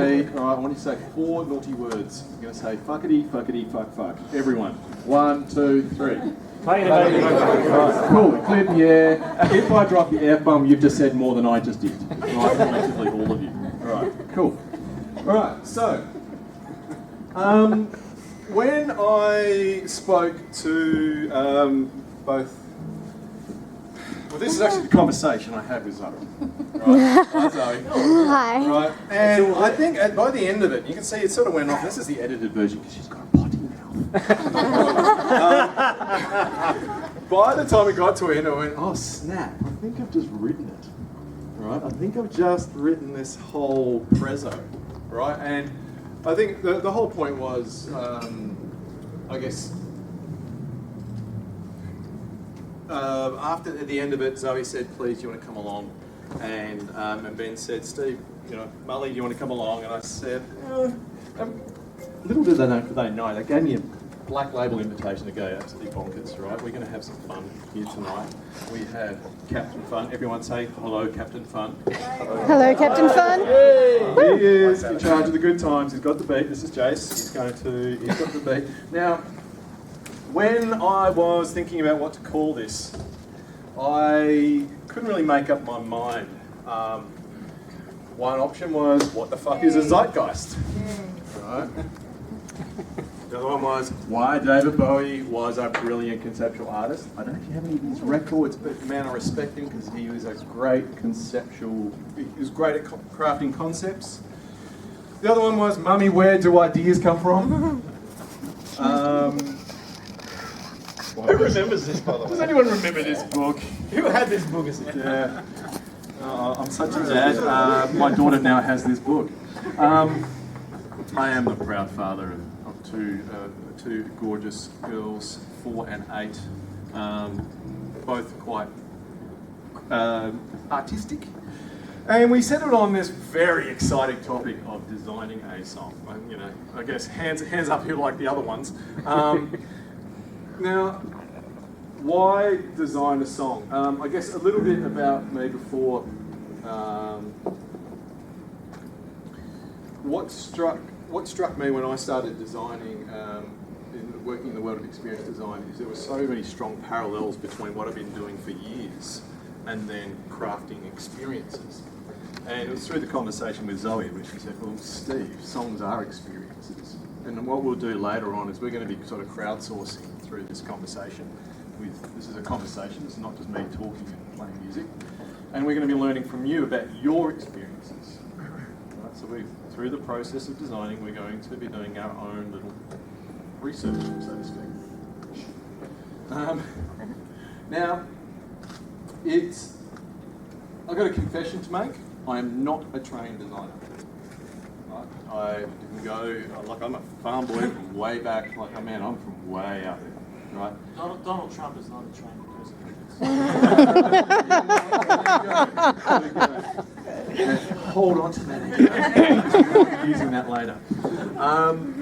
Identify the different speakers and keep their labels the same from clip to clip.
Speaker 1: me. All right, I want you to say 4 naughty words. You're going to say fuckity, fuckity, fuck, fuck. Everyone. 1, 2, 3. Right, cool, cleared the air. If I drop the F-bomb, you've just said more than I just did. Right, collectively, all of you. All right, cool. All right, so, when I spoke to both, well, this is actually the conversation I had with Zoe. Right, hi Zoe.
Speaker 2: Hi.
Speaker 1: Right, and I think by the end of it, you can see it sort of went off. This is the edited version because she's got a potty mouth. By the time we got to it, I went, oh snap, I think I've just written it. Right, I think I've just written this whole prezzo. Right, and I think the whole point was, I guess, at the end of it, Zoe said, please, do you want to come along? And Ben said, Steve, Mully, do you want to come along? And I said, little did they know, they gave me a black label invitation to go absolutely bonkers, right? We're going to have some fun here tonight. We have Captain Fun. Everyone say hello, Captain Fun.
Speaker 2: Hello, Captain Fun.
Speaker 1: He is in charge of the good times. He's got the beat. This is Jace. He's got the beat. Now, when I was thinking about what to call this, I couldn't really make up my mind. One option was, what the fuck is a zeitgeist? Right? The other one was, why David Bowie was a brilliant conceptual artist. I don't know if you have any of his records, but man, I respect him because he was a great conceptual, he was great at crafting concepts. The other one was, Mummy, where do ideas come from?
Speaker 3: Who remembers this, by the way?
Speaker 1: Does anyone remember this book?
Speaker 3: Who had this book as a kid?
Speaker 1: Yeah. I'm such a dad. My daughter now has this book. I am the proud father of two gorgeous girls, 4 and 8, both quite artistic. And we settled on this very exciting topic of designing a song. I guess hands up here like the other ones. Now, why design a song? I guess a little bit about me before. What struck me when I started designing, working in the world of experience design, is there were so many strong parallels between what I've been doing for years and then crafting experiences. And it was through the conversation with Zoe where she said, well, Steve, songs are experiences. And what we'll do later on is we're going to be sort of crowdsourcing through this conversation. This is a conversation, it's not just me talking and playing music. And we're going to be learning from you about your experiences. Right, so through the process of designing, we're going to be doing our own little research, so to speak. Now, I've got a confession to make. I am not a trained designer. Right? I didn't go, I'm a farm boy from way back, I'm from way out there, right?
Speaker 4: Donald Trump is not a trained person.
Speaker 1: Hold on to that. Using that later.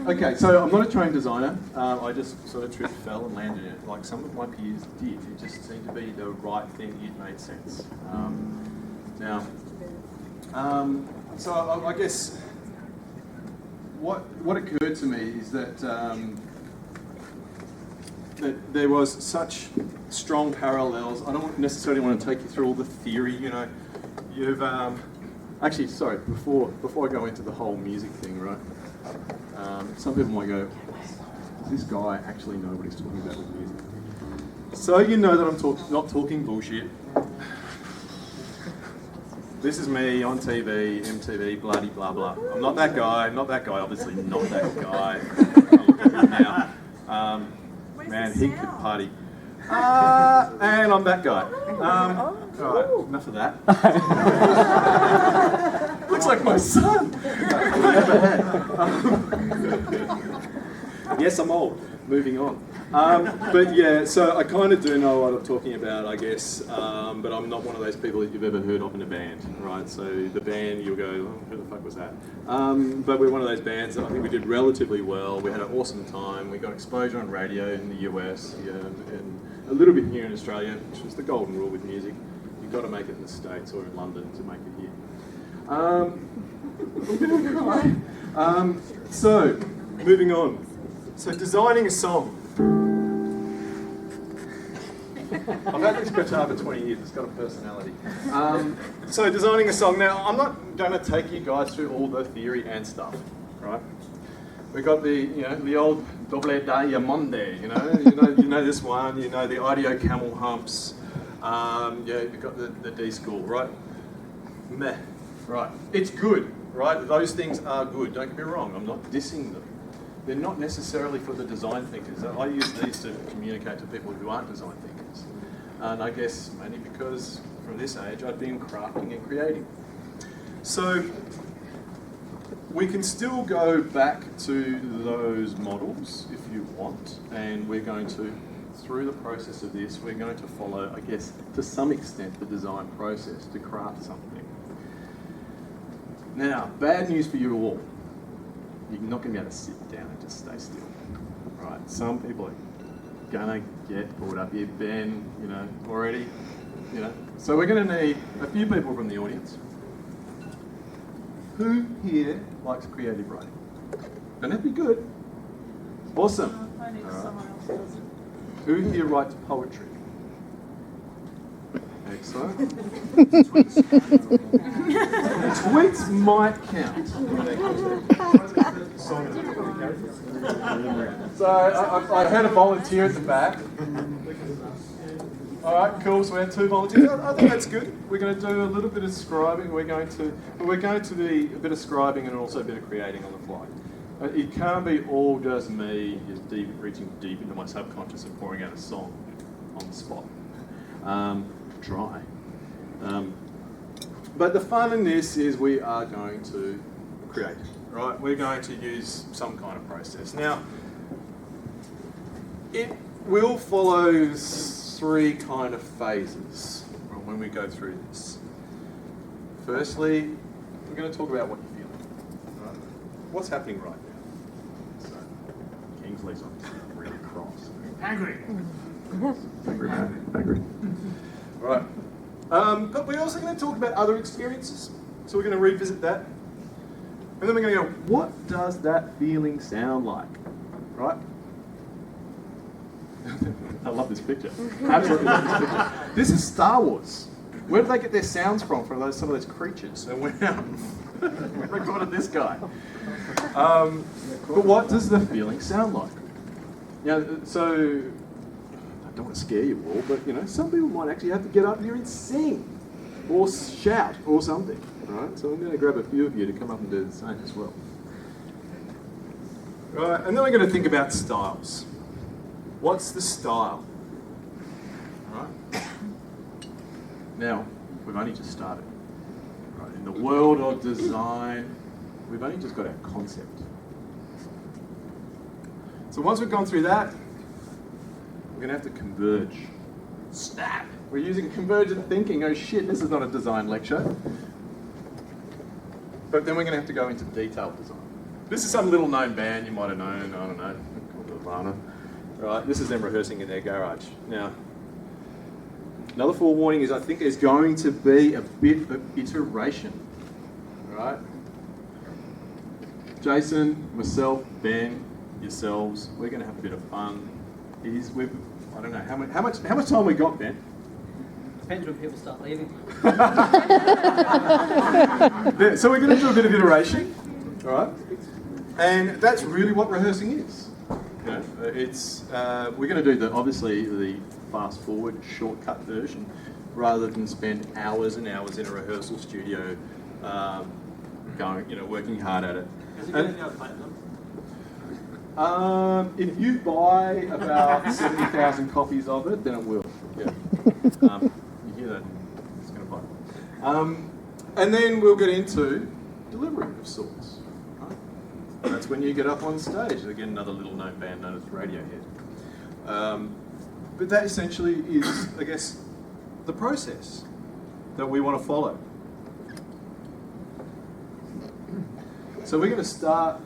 Speaker 1: Okay, so I'm not a trained designer. I just sort of tripped, fell, and landed in it. Like some of my peers did. It just seemed to be the right thing. It made sense. So I guess what occurred to me is that that there was such strong parallels. I don't necessarily want to take you through all the theory. You've actually, sorry, before I go into the whole music thing, right? Some people might go, does this guy actually know what he's talking about with music? So you know that I'm not talking bullshit. This is me on TV, MTV, bloody blah blah. I'm not that guy, obviously not that guy. Now, man, he could party. And I'm that guy. Alright, enough of that. Looks like my son. Yes, I'm old. Moving on. But yeah, so I kind of do know what I'm talking about, I guess, but I'm not one of those people that you've ever heard of in a band, right? So the band, you'll go, oh, who the fuck was that? But we're one of those bands that I think we did relatively well. We had an awesome time. We got exposure on radio in the US and a little bit here in Australia, which was the golden rule with music. You've got to make it in the States or in London to make it here. So, moving on. So, designing a song. I've had this guitar for 20 years, it's got a personality. So, designing a song. Now, I'm not going to take you guys through all the theory and stuff, right? We've got the old doble diamante, you know this one, you know the IDEO camel humps, you've got the D school, right? Meh, right? It's good, right? Those things are good. Don't get me wrong. I'm not dissing them. They're not necessarily for the design thinkers. I use these to communicate to people who aren't design thinkers, and I guess mainly because from this age I've been crafting and creating. So we can still go back to those models if you want, and we're going to, through the process of this, we're going to follow, I guess, to some extent, the design process to craft something. Now, bad news for you all. You're not going to be able to sit down and just stay still, right? Some people are going to get brought up here. Ben, already, So we're going to need a few people from the audience. Who here likes creative writing? Don't have to be good. Awesome.
Speaker 4: I need someone else does it.
Speaker 1: Who here writes poetry? Excellent. Tweets might count. So I had a volunteer at the back. All right, cool. So we had 2 volunteers. I think that's good. We're going to do a little bit of scribing. We're going to be a bit of scribing and also a bit of creating on the fly. It can't be all just me just reaching deep into my subconscious and pouring out a song on the spot. Try. But the fun in this is we are going to create, right? We're going to use some kind of process. Now, it will follow 3 kind of phases when we go through this. Firstly, we're going to talk about what you're feeling. Right? What's happening right now? So, Kingsley's on really cross.
Speaker 4: Angry.
Speaker 1: Angry. All right. But we're also going to talk about other experiences. So we're going to revisit that. And then we're going to go, what does that feeling sound like? Right? I love this picture. Absolutely love this picture. This is Star Wars. Where did they get their sounds from some of those creatures? And went out and recorded this guy. But what does the feeling sound like? So I don't want to scare you all, but some people might actually have to get up here and sing or shout or something. Right? So I'm going to grab a few of you to come up and do the same as well. Right, and then we're going to think about styles. What's the style? Right? Now, we've only just started. Right? In the world of design, we've only just got our concept. So once we've gone through that, we're going to have to converge. Snap! We're using convergent thinking. Oh shit, this is not a design lecture. But then we're going to have to go into detailed design. This is some little known band you might have known, I don't know, called Nirvana. Right, this is them rehearsing in their garage. Now, another forewarning is I think there's going to be a bit of iteration. Right? Jason, myself, Ben, yourselves, we're going to have a bit of fun. I don't know, how much time we got, Ben?
Speaker 5: Depends when people start leaving.
Speaker 1: So we're going to do a bit of iteration, all right? And that's really what rehearsing is. We're going to do obviously the fast forward shortcut version, rather than spend hours and hours in a rehearsal studio, working hard at it.
Speaker 4: Is it going to go platinum?
Speaker 1: If you buy about 70,000 copies of it, then it will. Yeah. You hear that? It's going to buy. And then we'll get into delivery of sorts. Right? That's when you get up on stage. Again, another little known band known as Radiohead. But that essentially is, I guess, the process that we want to follow. So we're going to start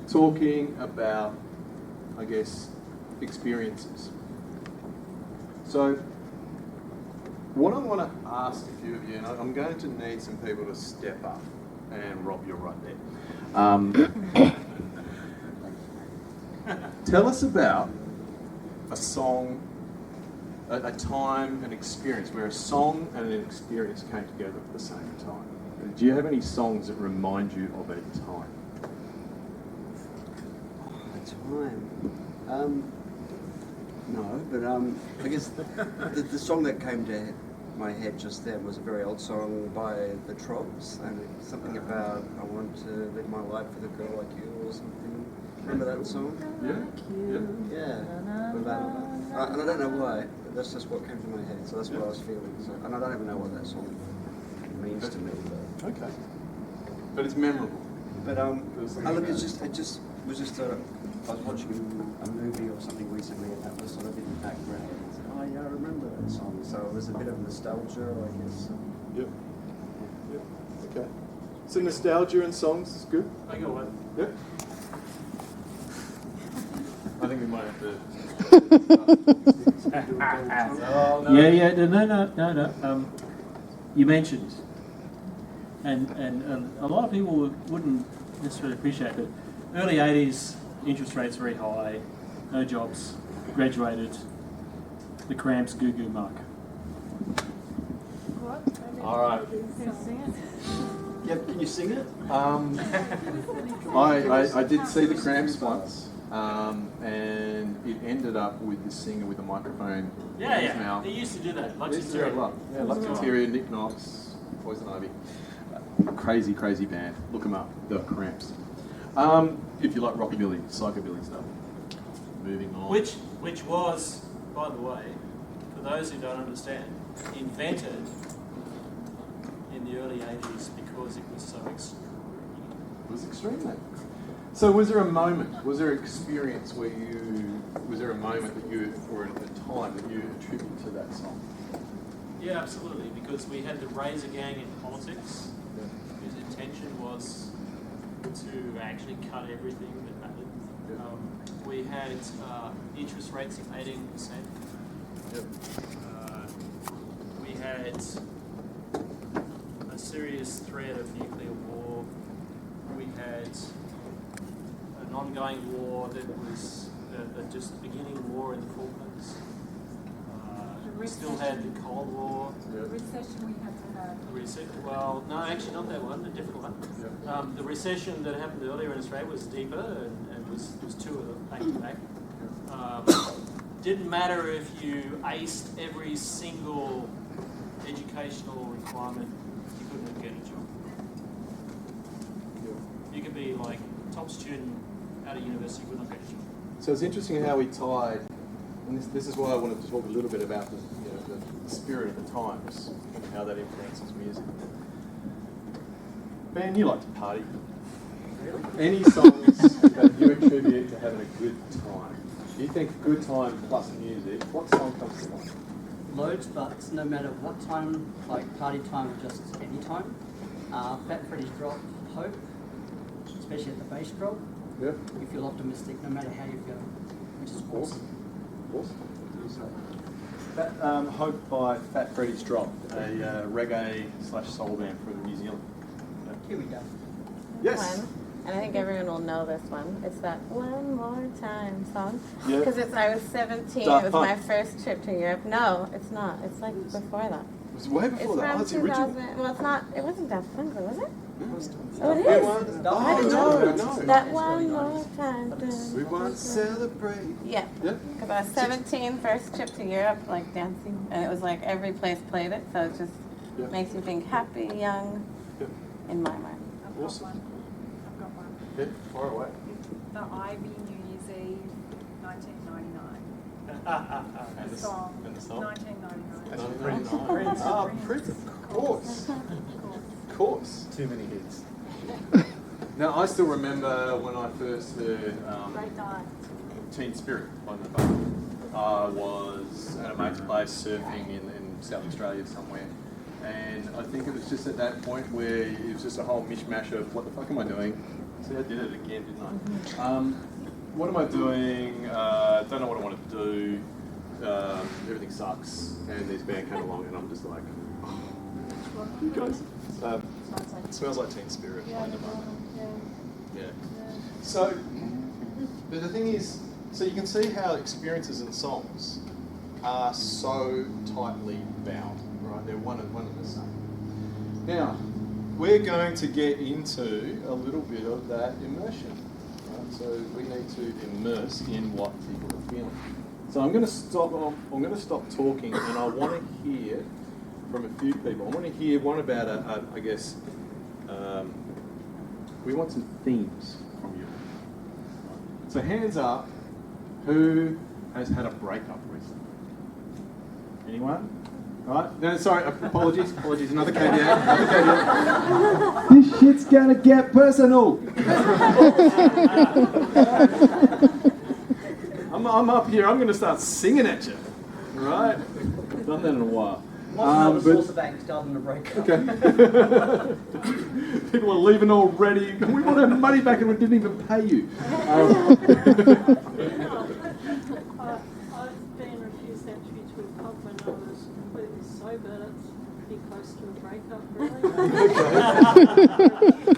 Speaker 1: talking about, I guess, experiences. So What I want to ask a few of you, and I'm going to need some people to step up, and Rob, you're right there. Tell us about a song, a time, an experience where a song and an experience came together at the same time. Do you have any songs that remind you of a time?
Speaker 6: Time. No, but I guess the song that came to my head just then was a very old song by the Trolls, and it's something about I want to live my life with a girl like you or something. Remember that song? Yeah. And I don't know why, but that's just what came to my head, so that's what I was feeling. So, and I don't even know what that song means to me. But.
Speaker 1: Okay. But it's memorable.
Speaker 6: But look, it just was just I was watching a movie or something recently, and that was sort of in the background. And I said, oh yeah, I remember that song. So it was a bit of nostalgia, I guess.
Speaker 1: Yep. Okay. So nostalgia and songs is good.
Speaker 4: I got one.
Speaker 1: Yep. I think we might have to.
Speaker 7: No. You mentioned, and a lot of people wouldn't necessarily appreciate it. Early 80s, interest rates very high, no jobs, graduated, the Cramps Goo Goo Muck.
Speaker 1: All right.
Speaker 6: Yeah, can you sing it?
Speaker 1: I did see the Cramps once, and it ended up with the singer with the microphone in his mouth.
Speaker 7: They used to do that.
Speaker 1: They used to do it a lot. Yeah, Lux Interior, Nick Knox, Poison Ivy. Crazy band. Look them up. The Cramps. If you like rockabilly, psychobilly stuff. Moving on.
Speaker 7: Which was, by the way, for those who don't understand, invented in the early 80s because it was so extreme.
Speaker 1: It was extreme, mate. So was there a moment, was there an experience where was there a moment that you, or a time that you attribute to that song?
Speaker 7: Yeah, absolutely, because we had the Razor Gang in politics, whose intention was to actually cut everything that mattered. We had interest rates of 18%.
Speaker 1: Yep.
Speaker 7: We had a serious threat of nuclear war. We had an ongoing war that was just the beginning war in the Falklands. We still had the Cold War.
Speaker 8: The recession we had to have.
Speaker 7: Well, no, actually not that one, a different one.
Speaker 1: Yep.
Speaker 7: The recession that happened earlier in Australia was deeper and was two of them back to back. Didn't matter if you aced every single educational requirement, you couldn't get a job. You could be like top student at a university, you could not get a job.
Speaker 1: So it's interesting how we tied, and this is why I wanted to talk a little bit about the spirit of the times and how that influences music. Ben, you like to party. Any songs that you attribute to having a good time? You think good time plus music, what song comes to mind?
Speaker 5: Loads, but no matter what time, like party time or just any time. Fat Freddy's drop, Hope, especially at the bass drop.
Speaker 1: Yeah.
Speaker 5: You feel optimistic no matter how you feel, which is awesome.
Speaker 1: That Hope by Fat Freddy's Drop, a reggae/soul band from New Zealand.
Speaker 5: Here we go.
Speaker 1: Yes.
Speaker 2: One, and I think everyone will know this one. It's that "One More Time" song.
Speaker 1: Yeah.
Speaker 2: Because I was 17.
Speaker 1: Daft
Speaker 2: It was
Speaker 1: Punk.
Speaker 2: my first trip to Europe. No, it's not. It's like before that.
Speaker 1: It was way
Speaker 2: It's
Speaker 1: before that.
Speaker 2: from
Speaker 1: Oh, it's the original.
Speaker 2: 2000. Well, it's not. It wasn't Daft Punk, was it?
Speaker 1: Oh,
Speaker 2: it is.
Speaker 1: no.
Speaker 2: That one more time.
Speaker 1: We want to celebrate.
Speaker 2: Yeah.
Speaker 1: Yeah.
Speaker 2: Because I was 17, first trip to Europe, like dancing, and it was like every place played it, so it just
Speaker 1: Yeah.
Speaker 2: makes you think happy, young,
Speaker 1: Yeah.
Speaker 2: in my mind.
Speaker 8: I've got
Speaker 1: Awesome.
Speaker 8: one. I've got one.
Speaker 1: Yeah, far away.
Speaker 8: The Ivy New Year's Eve, 1999.
Speaker 1: And
Speaker 8: The song.
Speaker 1: And the song?
Speaker 8: 1999.
Speaker 1: Ah, Prince, of course. Of course.
Speaker 3: Too many hits.
Speaker 1: Now, I still remember when I first heard
Speaker 8: Great night.
Speaker 1: Teen Spirit by the Buck. I was at a mate's place surfing in South Australia somewhere. And I think it was just at that point where it was just a whole mishmash of what the fuck am I doing? See, I did it again, didn't I? What am I doing? Don't know what I want to do. everything sucks, and this band came along, and I'm just like, oh, you guys.
Speaker 3: It smells like Teen Spirit at the moment.
Speaker 1: Yeah. So, but the thing is, so you can see how experiences and songs are so tightly bound, right? They're one and the same. Now, we're going to get into a little bit of that immersion. Right? So we need to immerse in what people are feeling. So I'm going to stop talking, and I want to hear from a few people. I want to hear one about we want some themes from you. So hands up, who has had a breakup recently? Anyone? Right? No, sorry, apologies, another caveat. This shit's gonna get personal. I'm up here, I'm gonna start singing at you. Right? Done that in a while.
Speaker 5: What's another source of angst other than a breakup?
Speaker 1: Okay. People are leaving already. We want our money back and we didn't even pay you.
Speaker 4: I've been refused entry to a pub when I was completely sober. That's pretty close to a breakup, really.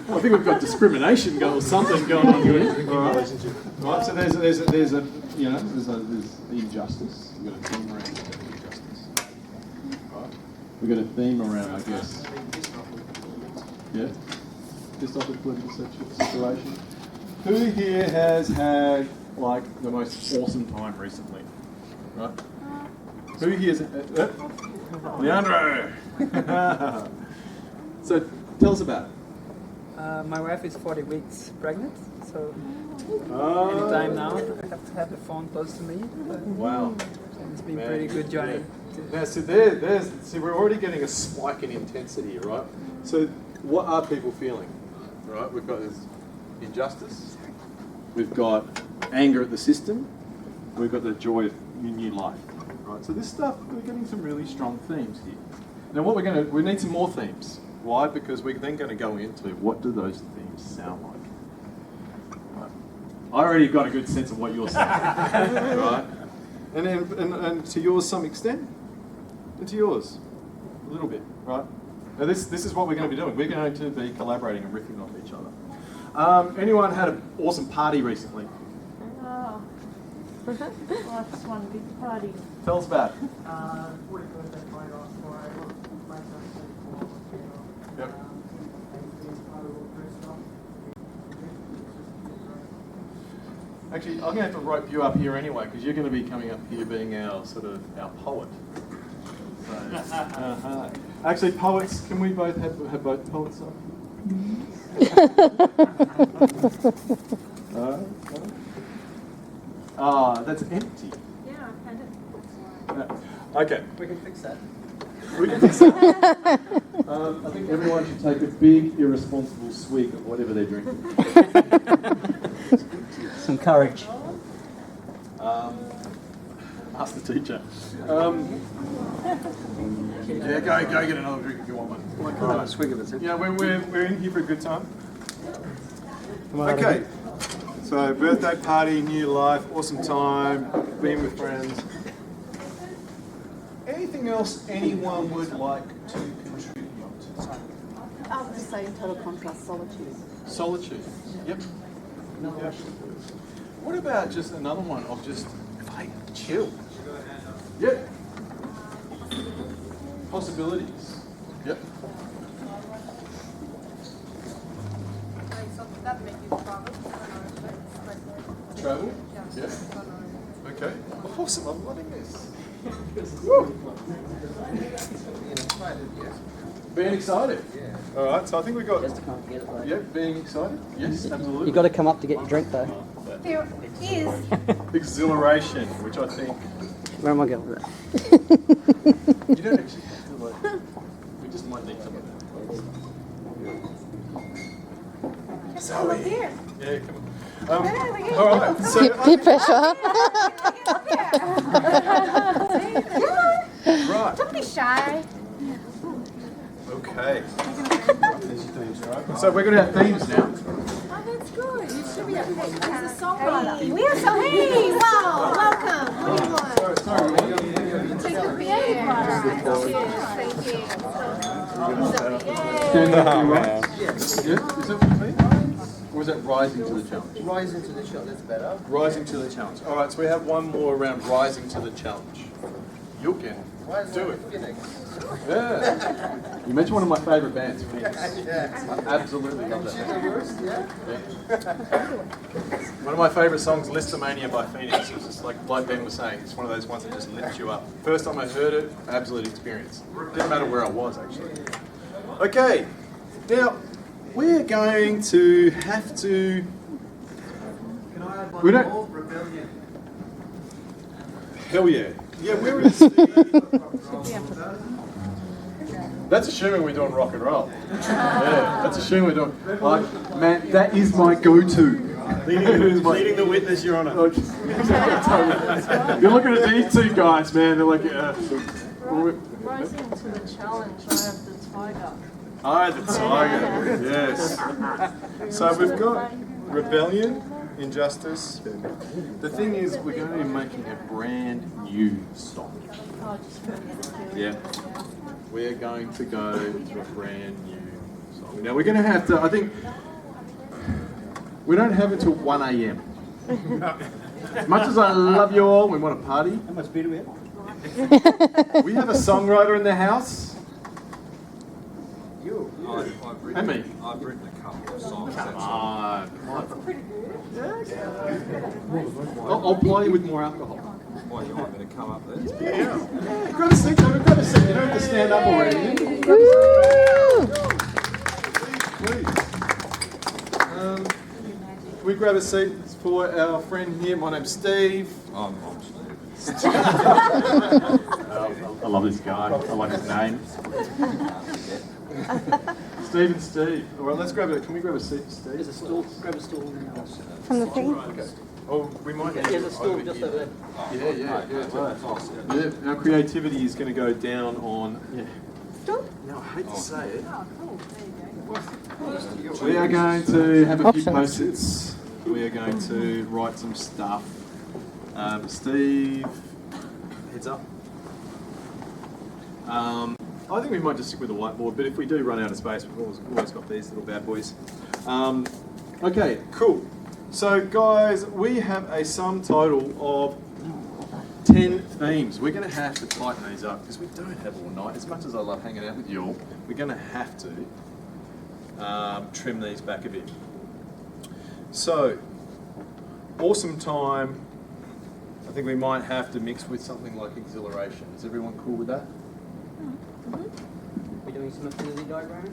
Speaker 1: I think we've got discrimination something going on here. Right. Right. So there's injustice. We've got a theme around injustice. Right. We've got a theme around, I guess. Yeah. Pissed off with political situation. Who here has had like the most awesome time recently? Right. Who here's Leandro? So tell us about it.
Speaker 9: My wife is 40 weeks pregnant, so anytime now I have to have the phone close to me.
Speaker 1: Wow.
Speaker 9: It's been a pretty good journey.
Speaker 1: Now, so we're already getting a spike in intensity, right? So what are people feeling? Right, we've got this injustice, we've got anger at the system, we've got the joy of new life. Right, so this stuff, we're getting some really strong themes here. Now we need some more themes. Why? Because we're then going to go into what do those themes sound like. Right. I already got a good sense of what you're saying. Right? And to yours some extent, and to yours a little bit, right? Now this is what we're going to be doing. We're going to be collaborating and riffing off each other. Anyone had an awesome party recently?
Speaker 4: Oh. Life's one big party.
Speaker 1: Tell us about it.
Speaker 5: 40th birthday party last Friday.
Speaker 1: Yep. Actually, I'm going to have to rope you up here anyway, because you're going to be coming up here being our poet. So, Actually, poets, can we both have both poets up? That's empty.
Speaker 4: Yeah, I had it.
Speaker 1: Okay.
Speaker 5: We can fix that.
Speaker 1: We can fix that. I think everyone should take a big, irresponsible swig of whatever they're drinking.
Speaker 5: Some courage.
Speaker 1: Ask the teacher. Yeah, go get another drink if you want one.
Speaker 6: Right. Swig of it.
Speaker 1: Yeah, we're in here for a good time. Okay. So birthday party, new life, awesome time, being with friends. Anything else anyone would like to contribute?
Speaker 10: I would just say in total contrast, solitude.
Speaker 1: Solitude. Yep. Yep. What about just another one of just, hey, chill? Yep. Possibilities. Yep. Travel? Yeah. Okay. Awesome, I'm loving this. Being excited? Yeah. Alright, so I think we got...
Speaker 5: Just can't get it right.
Speaker 1: Yep, being excited? Yes, absolutely.
Speaker 5: You've got to come up to get your drink though.
Speaker 2: There is.
Speaker 1: Exhilaration, which I think...
Speaker 5: Where am I going with that?
Speaker 1: You don't actually have to like... We just might need some of that.
Speaker 2: Zoe. Here.
Speaker 1: Yeah, come on.
Speaker 2: Yeah,
Speaker 1: Alright, so...
Speaker 10: Peer pressure.
Speaker 1: Right.
Speaker 2: Don't be shy.
Speaker 1: Okay. So we're going to have themes now.
Speaker 8: that's good. You should be a songwriter.
Speaker 10: We are so hey, wow, welcome. What do you want?
Speaker 1: Sorry.
Speaker 10: Take the beer. Cheers, thank you.
Speaker 1: Stand up, you right? Yeah, is that for me? Or is that rising to the challenge?
Speaker 6: Rising to the shot, that's better.
Speaker 1: Rising to the challenge. All right, so we have one more around rising to the challenge. You can do it. Yeah. You mentioned one of my favourite bands, Phoenix. I absolutely love that band. One of my favourite songs, Listomania by Phoenix. It was just like Ben was saying, it's one of those ones that just lifts you up. First time I heard it, absolute experience. Didn't matter where I was, actually. Okay, now we're going to have to...
Speaker 6: Can I add one
Speaker 1: We don't-
Speaker 6: more? Rebellion.
Speaker 1: Hell yeah. Yeah, we're in That's assuming we're doing rock and roll. Yeah, that's assuming we're doing... man, that is my go-to.
Speaker 3: Leading the witness, Your Honour.
Speaker 1: You're looking at these two guys, man. They're like...
Speaker 4: Rising to the challenge, I have the tiger.
Speaker 1: the tiger. Yes. So we've got rebellion, injustice. The thing is, we're going to be making a brand new song. Yeah. We're going to go to a brand new song. Now we're going to have to, I think, we don't have it till 1 a.m. As much as I love you all, we want to party.
Speaker 3: How much beer do we have?
Speaker 1: We have a songwriter in the house.
Speaker 6: You.
Speaker 1: And me.
Speaker 11: I've written a couple of songs.
Speaker 1: Come on. I'll play you with more alcohol.
Speaker 11: Why, you want me to come up there?
Speaker 1: Yeah. We've got a seat. We've got a seat. You don't have to stand up already. Please. Can we grab a seat for our friend here? My name's Steve.
Speaker 11: I'm Steve.
Speaker 1: I love this guy. I like his name. Steve and Steve. All right, let's grab it. Can we grab a seat for Steve?
Speaker 5: There's a stool. Grab a stool.
Speaker 10: From the thing?
Speaker 1: Okay. Oh, we might.
Speaker 5: There's a stool just over there.
Speaker 1: Yeah. Our creativity is going to go down on. Yeah. Now I hate to say it.
Speaker 8: Oh, cool. There you go.
Speaker 1: We are going to have a few post-its. We are going to write some stuff. Steve, heads up. I think we might just stick with the whiteboard, but if we do run out of space, we've always got these little bad boys. Okay, cool. So guys, we have a sum total of 10 themes. We're going to have to tighten these up because we don't have all night. As much as I love hanging out with you all, we're going to have to trim these back a bit. So, awesome time. I think we might have to mix with something like exhilaration. Is everyone cool with that?
Speaker 5: We're doing some affinity diagram.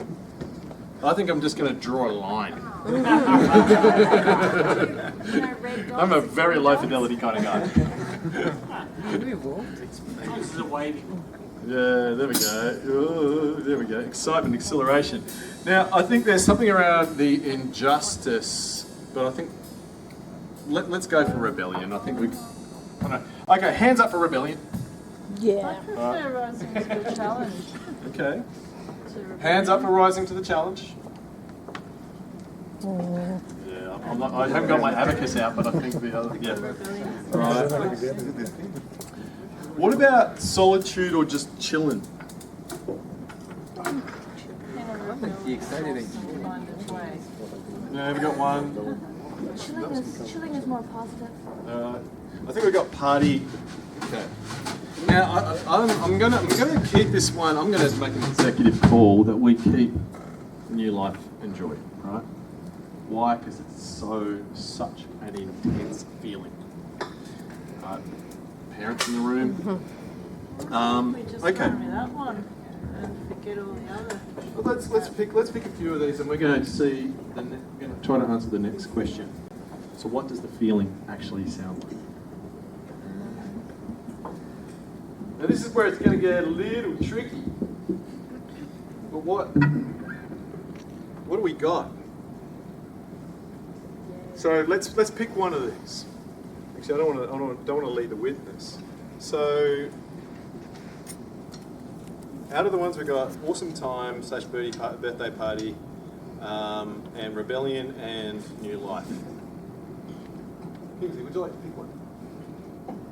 Speaker 1: I think I'm just going to draw a line. I'm a very low fidelity kind of guy.
Speaker 7: This is a wavy.
Speaker 1: Yeah, there we go. Oh, there we go. Excitement, acceleration. Now, I think there's something around the injustice, but I think let's go for rebellion. I think we. I don't know. Okay, hands up for rebellion.
Speaker 10: Yeah.
Speaker 4: I prefer rising to the challenge.
Speaker 1: Okay. Hands up for rising to the challenge. Yeah, I haven't got my abacus out, but I think the other. Yeah. Right. What about solitude or just chilling?
Speaker 6: The exciting
Speaker 1: Yeah, we got one.
Speaker 10: Chilling is more positive.
Speaker 1: I think we got party. Okay. Now I'm gonna keep this one. I'm gonna make an executive call that we keep New Life and Joy. Right? Why? Because it's such an intense feeling. Parents in the room.
Speaker 4: We just
Speaker 1: Okay.
Speaker 4: tell me that one and forget all the other.
Speaker 1: Well, let's pick a few of these, and we're going to see. We're going to try to answer the next question. So, what does the feeling actually sound like? Now, this is where it's going to get a little tricky. But what do we got? So let's pick one of these. Actually, I don't want to lead the witness. So, out of the ones we got, awesome time / birthday party, and rebellion and new life. Kingsley, would you like to pick one?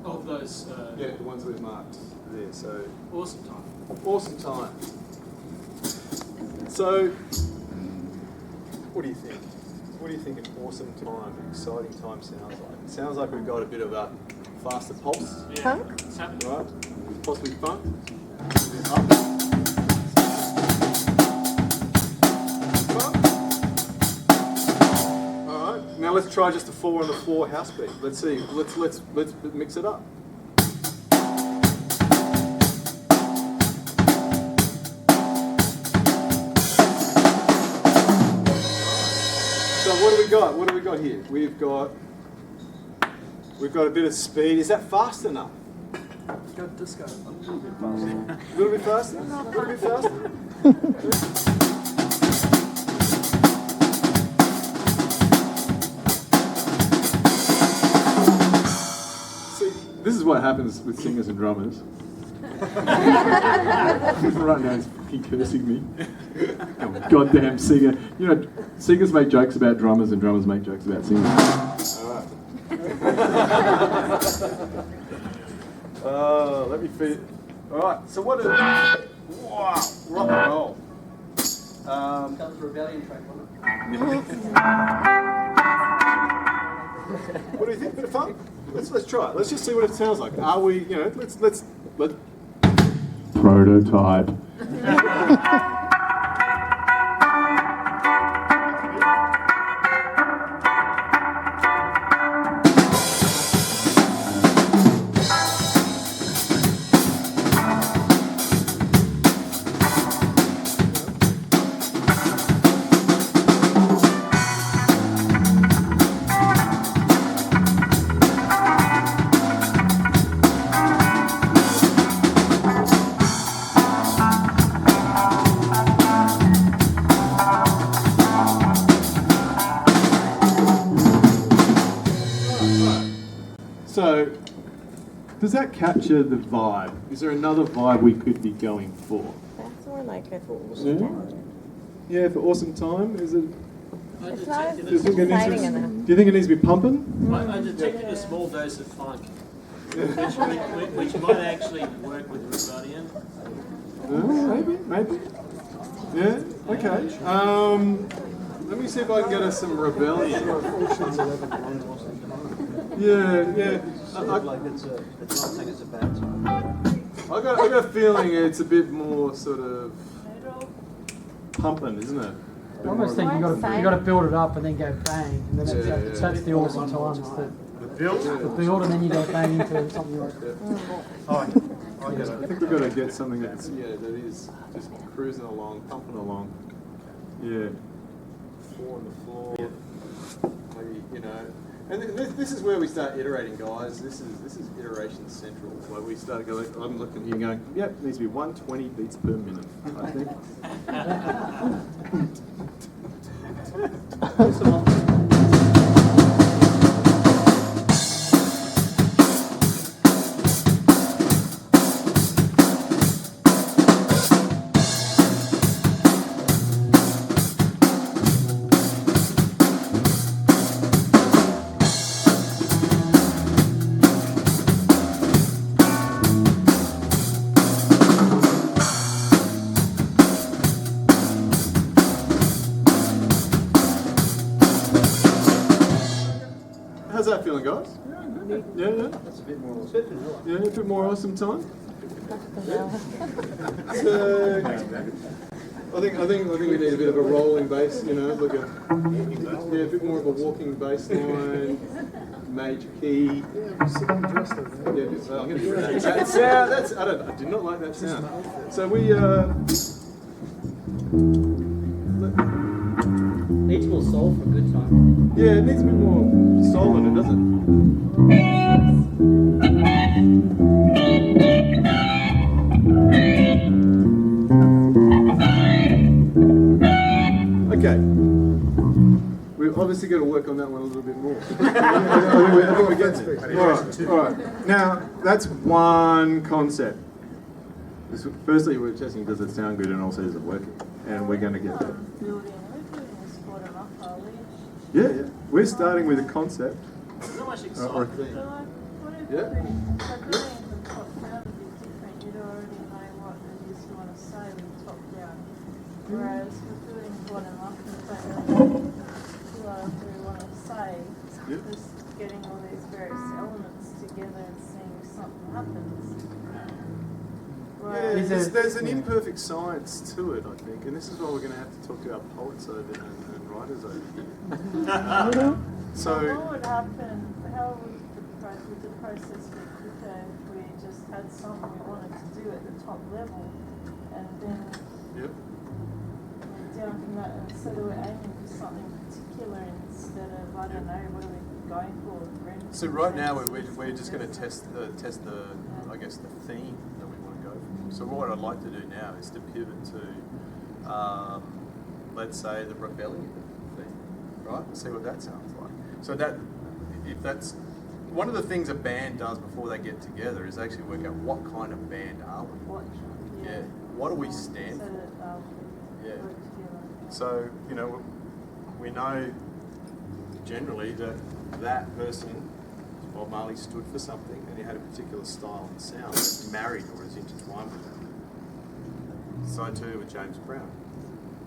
Speaker 7: Of those,
Speaker 1: Yeah, the ones we've marked there. So
Speaker 7: awesome time.
Speaker 1: awesome time. So, what do you think? What do you think an awesome time, exciting time sounds like? It sounds like we've got a bit of a faster pulse,
Speaker 7: Yeah, it's happening.
Speaker 1: right? Possibly fun. All right. Now let's try just a 4 on the floor house beat. Let's see. Let's mix it up. So what do we got? What do we got here? We've got a bit of speed. Is that fast enough?
Speaker 9: Go disco.
Speaker 1: A little bit faster? A little bit faster? See, this is what happens with singers and drummers. Right now he's fucking cursing me. Oh, goddamn singer. You know, singers make jokes about drummers and drummers make jokes about singers. Alright. Let me feed it. Alright, so what is... Wow, rock and roll.
Speaker 5: That was Rebellion track, wasn't
Speaker 1: What do you think? Bit of fun? Let's try it. Let's just see what it sounds like. Are we, you know, let's prototype. So, does that capture the vibe? Is there another vibe we could be going for?
Speaker 2: That's more like a
Speaker 1: Yeah, for awesome time? Is it?
Speaker 2: It's not as
Speaker 1: Do you think it needs
Speaker 2: exciting
Speaker 1: to,
Speaker 2: enough.
Speaker 1: do you think it needs to be pumping?
Speaker 7: I detected a small dose of funk, which might actually work with Rebellion.
Speaker 1: Maybe. Yeah, okay. Let me see if I can get us some rebellion. Yeah.
Speaker 6: Like it's not saying it's a bad time.
Speaker 1: I got a feeling it's a bit more sort of pumping, isn't it?
Speaker 9: I almost think you got to build it up and then go bang, and then that's the awesome time. It's the build, and then you go bang into something like that.
Speaker 1: I think we've got to get something that is just cruising along, pumping along. Yeah. 4 on the floor. Maybe, you know. And this is where we start iterating, guys. This is iteration central. Where we start going. I'm looking here, going, yep, it needs to be 120 beats per minute. I think. How's that feeling, guys? Yeah.
Speaker 6: That's a bit more awesome.
Speaker 1: Yeah, a bit more awesome time. I think we need a bit of a rolling bass, you know, like a bit more of a walking bass line, major key. I'm going to do that sound. I do not like that sound. So we
Speaker 5: Needs more soul for a good time.
Speaker 1: yeah, it needs a bit more soul in it, doesn't it? Okay. We've obviously got to work on that one a little bit more. I think we get it. All right. Now, that's one concept. Firstly, we're testing does it sound good and also is it working? And we're going to get there. Yeah. We're starting with a concept.
Speaker 7: There's not much
Speaker 1: Or a
Speaker 7: excitement.
Speaker 1: theme.
Speaker 4: So like, what if
Speaker 1: Yeah.
Speaker 4: we, like going from top down would be different, you'd already know what it is you want to say with top down. Whereas with doing bottom up, you don't really know what we want to say.
Speaker 1: Yep.
Speaker 4: Just getting all these various elements together and seeing something happens.
Speaker 1: Yeah,
Speaker 9: Is
Speaker 1: there's
Speaker 9: it-
Speaker 1: an imperfect science to it, I think, and this is why we're going to have to talk to our poets over and writers over here.
Speaker 4: So
Speaker 1: So,
Speaker 4: what would happen, how would the process be quicker if we just had something we wanted to do at the top level and then
Speaker 1: yep.
Speaker 4: went down from that, and so that we're aiming for something particular instead of, I don't know, what are we going for?
Speaker 1: So right now we're just going to test the I guess the theme that we want to go for. So what I'd like to do now is to pivot to let's say the rebellion theme, right? See what that sounds like. So that if that's one of the things a band does before they get together is actually work out what kind of band are we? Yeah. What do we stand
Speaker 4: so
Speaker 1: for?
Speaker 4: that,
Speaker 1: Yeah.
Speaker 4: work together.
Speaker 1: So, you know, we know generally that that person, Bob Marley, stood for something and he had a particular style and sound that married or is intertwined with that. So too with James Brown.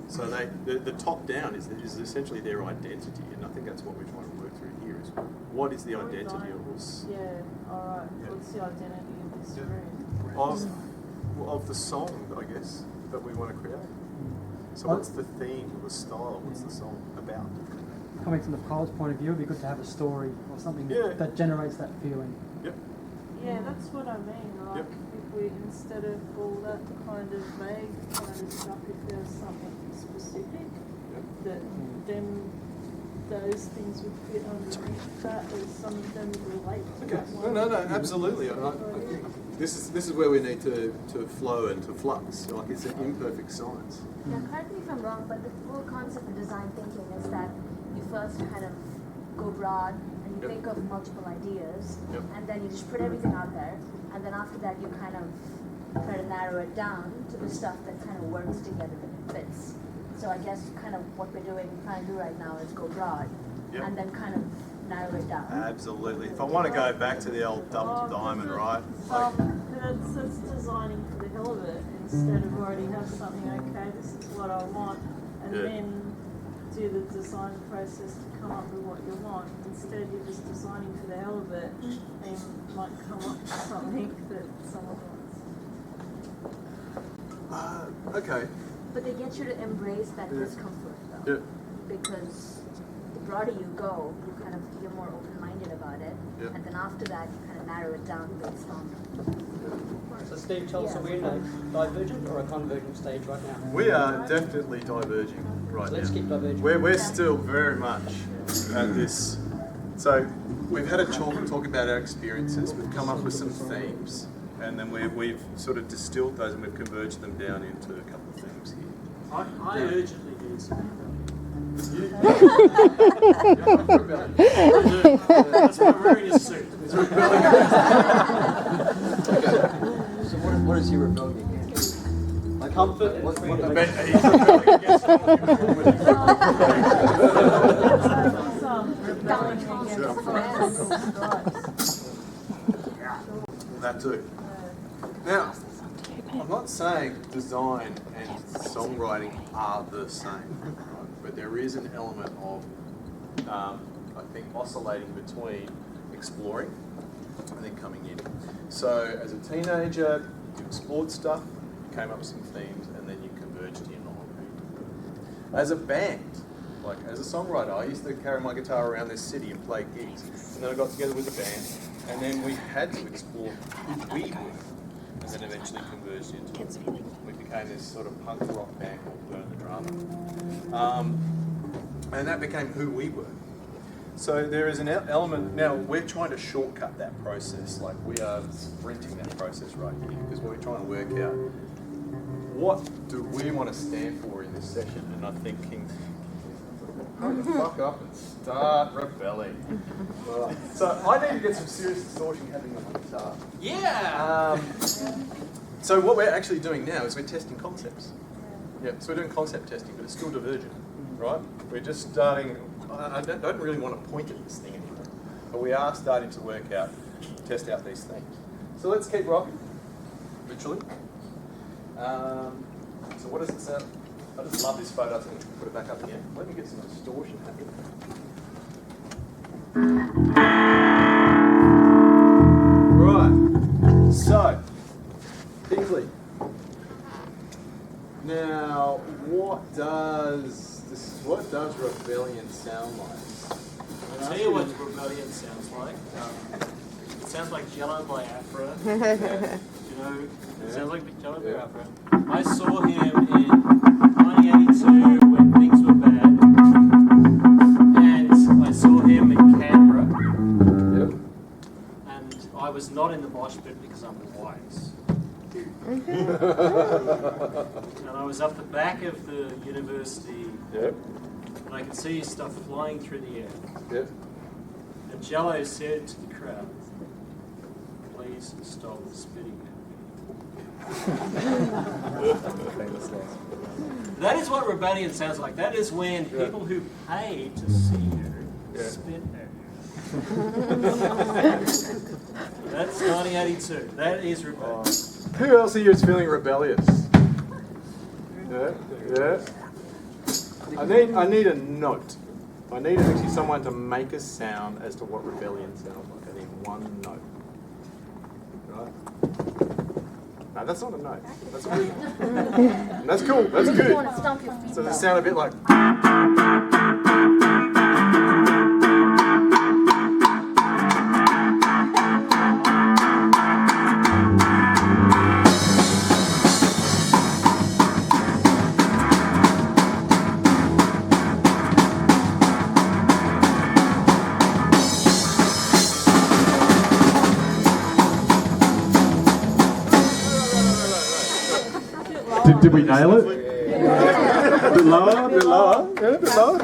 Speaker 1: So the top down is essentially their identity, and I think that's what we're trying to work through here is what is the identity of this?
Speaker 4: Yeah, alright.
Speaker 1: Yeah.
Speaker 4: What's the identity of this room?
Speaker 1: Of the song, I guess, that we want to create. So what's the theme or the style? What's the song about?
Speaker 9: Coming from the poet's point of view, it'd be good to have a story or something
Speaker 1: Yeah.
Speaker 9: that generates that feeling.
Speaker 1: Yep.
Speaker 4: Yeah, that's what I mean. Like,
Speaker 1: Yep.
Speaker 4: if we, instead of all that kind of vague kind of stuff, if there's something specific, that then those things would fit underneath that, as some of them relate to
Speaker 1: Okay.
Speaker 4: that one.
Speaker 1: No, absolutely. I think this is where we need to flow and to flux. Like it's an imperfect science.
Speaker 12: Now, correct me if I'm wrong, but the whole concept of design thinking is that you first kind of go broad and you
Speaker 1: Yep.
Speaker 12: think of multiple ideas,
Speaker 1: Yep.
Speaker 12: and then you just put everything out there, and then after that you kind of try to narrow it down to the stuff that kind of works together and fits. So I guess kind of what we're trying to do right now is go broad,
Speaker 1: Yep.
Speaker 12: and then kind of narrow it down.
Speaker 1: Absolutely. If I want to go back to the old double diamond, right? Like,
Speaker 4: That's designing for the hell of it, instead of already have something, okay, this is what I want, and
Speaker 1: Yeah.
Speaker 4: then do the design process to come up with what you want. Instead, you're just designing for the hell of it, and you might come up with something that someone wants.
Speaker 1: okay.
Speaker 12: But they get you to embrace that
Speaker 1: Yeah.
Speaker 12: discomfort, though.
Speaker 1: Yeah.
Speaker 12: Because the broader you go, you're more open-minded about it,
Speaker 1: Yeah.
Speaker 12: and then after that, you kind of narrow it down based on.
Speaker 5: So Steve, tell us, are we in a divergent or a convergent stage right now?
Speaker 1: We are definitely diverging right
Speaker 5: So let's
Speaker 1: now.
Speaker 5: keep diverging.
Speaker 1: We're still very much at this. So we've had a talk about our experiences. We've come up with some themes, and then we've sort of distilled those and we've converged them down into a couple of themes here.
Speaker 7: I urgently need some. That's what I'm wearing a suit.
Speaker 6: So what is he rebelling against? Like
Speaker 5: Comfort and
Speaker 6: what-
Speaker 5: freedom.
Speaker 1: I bet he's rebelling against that too. Now, I'm not saying design and songwriting are the same, right? But there is an element of, I think, oscillating between exploring and then coming in. So as a teenager, you explored stuff, you came up with some themes, and then you converged in on it. As a band, like as a songwriter, I used to carry my guitar around this city and play gigs. And then I got together with the band, and then we had to explore who we were. And then eventually converged into it. We became this sort of punk rock band called Burn the Drama. And that became who we were. So there is an element, now we're trying to shortcut that process, like we are sprinting that process right here, because we're trying to work out what do we want to stand for in this session, and I think hurry the fuck up and start rebelling. Right. So I need to get some serious distortion happening on my guitar.
Speaker 7: Yeah!
Speaker 1: So what we're actually doing now is we're testing concepts. Yeah, so we're doing concept testing, but it's still divergent, right? We're just starting I don't really want to point at this thing anymore. But we are starting to test out these things. So let's keep rocking, literally. So what does it sound? I just love this photo. I'm going to put it back up again. Let me get some distortion happening. Right. So, Kingsley. Now, what does rebellion sound like?
Speaker 7: I'll tell you what rebellion sounds like. It sounds like Jello by Afra. You know, it sounds like Jello by Afra. I saw him in 1982 when things were bad, and I saw him in Canberra.
Speaker 1: Yep.
Speaker 7: And I was not in the mosh pit because I'm wise. And I was up the back of the university.
Speaker 1: Yep.
Speaker 7: And I could see stuff flying through the air.
Speaker 1: Yep.
Speaker 7: And Jello said to the crowd, "Please stop spitting That is what rebellion sounds like. That is when people who pay to see you spit at you. That's 1982. That is rebellion.
Speaker 1: Who else here is feeling rebellious? Yeah, yeah. I need a note. I need actually someone to make a sound as to what rebellion sounds like. I need one note. Right? No, that's not a note. That's a weird. That's cool. That's good. So does it sound a bit like?
Speaker 3: Did we nail it? A bit lower, a bit lower. Yeah, a bit lower.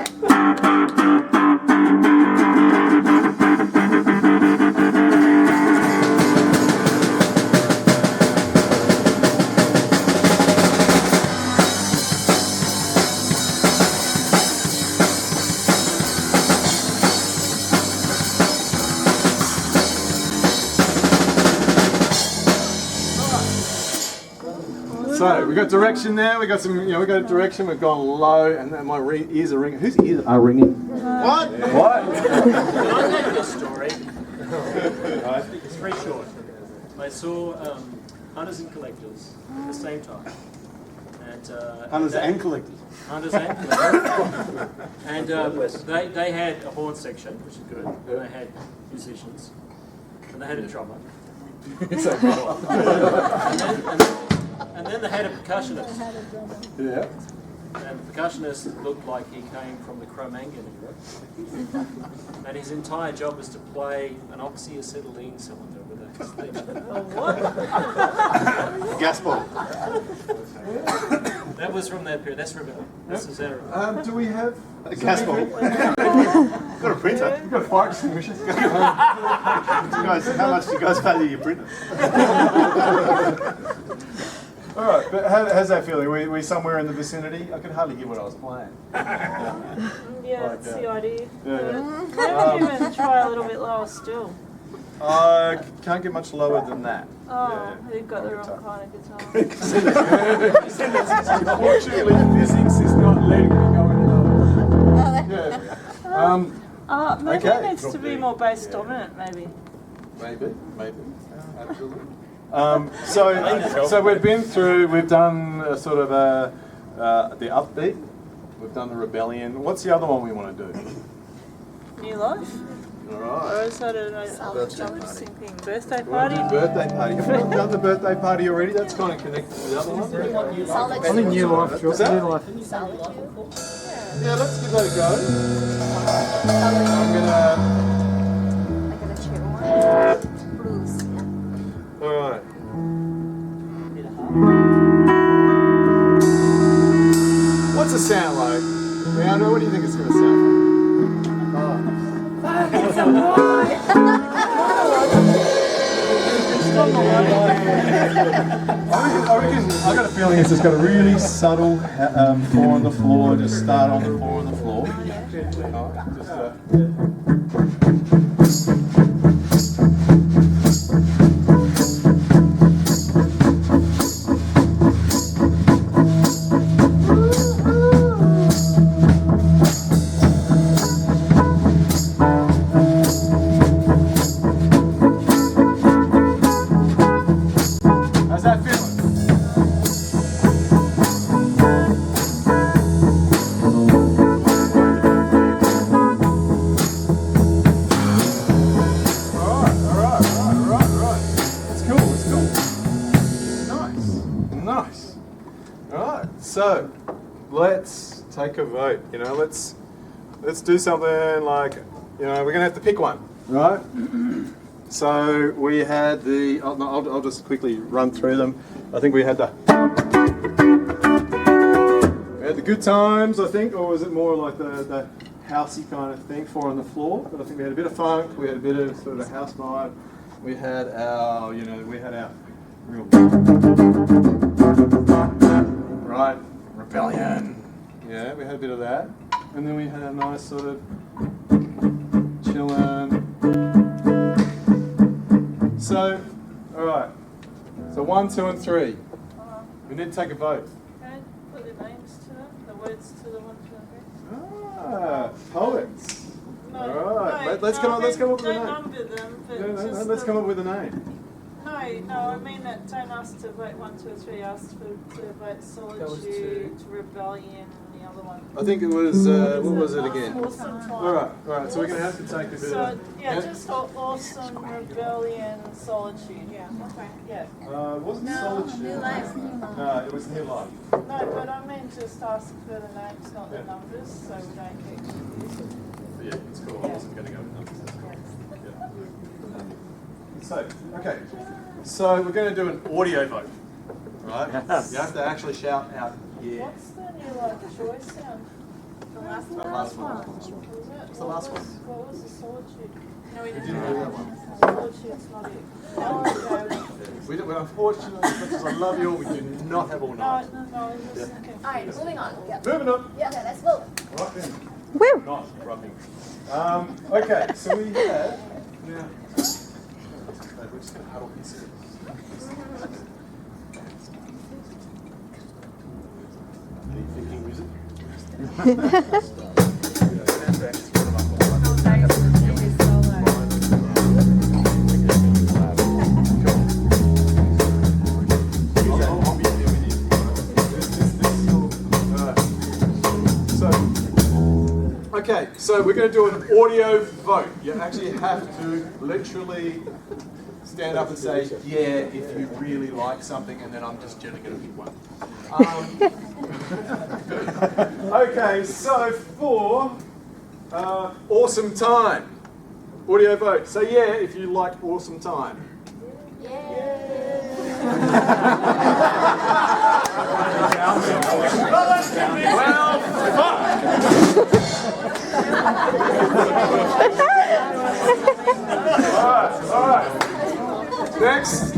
Speaker 1: So we got direction there. We got some, we got a direction. We've gone low, and then my ears are ringing. Whose ears are ringing? What? What?
Speaker 7: Can I tell you a story? It's very short. I saw hunters and collectors at the same time. And,
Speaker 3: Hunters and collectors.
Speaker 7: Hunters and collectors. And they had a horn section, which is good. And they had musicians. And they had a drummer. And then they had a percussionist.
Speaker 1: Yeah.
Speaker 7: And the percussionist looked like he came from the Cro-Magnon era. And his entire job was to play an oxyacetylene cylinder with a stick.
Speaker 3: Gas ball.
Speaker 7: That was from that period. That's rebellion. This is our
Speaker 1: Do we have
Speaker 3: a gas ball? Got a printer.
Speaker 1: You've got fire extinguishers.
Speaker 3: Guys, how much do you guys pay to your printer?
Speaker 1: All right, but how's that feeling? We somewhere in the vicinity? I could hardly hear what I was playing.
Speaker 4: Yeah, that's the idea.
Speaker 1: Yeah.
Speaker 4: Maybe even try a little bit lower still.
Speaker 1: I can't get much lower than that.
Speaker 4: Oh, you've got the wrong kind of guitar.
Speaker 1: Unfortunately, physics is not letting me go any lower. Yeah.
Speaker 4: Maybe
Speaker 1: okay.
Speaker 4: it needs to be more bass dominant, maybe.
Speaker 1: Maybe, absolutely. So we've been through. We've done the upbeat. We've done the rebellion. What's the other one we want to do?
Speaker 4: New life?
Speaker 1: All right.
Speaker 4: Or is that an interesting thing? Birthday party?
Speaker 1: Birthday party. Have we not done the birthday party already? That's kind of connected to the other one.
Speaker 9: I think new life.
Speaker 1: What's that?
Speaker 9: New life.
Speaker 1: Yeah, let's give that a go. I'm gonna. All right. What's it sound like? Leandro, what do you think it's going to sound like? I got a feeling it's just got a really subtle pour on the floor. Just start on the pour on the floor. How's that feeling? Nice. All right. So let's take a vote. You know, let's do something like, you know, we're gonna have to pick one, right? So we had the. I'll just quickly run through them. I think we had the good times, I think, or was it more like the housey kind of thing, 4 on the floor? But I think we had a bit of funk. We had a bit of sort of a house vibe. We had our, you know, real. Right, rebellion. Yeah, we had a bit of that. And then we had a nice sort of chillin'. So, alright. So 1, 2 and 3. We need to take a vote.
Speaker 4: Okay, put the names to them, the words to the one to the next.
Speaker 1: Ah, poets.
Speaker 4: No,
Speaker 1: Alright, let's come up with a
Speaker 4: don't
Speaker 1: name.
Speaker 4: number them, but just
Speaker 1: Let's come up with a name.
Speaker 4: No, I mean that don't ask to vote 1, 2 or 3, ask to vote solitude, rebellion, and the other one.
Speaker 1: I think it was, what was it again?
Speaker 4: Awesome time.
Speaker 1: Alright, so we're going to have to take a bit of...
Speaker 4: Yeah, just awesome, rebellion, solitude. Yeah, okay. Yeah.
Speaker 1: Wasn't solitude?
Speaker 2: New life.
Speaker 1: No, it was new life.
Speaker 4: No, but I mean just ask for the names, not the numbers, so we don't get confused.
Speaker 1: Yeah, it's cool. I wasn't going to go with numbers. So, okay. So we're going to do an audio vote, right?
Speaker 3: Yes.
Speaker 1: You have to actually shout out, yeah.
Speaker 4: What's the new life choice sound?
Speaker 2: The last one.
Speaker 1: Last one.
Speaker 4: Was it?
Speaker 1: It's the last one.
Speaker 4: What was the solitude? No, we
Speaker 1: didn't
Speaker 4: didn't
Speaker 1: do
Speaker 4: do
Speaker 1: that
Speaker 4: that one. Solitude's not it.
Speaker 1: We unfortunately, as much as I love you all, we do not have all night.
Speaker 4: No, I was just thinking.
Speaker 12: Alright, moving on. Yep.
Speaker 1: Moving on.
Speaker 12: Yeah, okay, let's move.
Speaker 1: Right then.
Speaker 2: Woo!
Speaker 1: Nice, rubbing. Okay, so we have now. We're just going to huddle here. Any thinking music? Okay, so we're going to do an audio vote. You actually have to literally stand up and say, yeah, if you really like something, and then I'm just generally going to pick one. Okay, so for awesome time, audio vote. So yeah, if you like awesome time. Well, fuck! All right. Next.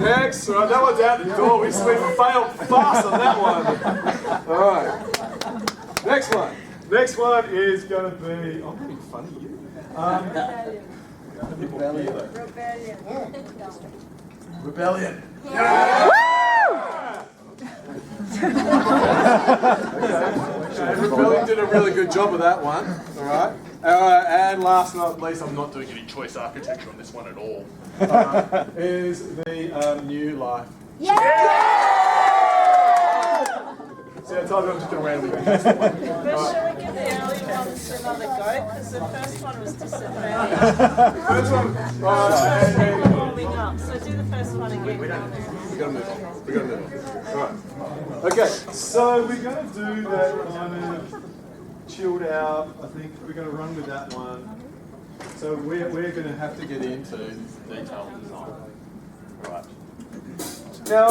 Speaker 1: All right, that one's out the door. We failed fast on that one. All right. Next one is going to be. I'm having fun of you. Rebellion. Yeah. Rebellion did a really good job of that one. All right. And last but not least, I'm not doing any choice architecture on this one at all. Is the new life. See, I told you I'm just going to randomly guess the one.
Speaker 4: But shall we give the early ones another go? Because the first one was disadvantaged.
Speaker 1: First one.
Speaker 4: Warming up. So do the first one again.
Speaker 1: We're going to move on. All right. Okay, so we're going to do that kind of chilled out. I think we're going to run with that one. So we're going to have to get into detailed design. All right. Now,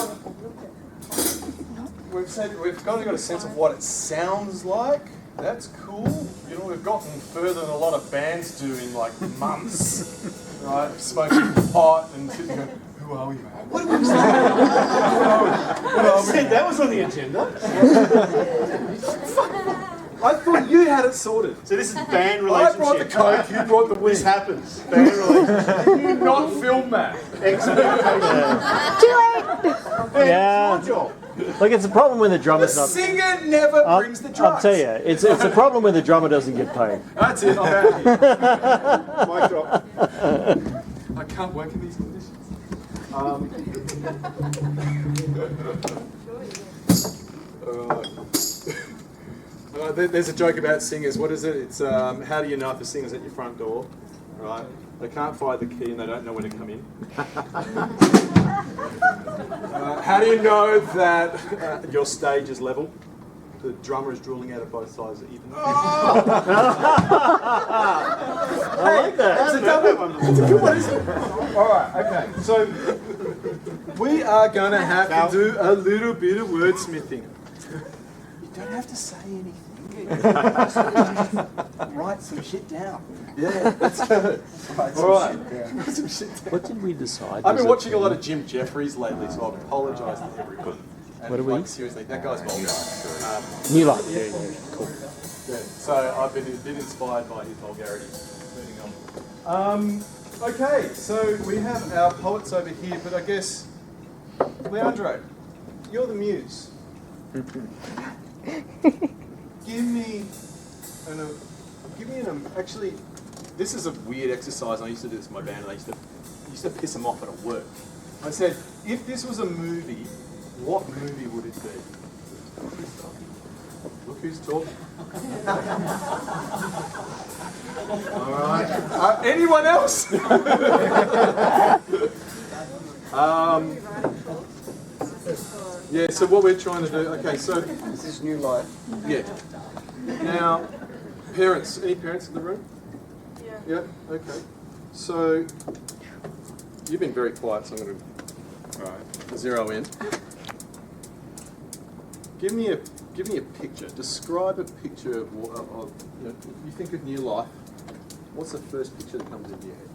Speaker 1: we've kind of got a sense of what it sounds like. That's cool. You know, we've gotten further than a lot of bands do in like months. Right? Smoking pot and sitting there,
Speaker 3: Who are we, man?
Speaker 13: What said that was on the agenda.
Speaker 3: I thought you had it sorted.
Speaker 13: So this is band relationship.
Speaker 3: I brought the coke, you brought the
Speaker 13: This
Speaker 3: wing.
Speaker 13: happens. Band relationship.
Speaker 3: Did you not film that?
Speaker 14: Too late.
Speaker 13: Yeah. It's your job.
Speaker 14: Look, it's a problem when the
Speaker 3: The
Speaker 14: drummer's not.
Speaker 3: singer never brings the drugs.
Speaker 14: I'll tell you, it's a problem when the drummer doesn't get paid.
Speaker 3: That's it, I'm out of here. Mic drop. I can't work in these conditions. There's a joke about singers. What is it? It's how do you know if a singer's at your front door? Right? They can't find the key and they don't know when to come in. How do you know that your stage is level? The drummer is drooling out of both sides even.
Speaker 14: I like that.
Speaker 3: It's a good one, isn't it? All right, okay. So we are going to have to do a little bit of wordsmithing. You don't have to say anything. Write some shit down. Yeah, let's go. All right. Write some shit down.
Speaker 14: What did we decide?
Speaker 3: I've been watching a lot of Jim Jeffries lately, so I apologise to everybody. And
Speaker 14: What are we?
Speaker 3: like, seriously, that guy's vulgar.
Speaker 14: New Life. Yeah, cool.
Speaker 3: Yeah, so I've been a bit inspired by his vulgarity. Moving on. Okay, so we have our poets over here, but I guess, Leandro, you're the muse. Actually, this is a weird exercise. I used to do this in my band, and I used to piss them off at work. I said, if this was a movie, what movie would it be? Look who's talking. All right. Anyone else? Yeah, so what we're trying to do, okay, so...
Speaker 6: Is this new life?
Speaker 3: Yeah. Now, parents, any parents in the room?
Speaker 4: Yeah.
Speaker 3: Yeah, okay. So, you've been very quiet, so I'm going to zero in. Give me a picture. Describe a picture of you know, if you think of new life, what's the first picture that comes into your head?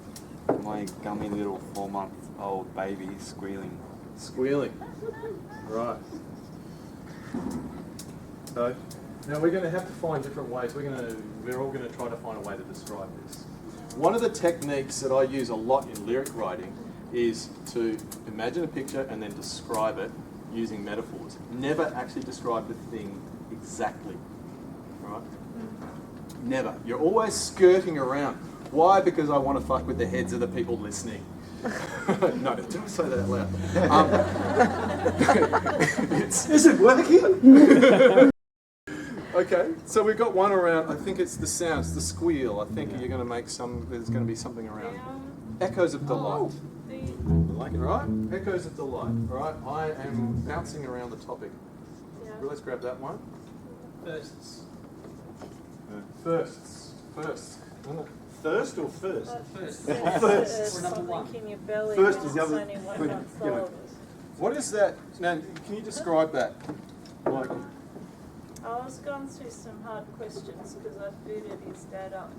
Speaker 11: My gummy little 4-month-old baby squealing.
Speaker 3: Squealing. Right. So, now we're going to have to find different ways. We're all going to try to find a way to describe this. One of the techniques that I use a lot in lyric writing is to imagine a picture and then describe it using metaphors. Never actually describe the thing exactly, right? Never. You're always skirting around. Why? Because I want to fuck with the heads of the people listening. No, don't say that out loud.
Speaker 13: Is it working?
Speaker 3: Okay, so we've got one around, I think it's the sounds, the squeal. I think you're going to make there's going to be something around. Echoes of delight. Like it, right? Echoes of delight, right? I am bouncing around the topic. Well, let's grab that one. Firsts. Firsts. First.
Speaker 13: First or first?
Speaker 4: First.
Speaker 13: First.
Speaker 4: Something in your belly.
Speaker 13: First is the
Speaker 4: it's
Speaker 13: other.
Speaker 4: only 1 month old.
Speaker 3: What is that? Now, can you describe that? Like,
Speaker 4: I was going through some hard questions because I booted his dad out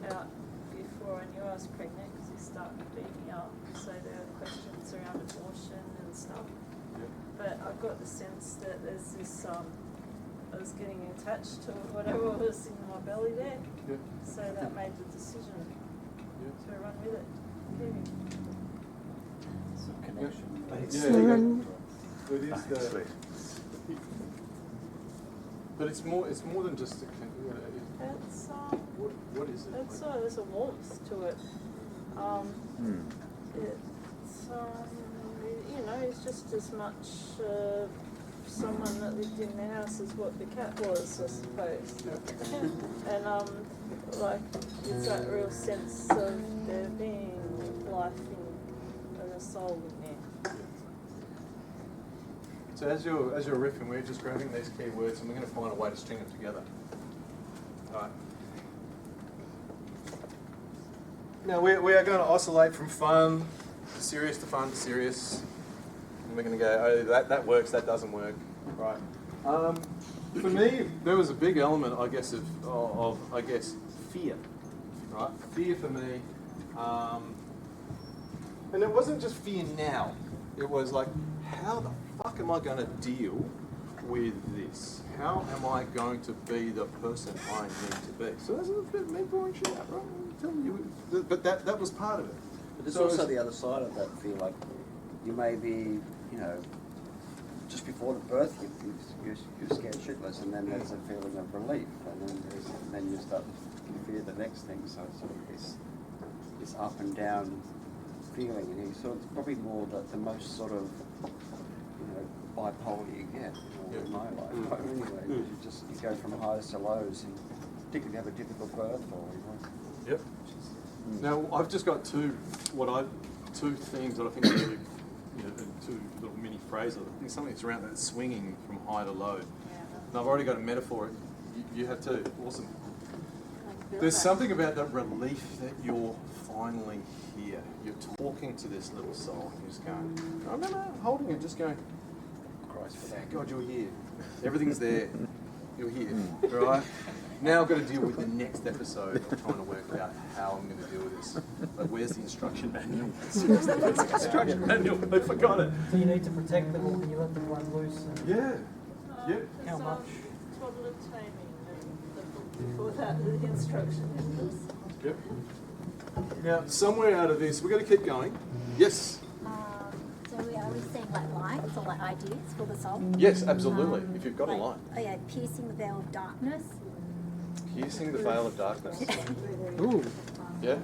Speaker 4: before I knew I was pregnant because he started to beat me up. So there were questions around abortion and stuff.
Speaker 3: yeah.
Speaker 4: But I got the sense that there's this, I was getting attached to whatever was in my belly there.
Speaker 3: Yeah.
Speaker 4: So that made the decision to run with it.
Speaker 13: Some connection.
Speaker 3: Yeah, there you go. It is the, but it's more than just a.
Speaker 4: It's,
Speaker 3: what is it?
Speaker 4: it's, there's a warmth to it. It's, you know, it's just as much someone that lived in the house as what the cat was, I suppose. And like, it's that real sense of there being life and a soul in there.
Speaker 3: So as you're riffing, we're just grabbing these key words and we're going to find a way to string them together. All right. Now we are going to oscillate from fun to serious to fun to serious. And we're going to go, oh, that works, that doesn't work. Right. For me, there was a big element, I guess, of fear. Right? Fear for me. And it wasn't just fear now.
Speaker 1: It was like, how the fuck am I going to deal with this? How am I going to be the person I need to be? So that's a bit of mentoring shit, right? I'm telling you. But that was part of it.
Speaker 6: But there's
Speaker 1: So
Speaker 6: also
Speaker 1: it's-
Speaker 6: the other side of that feel, like you may be, you know, just before the birth you're scared shitless, and then there's a feeling of relief, and then you start to fear the next thing. So it's sort of this up and down feeling, and you sort of probably more the most sort of, you know, bipolar you get in my life. Anyway, you go from highs to lows, and particularly have a difficult birth, or you know.
Speaker 1: Yep. Now I've just got two themes that I think are really, you know, two little mini phrases. I think something that's around that swinging from high to low. And I've already got a metaphor. You have too. Awesome. There's something about that relief that you're finally here. You're talking to this little soul, and you're just going, I remember holding it, just going, Christ, thank God you're here. Everything's there. You're here, right? Now I've got to deal with the next episode of trying to work out how I'm going to deal with this. Like, where's the instruction manual? Seriously, where's the instruction manual? I forgot it.
Speaker 9: Do you need to protect them, or can you let them run loose? And
Speaker 1: Yeah. Yep.
Speaker 9: How much?
Speaker 4: Toddler taming, the book before that, the instruction.
Speaker 1: Yep. Now, somewhere out of this, we're going to keep going. Yes.
Speaker 12: So are we saying like lights or like ideas for the soul?
Speaker 1: Yes, absolutely. If you've got a
Speaker 12: like,
Speaker 1: line.
Speaker 12: Oh yeah, piercing the veil of darkness.
Speaker 1: Piercing the veil of darkness.
Speaker 14: Ooh.
Speaker 1: Yeah.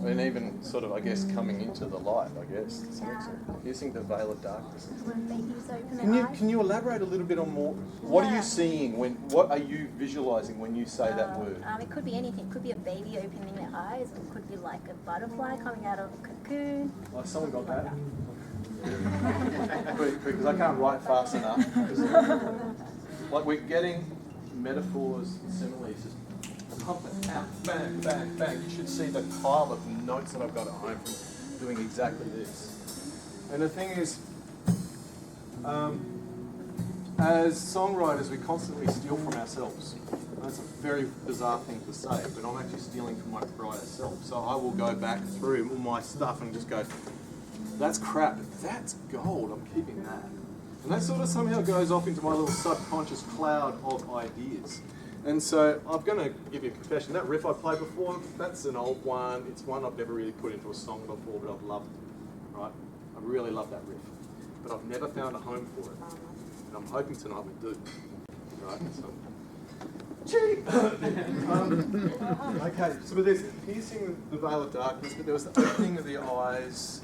Speaker 1: And even sort of, I guess, coming into the light, I guess. To some extent. Piercing the veil of darkness.
Speaker 12: When babies open their eyes.
Speaker 1: Can you elaborate a little bit on more? What are
Speaker 12: Yeah.
Speaker 1: you seeing what are you visualizing when you say that word?
Speaker 12: It could be anything. It could be a baby opening their eyes, or it could be like a butterfly coming out of a cocoon.
Speaker 1: Oh, someone got that? Because I can't write fast enough. Like, we're getting metaphors and similes, just pump it out, bang, bang, bang. You should see the pile of notes that I've got at home from doing exactly this. And the thing is, as songwriters, we constantly steal from ourselves. That's a very bizarre thing to say, but I'm actually stealing from my prior self. So I will go back through all my stuff and just go, that's crap, that's gold, I'm keeping that. And that sort of somehow goes off into my little subconscious cloud of ideas. And so I'm going to give you a confession. That riff I played before, that's an old one. It's one I've never really put into a song before, but I've loved it, right? I really love that riff. But I've never found a home for it. And I'm hoping tonight we do, right? So, okay, so there's piercing the veil of darkness, but there was the opening of the eyes.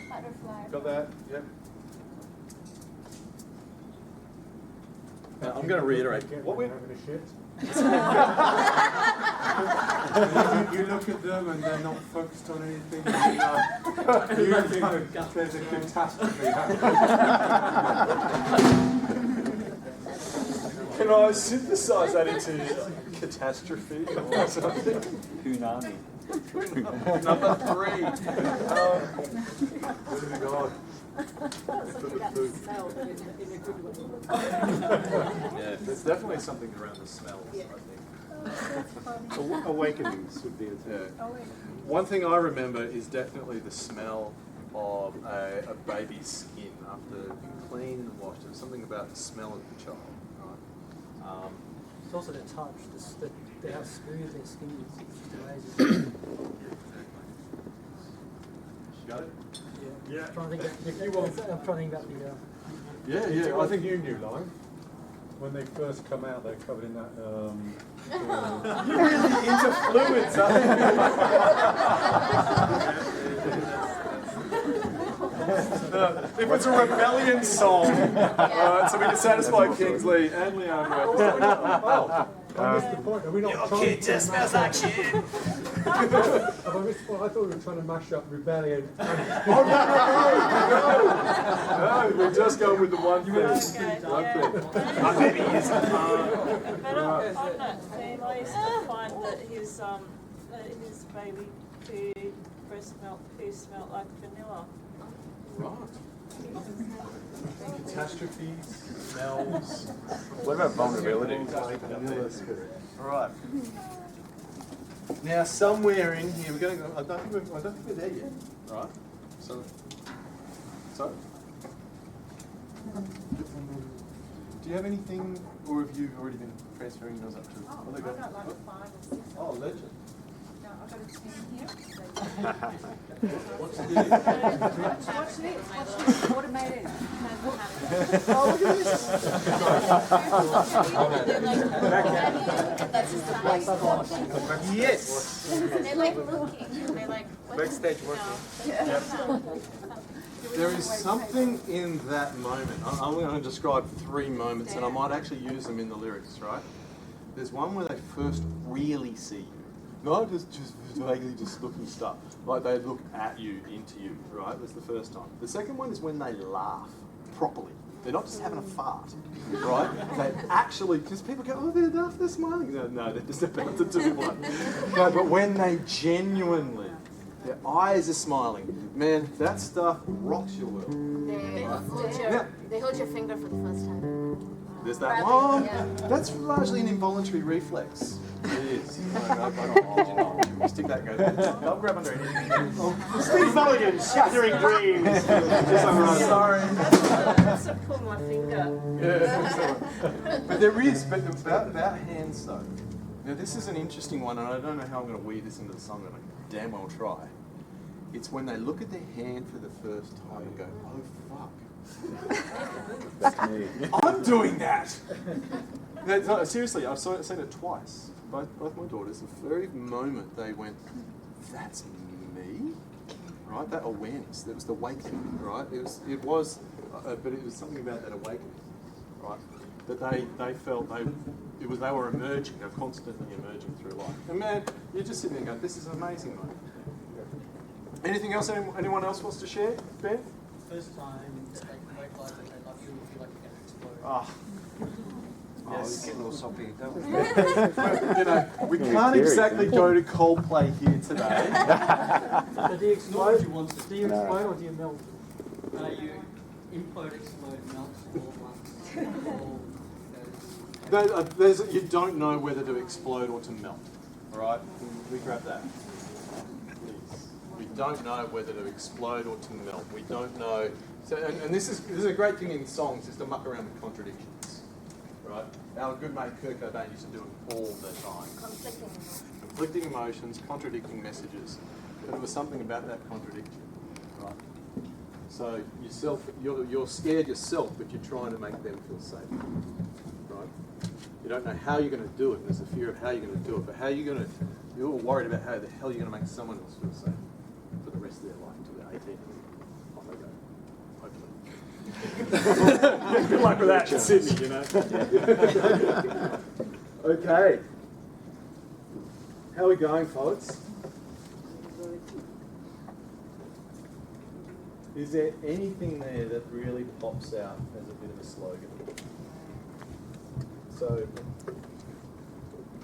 Speaker 12: Butterfly.
Speaker 1: Got that? Yep. Now, I'm going to reiterate what we're having a shit. You look at them and they're not focused on anything. You think that there's a catastrophe happening. Can I synthesize that into catastrophe or something?
Speaker 11: Punani.
Speaker 1: Number 3. Oh God. Yeah, there's definitely something around the smells, I think.
Speaker 13: Awakenings would be it.
Speaker 1: Yeah. One thing I remember is definitely the smell of a baby's skin after being cleaned and washed. There's something about the smell of the child. Right?
Speaker 9: it's also the touch, how smooth their skin is. It's just amazing.
Speaker 1: Got it?
Speaker 9: Yeah. I'm trying to think about the.
Speaker 1: Yeah, I think you knew, Lauren.
Speaker 13: When they first come out, they're covered in that.
Speaker 1: Into fluids, if it's a rebellion song, so we can satisfy Kingsley and Leon.
Speaker 13: I missed the point. Are we not trying
Speaker 7: kid just smells like shit.
Speaker 13: Have I missed the point? I thought we were trying to mash up rebellion.
Speaker 1: No, we're just going with the one thing.
Speaker 4: My
Speaker 7: baby is
Speaker 4: But on that theme, I used to find that his baby poo, breast milk poo smelled like vanilla.
Speaker 1: Right. Catastrophes, smells.
Speaker 11: What about vulnerability?
Speaker 1: All right. Now, somewhere in here, we're going to. I don't think we're there yet. Right. So
Speaker 3: So, do you have anything, or have you already been transferring those up to?
Speaker 8: Oh,
Speaker 3: they
Speaker 8: I've
Speaker 3: got?
Speaker 8: got like 5 or 6.
Speaker 3: Oh, legend.
Speaker 8: No, I've got a 10 here.
Speaker 3: What's
Speaker 8: Watch this. Automated.
Speaker 4: Oh, look at this.
Speaker 8: That's just the whiteboard.
Speaker 3: Yes.
Speaker 8: They're like looking. They're like,
Speaker 11: Backstage working.
Speaker 3: There is something in that moment. I'm going to describe 3 moments, and I might actually use them in the lyrics, right? There's one where they first really see you. Not just vaguely just looking stuff. Like they look at you, into you, right? That's the first time. The second one is when they laugh properly. They're not just having a fart, right? They actually, because people go, oh, they're smiling. No, they're just about to do one. No, but when they genuinely, their eyes are smiling, man, that stuff rocks your world.
Speaker 12: They hold your finger for the first time.
Speaker 3: There's that one. That's largely an involuntary reflex. It is. Stick that go. Don't grab under anything.
Speaker 14: Steve Mulligan, shattering dreams.
Speaker 3: Sorry.
Speaker 4: That's to pull my finger.
Speaker 3: Yeah. But there is, but about hands though. Now this is an interesting one, and I don't know how I'm going to weave this into the song, but I damn well try. It's when they look at their hand for the first time and go, oh fuck.
Speaker 11: That's me.
Speaker 3: I'm doing that. No, seriously, I've seen it twice. Both my daughters, the very moment they went, that's me, right? That awareness, that was the awakening, right? But it was something about that awakening, right? That they felt they were emerging, they were constantly emerging through life. And man, you're just sitting there going, this is an amazing moment. Anything else anyone else wants to share, Ben?
Speaker 5: First time that they vocalise that they love you and feel like you're going to explode.
Speaker 6: Oh, it's getting all soppy, don't we?
Speaker 3: You know, we can't exactly go to Coldplay here today.
Speaker 9: So do you explode? Do you explode or do you melt?
Speaker 5: You implode, explode, melt all at once.
Speaker 3: You don't know whether to explode or to melt. All right, we grab that. Please. We don't know whether to explode or to melt. We don't know. So, and this is a great thing in songs, is to muck around with contradictions. Right? Our good mate Kurt Cobain used to do it all the time. Conflicting emotions, contradicting messages. But it was something about that contradiction. Right? So you're scared yourself, but you're trying to make them feel safe. Right? You don't know how you're going to do it. There's a fear of how you're going to do it, but you're all worried about how the hell you're going to make someone else feel safe for the rest of their life until they're 18. Off they go. Hopefully. Good luck with that in Sydney, you know. Okay. How are we going, folks? Is there anything there that really pops out as a bit of a slogan? So,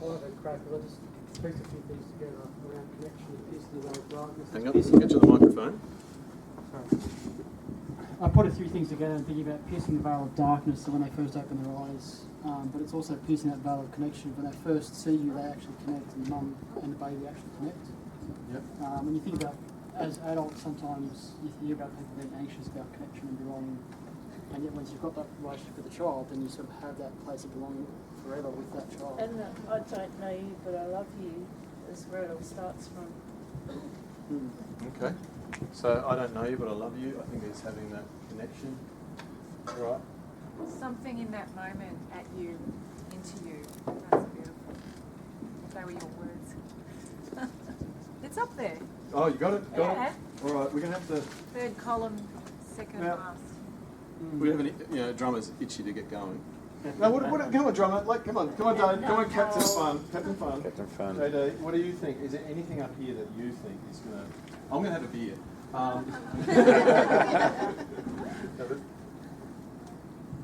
Speaker 9: I'll have a crack, but I'll just piece a few things together around connection and piece the veil of darkness.
Speaker 3: hang on, get to the microphone.
Speaker 9: Sorry. I put a few things together and thinking about piercing the veil of darkness, so when they first open their eyes, but it's also piercing that veil of connection. When they first see you, they actually connect, and the mum and the baby actually connect.
Speaker 3: Yep.
Speaker 9: When you think about, as adults, sometimes you hear about people being anxious about connection and belonging, and yet once you've got that relationship with the child, then you sort of have that place of belonging forever with that child.
Speaker 4: And I don't know you, but I love you is where it all starts from.
Speaker 3: Okay. So I don't know you, but I love you. I think it's having that connection. Right.
Speaker 8: Something in that moment at you, into you. That's beautiful. They were your words. It's up there.
Speaker 3: Oh, you got it? Got
Speaker 8: Yeah.
Speaker 3: it? All right, we're going to have to...
Speaker 8: Third column, second
Speaker 3: Now-
Speaker 8: last.
Speaker 3: We have drummers itchy to get going. No, come on, drummer. Come on, Dave. Come on, Captain Fun.
Speaker 11: Captain Fun.
Speaker 3: JD, what do you think? Is there anything up here that you think is going to... I'm going to have a beer.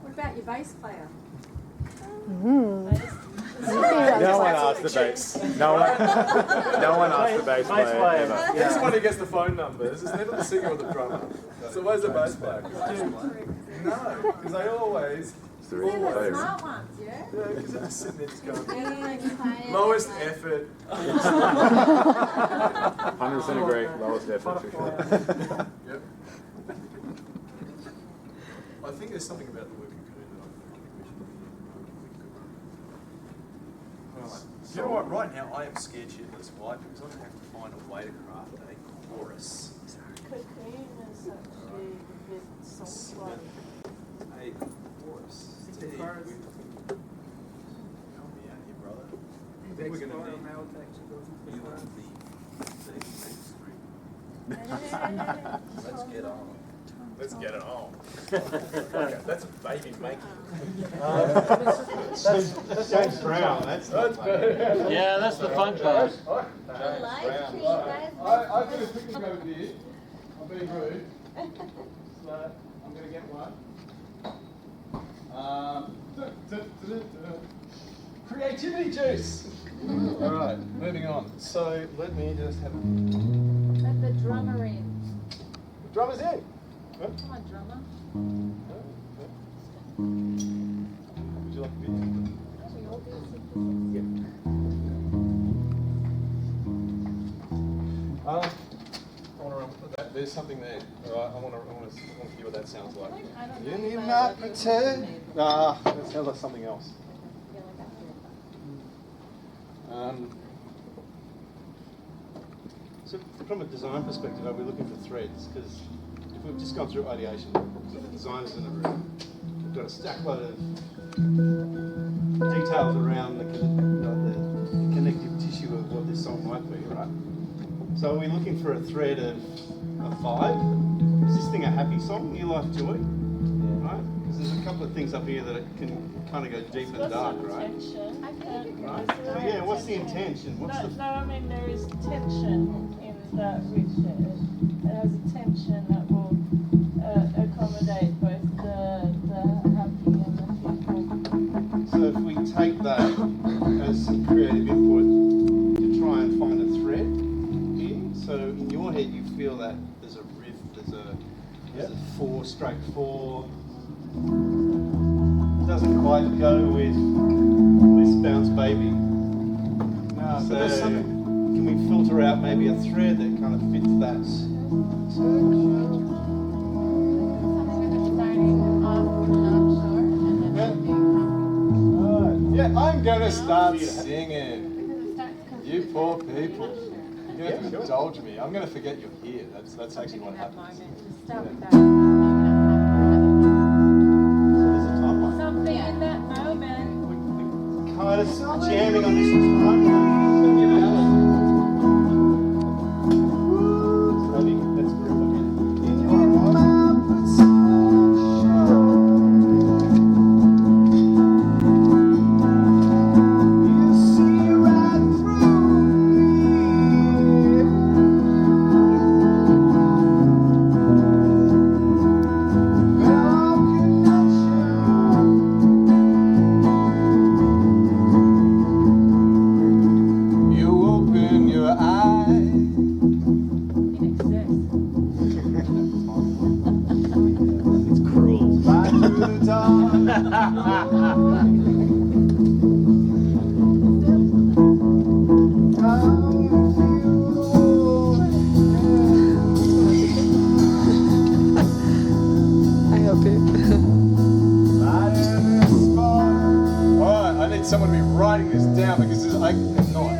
Speaker 8: What about your bass player?
Speaker 11: No one asked the bass. No one asked the bass player ever.
Speaker 3: He's the one who gets the phone numbers. It's never the singer or the drummer. So where's the bass player? No, because they always...
Speaker 8: They're the smart ones, yeah?
Speaker 3: Yeah, because they're just sitting there just going... Lowest effort.
Speaker 11: 100% agree. Lowest effort for sure.
Speaker 3: Yep. I think there's something about the work of Coon that I think we should Right. You know what? Right now I am scared shitless. Why? Because I'm going to have to find a way to craft a chorus.
Speaker 4: Cocoon is actually a bit song-like.
Speaker 3: A chorus.
Speaker 5: Sing the chorus.
Speaker 3: Help me out here, brother. I
Speaker 5: Big
Speaker 3: think we're going
Speaker 5: squirrel,
Speaker 3: to
Speaker 5: male text, goes into the
Speaker 3: need
Speaker 5: chorus.
Speaker 3: Let's get on. Let's get it on. Okay, that's a baby making. That's James Brown. That's better.
Speaker 11: Yeah, that's the fun part.
Speaker 12: Live stream, guys.
Speaker 3: I took a picture over here. I'm being rude. So I'm going to get one. Creativity juice. All right, moving on. So let me just have.
Speaker 12: Let the drummer in.
Speaker 3: The drummer's in.
Speaker 12: Come on, drummer.
Speaker 3: Would you like a bit?
Speaker 12: We all do synthesis.
Speaker 3: I want to run with that. There's something there. All right, I want to hear what that sounds like. You need not pretend. Let's tell us something else. So from a design perspective, are we looking for threads? Because if we've just gone through ideation, so the designers in the room, we've got a stack load of details around the connective tissue of what this song might be, right? So are we looking for a thread of a vibe? Is this thing a happy song, New Life Joy? Right? Because there's a couple of things up here that it can kind of go deep and dark, right?
Speaker 4: Tension.
Speaker 3: Right. So yeah, what's the intention? What's
Speaker 4: No,
Speaker 3: the
Speaker 4: no, I mean there is tension in that which it has a tension that will accommodate both the happy and the fearful.
Speaker 3: So if we take that as some creative input to try and find a thread here, so in your head you feel that there's a riff, there's a 4/4. Doesn't quite go with this bounce baby. No, so there's something. Can we filter out maybe a thread that kind of fits that? Yeah, I'm gonna start singing. You poor people. You're gonna have to indulge me. I'm gonna forget you're here. That's actually what happens.
Speaker 4: Something in that moment.
Speaker 3: Kind of jamming on this timeline. Let's group them in. Someone to be writing this down because I cannot.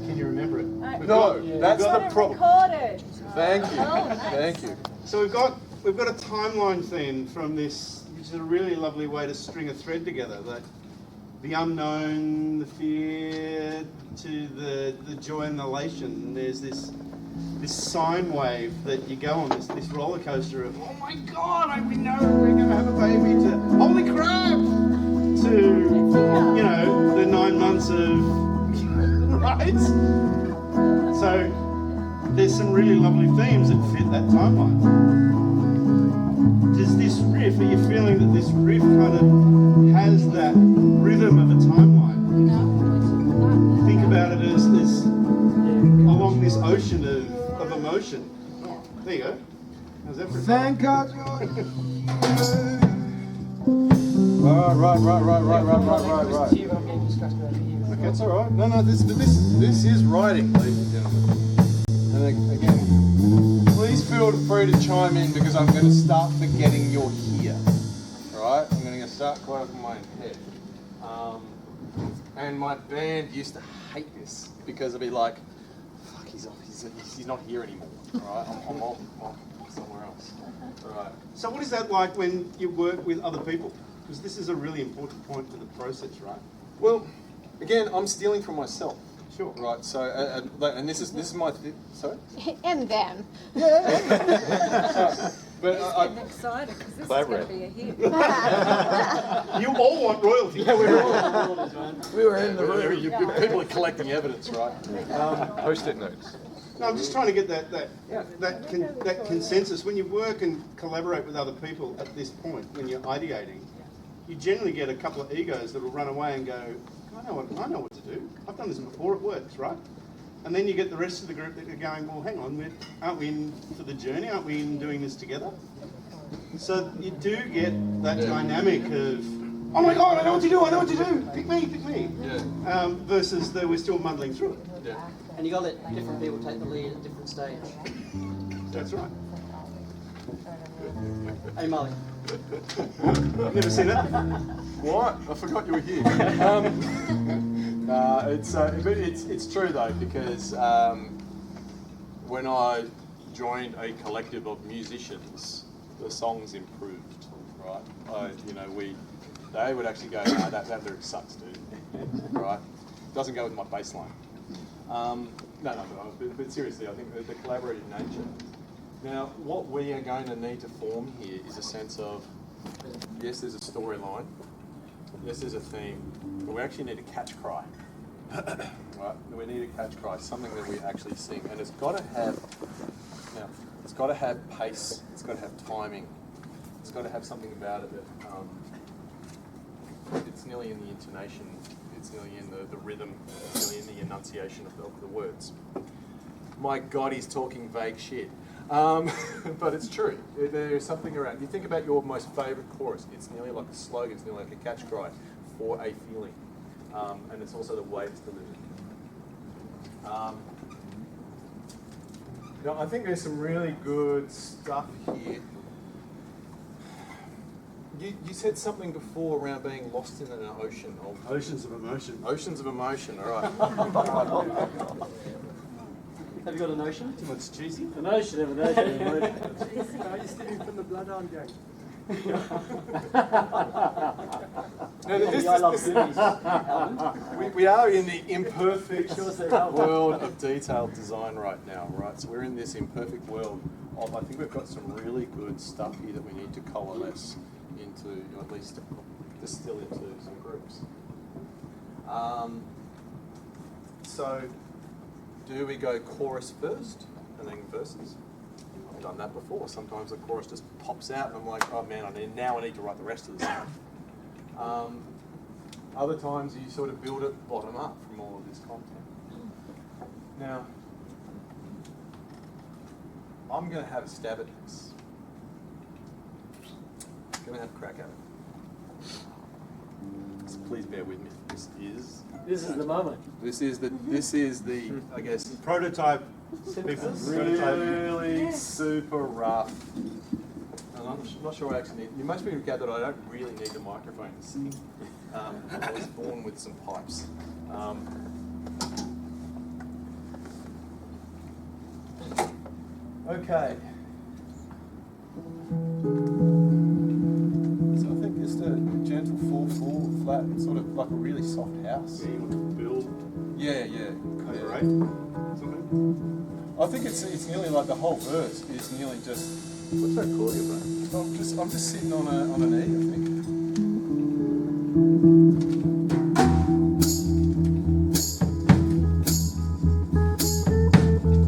Speaker 3: Can you remember it? No, that's the problem.
Speaker 4: Recorded.
Speaker 3: Thank you,
Speaker 12: Oh, nice.
Speaker 3: thank you. So we've got a timeline then from this, which is a really lovely way to string a thread together. The unknown, the fear, to the joy and the elation. There's this sine wave that you go on, this roller coaster of, oh my God, we know we're going to have a baby, to holy crap, to, the 9 months of, right? So there's some really lovely themes that fit that timeline. Does this riff, are you feeling that this riff kind of has that rhythm of a timeline? Think about it as along this ocean of emotion. There you go. How's that for Thank God you're here. Right. Okay, it's all right. No, this is writing, ladies and gentlemen. And again, please feel free to chime in because I'm going to start forgetting you're here. Right? I'm going to start quite off my head. And my band used to hate this because it'd be like, fuck, he's not here anymore. Right? I'm off somewhere else. Right.
Speaker 14: So what is that like when you work with other people? Because this is a really important point to the process, right?
Speaker 3: Well, again, I'm stealing from myself.
Speaker 14: Sure.
Speaker 3: Right. So, and this is my sorry.
Speaker 10: And then.
Speaker 3: But
Speaker 8: I'm excited because this is going to be a hit.
Speaker 14: You all want royalty.
Speaker 3: Yeah, we were all royalties, man. We were in the room. People are collecting evidence, right?
Speaker 11: Post-it notes.
Speaker 14: No, I'm just trying to get that consensus. When you work and collaborate with other people at this point, when you're ideating, you generally get a couple of egos that will run away and go, I know what to do. I've done this before, it works, right? And then you get the rest of the group that are going, well, hang on, aren't we in for the journey? Aren't we in doing this together? So you do get that dynamic of, oh my God, I know what to do, pick me. Yeah. Versus that we're still muddling through it.
Speaker 3: Yeah.
Speaker 5: And you got to let different people take the lead at a different stage.
Speaker 14: That's right.
Speaker 5: Hey, Mulligan.
Speaker 14: Never seen that?
Speaker 3: What? I forgot you were here. It's true though, because when I joined a collective of musicians, the songs improved, right? They would actually go, no, that lyric sucks, dude, right? Doesn't go with my bass line. But seriously, I think the collaborative nature. Now, what we are going to need to form here is a sense of, yes, there's a storyline, yes, there's a theme, but we actually need a catch cry. Right? We need a catch cry, something that we actually sing, and it's got to have pace, it's got to have timing, it's got to have something about it that it's nearly in the intonation, it's nearly in the rhythm, it's nearly in the enunciation of the words. My God, he's talking vague shit. But it's true. There's something around. You think about your most favourite chorus. It's nearly like a slogan. It's nearly like a catch cry for a feeling, and it's also the way it's delivered. I think there's some really good stuff here. You said something before around being lost in an ocean of
Speaker 14: Oceans of emotion.
Speaker 3: Oceans of emotion. All right.
Speaker 5: Have you got a notion?
Speaker 14: What's cheesy?
Speaker 13: An ocean of an ocean. I used to be from the Bloodhound Gang.
Speaker 3: We are in the imperfect world of detailed design right now, right? So we're in this imperfect world of, I think we've got some really good stuff here that we need to coalesce into, or at least distill into some groups. So, do we go chorus first and then verses? I've done that before. Sometimes the chorus just pops out and I'm like, oh man, I need to write the rest of the song. Other times you sort of build it bottom up from all of this content. Now, I'm going to have a stab at this. I'm going to have a crack at it. So please bear with me. This is
Speaker 13: the moment.
Speaker 3: This is the I guess
Speaker 14: Prototype.
Speaker 3: really super rough. And I'm not sure I actually need. You must be gathered I don't really need the microphone to sing. I was born with some pipes. Okay. So I think just a gentle 4/4 flat, sort of like a really soft house.
Speaker 14: Yeah, you want to build.
Speaker 3: Yeah.
Speaker 14: Over 8. Something.
Speaker 3: I think it's nearly like the whole verse is nearly just. What's that chord here, bro? I'm just sitting on an E, I think.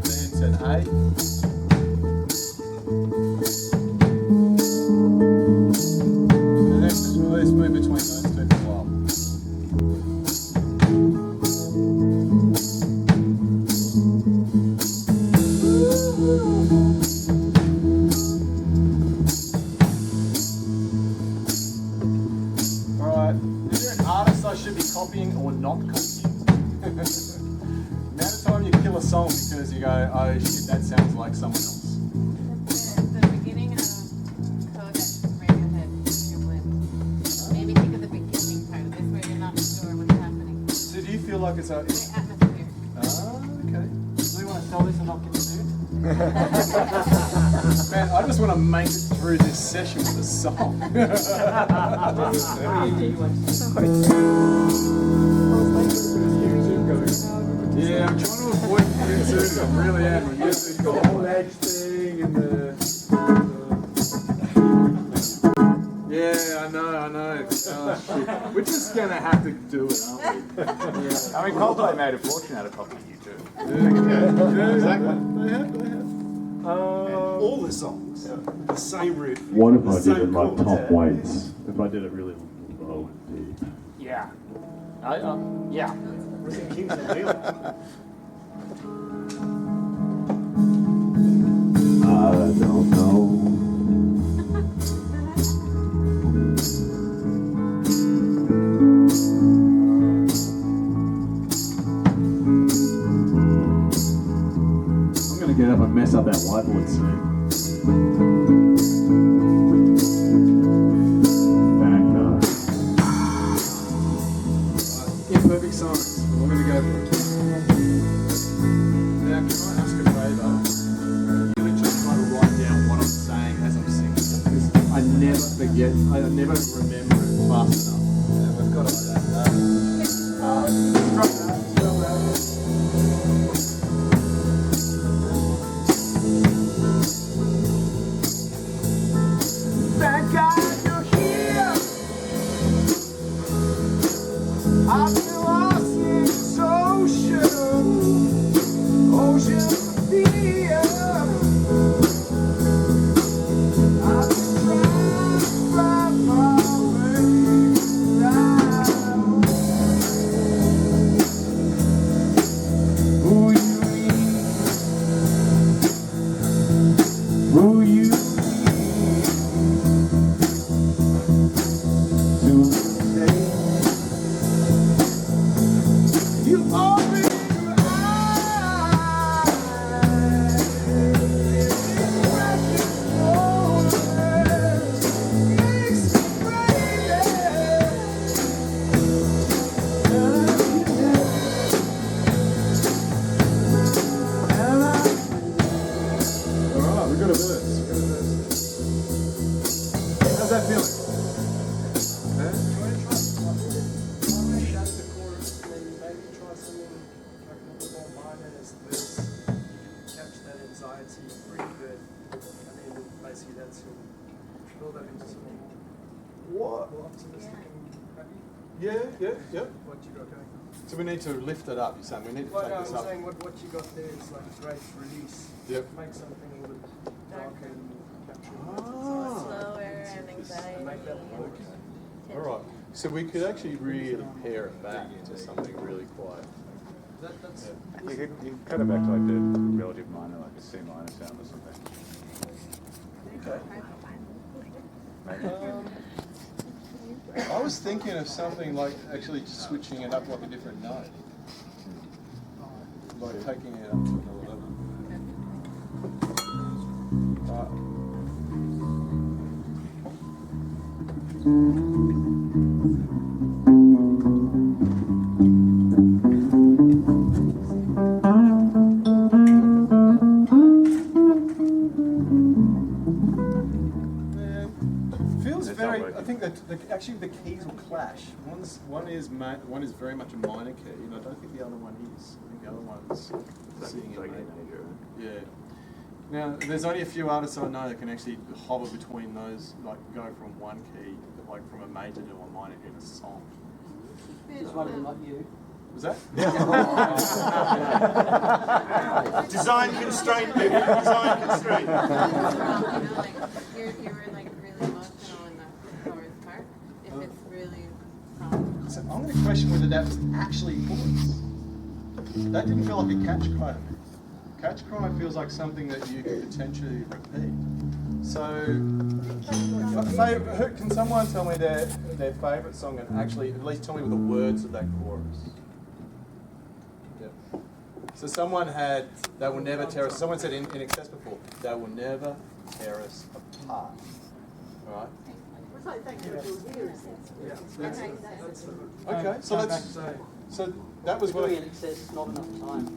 Speaker 3: Then it's an A. And let's move between those two for a while. Alright, is there an artist I should be copying or not copying? Now that first time you kill a song because you go, oh shit, that sounds like someone else?
Speaker 2: The beginning of code that Radiohead you went. Maybe think of the beginning part of this where you're not sure what's happening.
Speaker 3: So do you feel like it's a...
Speaker 2: The atmosphere.
Speaker 3: okay.
Speaker 9: Do we want to sell this or not get to do it?
Speaker 3: Man, I just want to make it through this session with a song. Yeah, I'm trying to avoid YouTube. I really am. YouTube's got the whole edge thing and the... Yeah, I know. Oh, shit. We're just going to have to do it, aren't we?
Speaker 11: I mean, Coldplay made a fortune out of copying YouTube.
Speaker 3: Yeah, exactly. They have.
Speaker 14: And all the songs, the same riff.
Speaker 15: What if
Speaker 14: the
Speaker 15: I did
Speaker 14: same
Speaker 15: it like
Speaker 14: chords.
Speaker 15: top weights? If I did it really low and deep.
Speaker 11: Yeah.
Speaker 7: Yeah.
Speaker 14: Was it Kingsley Jones?
Speaker 15: I don't know. I'm gonna get up and mess up that whiteboard soon.
Speaker 3: Imperfect silence. I'm going to go for it. Now, can I ask a favour? You literally try to write down what I'm saying as I'm singing. Because I never forget, I never remember it fast enough. Yeah, we've got it like that. Thank God you're here. I've been lost in this ocean of fear. I've been trying to find my way down. Who you need? Who you need to stay? You open your eyes, cracking shoulders, makes me crazy. Alright, we got a verse. How's that feeling? Huh? What? Yeah.
Speaker 13: What you got going?
Speaker 3: So we need to lift it up, you're saying? We need to
Speaker 13: Well,
Speaker 3: take
Speaker 13: no,
Speaker 3: this
Speaker 13: I'm
Speaker 3: up.
Speaker 13: saying what you got there is like a great release.
Speaker 3: Yep.
Speaker 13: Make something a little bit darker and capture
Speaker 2: Slower and anxiety.
Speaker 13: make that work.
Speaker 3: All right. So we could actually really pare it back to something really quiet.
Speaker 13: That's
Speaker 11: You could cut it back to like the relative minor, like a C minor sound or something. Maybe.
Speaker 3: I was thinking of something like actually just switching it up like a different note. Like taking it up to another level. Feels very. I think that actually the keys will clash. One is very much a minor key, and I don't think the other one is. I think the other one's sitting in major. Yeah. Now, there's only a few artists I know that can actually hover between those, like go from one key, like from a major to a minor in a song.
Speaker 5: Just one of them, not you.
Speaker 3: Was that?
Speaker 14: Design constraint, people. Design constraint.
Speaker 2: You were like really emotional in the chorus part. If it's really strong.
Speaker 3: So I'm going to question whether that was actually chords. That didn't feel like a catch cry to me. Catch cry feels like something that you could potentially repeat. So, can someone tell me their favourite song and actually at least tell me the words of that chorus? Yep. So someone had, they will never tear us, someone said in excess before, they will never tear us apart. All right?
Speaker 4: It's like thank you for here,
Speaker 3: Okay, so let's, so that was what.
Speaker 5: Doing in excess, not enough time.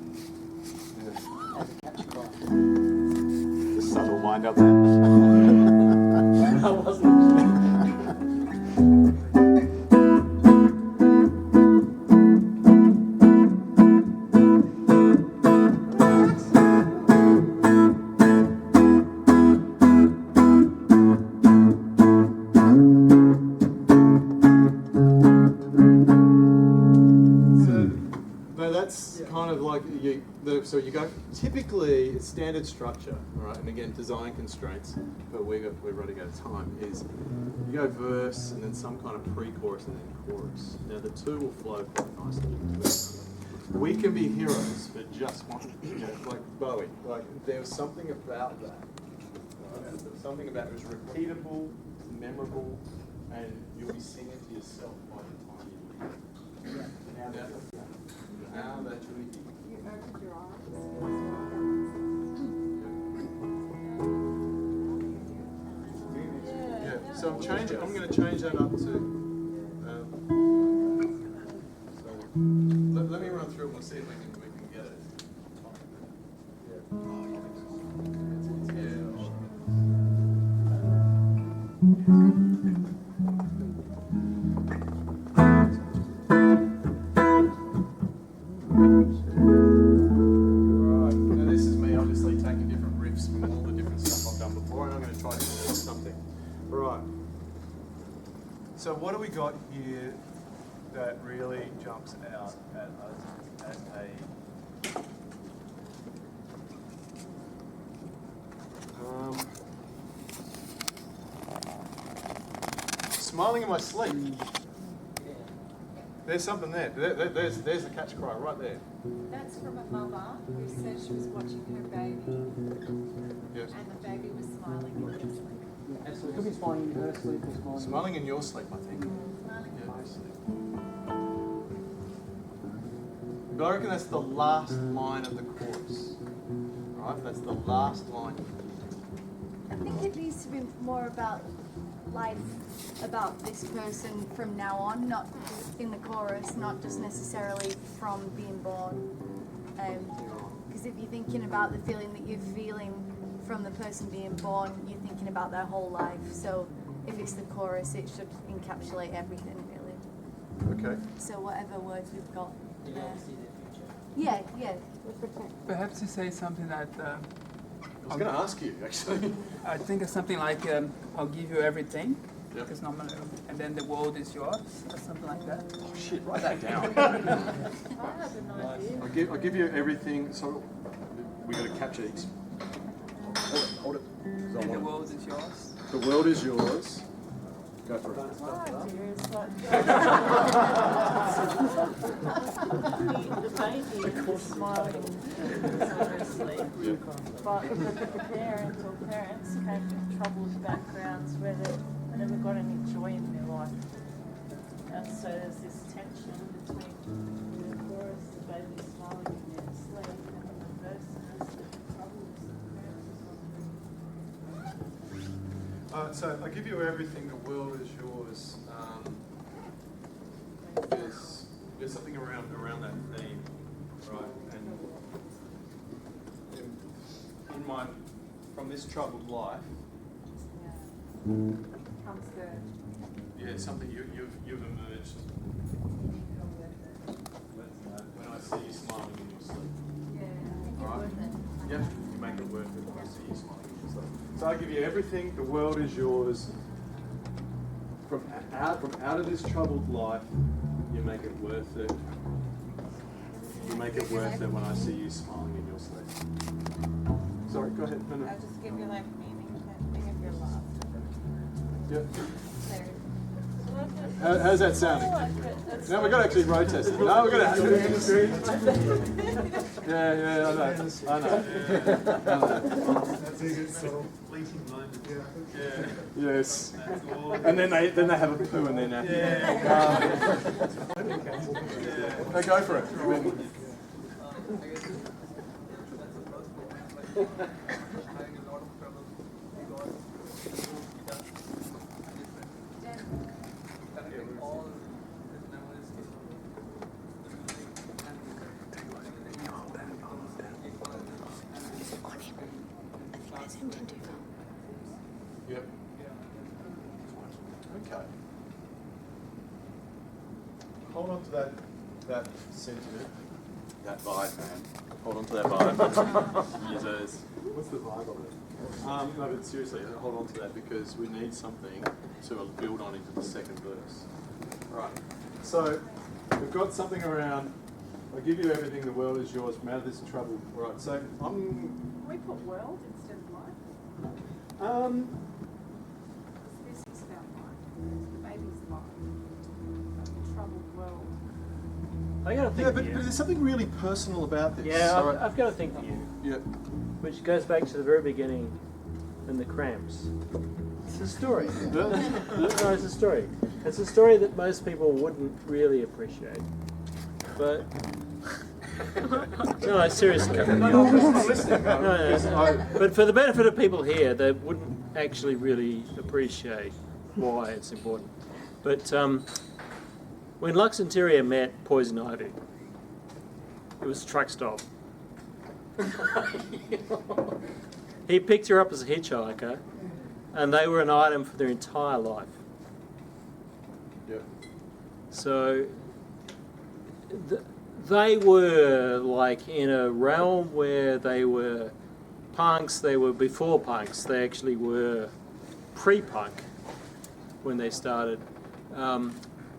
Speaker 5: As a catch cry.
Speaker 15: The subtle wind up there.
Speaker 5: I wasn't.
Speaker 3: Kind of like so you go. Typically, it's standard structure, all right. And again, design constraints, but we're running out of time. Is you go verse and then some kind of pre-chorus and then chorus. Now the two will flow quite nicely. We can be heroes for just one, like Bowie. Like there was something about that. Right? There was something about it was repeatable, memorable, and you'll be singing to yourself by the time you hear it. Now that's really deep.
Speaker 10: You opened your eyes.
Speaker 3: Yeah. So I'm changing. I'm going to change that up to. So let me run through it. We'll see if we can get it. So what do we got here that really jumps out at us as a smiling in my sleep? There's something there. There's the catch cry right there.
Speaker 8: That's from a mama who said she was watching her baby.
Speaker 3: Yes.
Speaker 8: And the baby was smiling in her sleep.
Speaker 9: So it could be smiling in her sleep or smiling.
Speaker 3: Smiling in your sleep, I think.
Speaker 8: Smiling in my sleep.
Speaker 3: But I reckon that's the last line of the chorus. Right? That's the last line.
Speaker 12: I think it needs to be more about life, about this person from now on, not in the chorus, not just necessarily from being born. Because if you're thinking about the feeling that you're feeling from the person being born, you're thinking about their whole life. So if it's the chorus, it should encapsulate everything, really.
Speaker 3: Okay.
Speaker 12: So whatever words we've got there. Yeah.
Speaker 16: Perhaps to say something that...
Speaker 3: I was going to ask you, actually.
Speaker 16: I think it's something like, I'll give you everything.
Speaker 3: Yep.
Speaker 16: Because normally, and then the world is yours, or something like that.
Speaker 3: Oh shit, write that down.
Speaker 4: I have an idea.
Speaker 3: I'll give you everything, so we got to capture each. Hold it.
Speaker 16: And the world is yours.
Speaker 3: The world is yours. Go for it.
Speaker 4: My idea is like the baby is smiling seriously, but the parent or parents came from troubled backgrounds where they never got any joy in their life. And so there's this tension between the chorus, the baby smiling in their sleep, and the verse has the troubles the parents.
Speaker 3: So I give you everything. The world is yours. There's something around that theme, right? And in my from this troubled life,
Speaker 8: Comes the
Speaker 3: something you've emerged. When I see you smiling in your sleep. All right. Yep. You make it worth it when I see you smiling in your sleep. So I give you everything. The world is yours. From out of this troubled life, you make it worth it. You make it worth it when I see you smiling in your sleep. Sorry, go ahead. No.
Speaker 2: I'll just give you like meaning of your love.
Speaker 3: Yep.
Speaker 2: There.
Speaker 3: How's that sounding? Now we've got to actually road test it. No, we're going to have to. Yeah, I know.
Speaker 14: That's a good sort of fleeting moment. Yeah.
Speaker 3: Yes. And then they have a poo in their napkin. No, go for it. Yep. Okay. Hold on to that sentiment. That vibe, man. Hold on to that vibe. Users.
Speaker 13: What's the vibe of it?
Speaker 3: No, but seriously, hold on to that because we need something to build on into the second verse. Right. So we've got something around. I give you everything. The world is yours. From out of this trouble. Right. So
Speaker 8: Can we put world instead of life? This is about life. The baby's life. Like a troubled world.
Speaker 17: I got to think
Speaker 3: Yeah,
Speaker 17: for
Speaker 3: but
Speaker 17: you.
Speaker 3: there's something really personal about this.
Speaker 17: Yeah,
Speaker 3: So
Speaker 17: I've got to think for you.
Speaker 3: Yeah.
Speaker 17: Which goes back to the very beginning and the cramps. It's a story. No, it's a story. It's a story that most people wouldn't really appreciate. But no, seriously. No. But for the benefit of people here, they wouldn't actually really appreciate why it's important. But when Lux Interior met Poison Ivy, it was truck stop. He picked her up as a hitchhiker, and they were an item for their entire life.
Speaker 3: Yep.
Speaker 17: So they were like in a realm where they were punks, they were before punks, they actually were pre-punk when they started.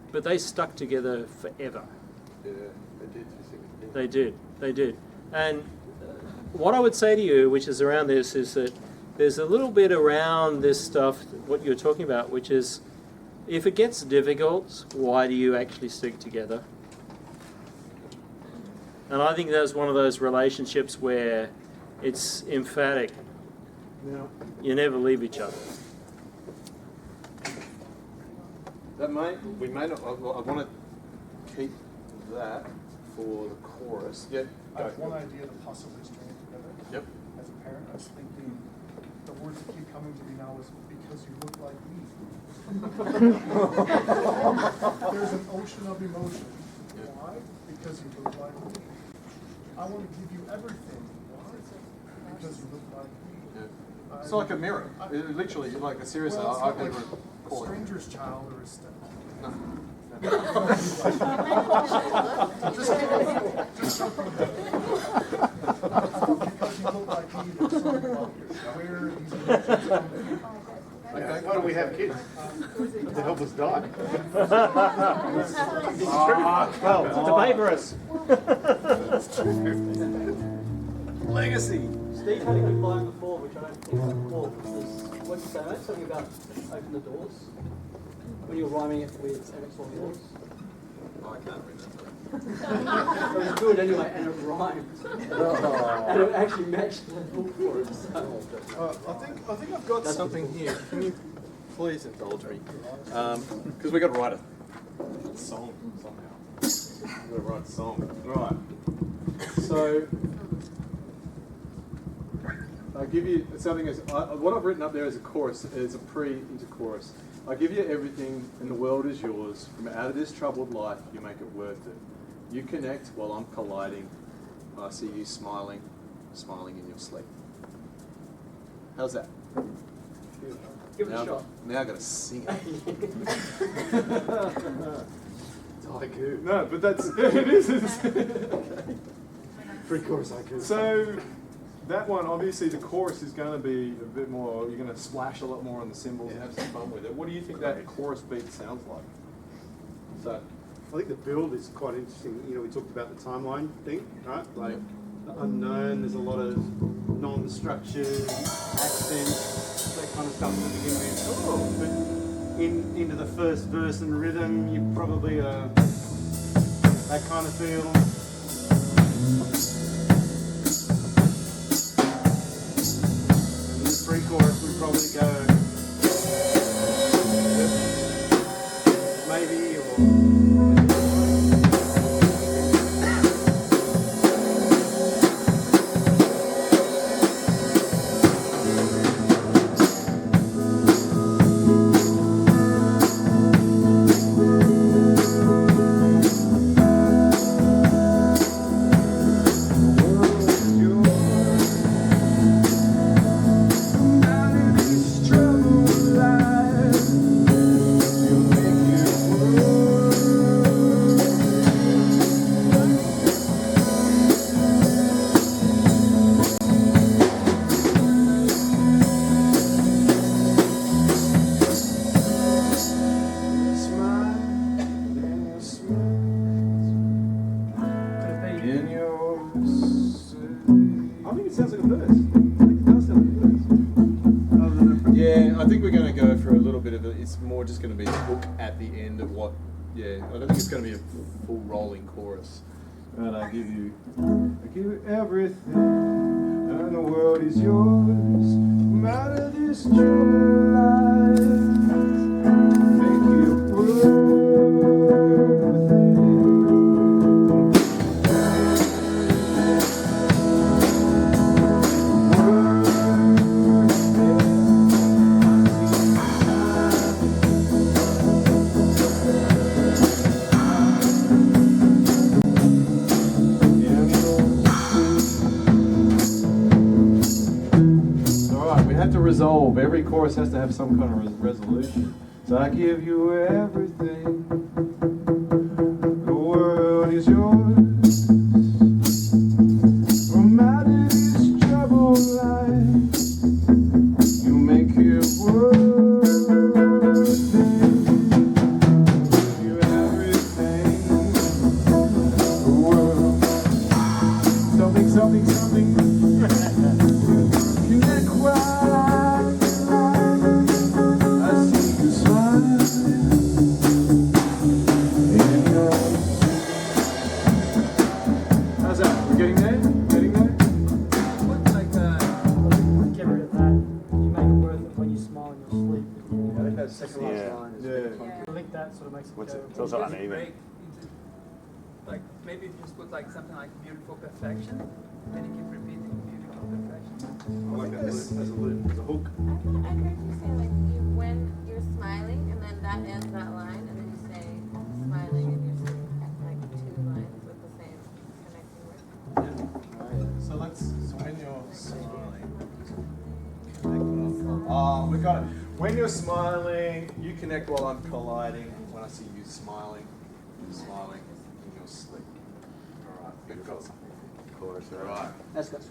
Speaker 17: But they stuck together forever.
Speaker 3: Yeah, they did.
Speaker 17: They did, they did. And what I would say to you, which is around this, is that there's a little bit around this stuff, what you're talking about, which is if it gets difficult, why do you actually stick together? And I think that's one of those relationships where it's emphatic.
Speaker 3: Now,
Speaker 17: You never leave each other.
Speaker 3: we may not. I want to keep that for the chorus. Yep.
Speaker 18: I have one idea to possibly string it together.
Speaker 3: Yep.
Speaker 18: As a parent, I was thinking the words that keep coming to me now is because you look like me. There's an ocean of emotion. Why? Because you look like me. I want to give you everything. Why? Because you look like me.
Speaker 3: Yeah. It's like a mirror. Literally, like a series.
Speaker 18: Well,
Speaker 3: I've
Speaker 18: it's
Speaker 3: never
Speaker 18: not like
Speaker 3: called it.
Speaker 18: Stranger's Child or a step.
Speaker 3: No.
Speaker 18: Just something because you look like me, there's something about where these emotions come from.
Speaker 14: Okay, why don't we have kids? To help us die.
Speaker 17: Well, debate us.
Speaker 3: Legacy.
Speaker 5: Steve had a good line before, which I don't think I recall, which was, what did you say, mate? Something about open the doors? When you were rhyming it with Emmett on yours?
Speaker 3: I can't remember.
Speaker 5: It was good anyway, and it rhymed. And it actually matched the book for it. So.
Speaker 3: I think I've got something here. Can you please indulge me? Because we've got to write a song somehow. We've got to write a song. Right. So I'll give you something as what I've written up there as a chorus, as a into chorus. I give you everything, and the world is yours. From out of this troubled life, you make it worth it. You connect while I'm colliding. I see you smiling in your sleep. How's that?
Speaker 5: Give it a shot.
Speaker 3: Now I've got to sing it. It's haiku. No, but that's it is.
Speaker 13: Pre-chorus haiku.
Speaker 3: So that one, obviously, the chorus is going to be a bit more. You're going to splash a lot more on the cymbals and have some fun with it. What do you think that chorus beat sounds like? So,
Speaker 14: I think the build is quite interesting. You know, we talked about the timeline thing, right? Like the unknown, there's a lot of non-structured accents, that kind of stuff to begin with. Oh, but into the first verse and rhythm, you probably that kind of feel. And the pre-chorus would probably go maybe or.
Speaker 3: sounds like a verse. I think it does sound like a verse. Yeah, I think we're going to go for a little bit of it. It's more just going to be a hook at the end of what. Yeah, I don't think it's going to be a full rolling chorus. And I give you everything, and the world is yours. No matter this true life, make you resolve. Every chorus has to have some kind of resolution. So I give you everything. The world is yours. No matter this troubled life, you make it worth it. Give you everything. The world. Something. You can cry.
Speaker 9: Sort of makes it
Speaker 11: What's
Speaker 9: go.
Speaker 11: it? It's also uneven.
Speaker 16: Break into, like, maybe if you just put like something like beautiful perfection, then you keep repeating beautiful perfection.
Speaker 3: I like that as a loop, as a hook.
Speaker 2: I heard you say like when you're smiling and then that ends that line and then you say smiling and you're like 2 lines with the same connecting word.
Speaker 3: So when you're smiling, we got it. When you're smiling, you connect while I'm colliding. When I see you smiling, you're smiling in your sleep. All right, we've got something. Of course, all right.
Speaker 5: That's good.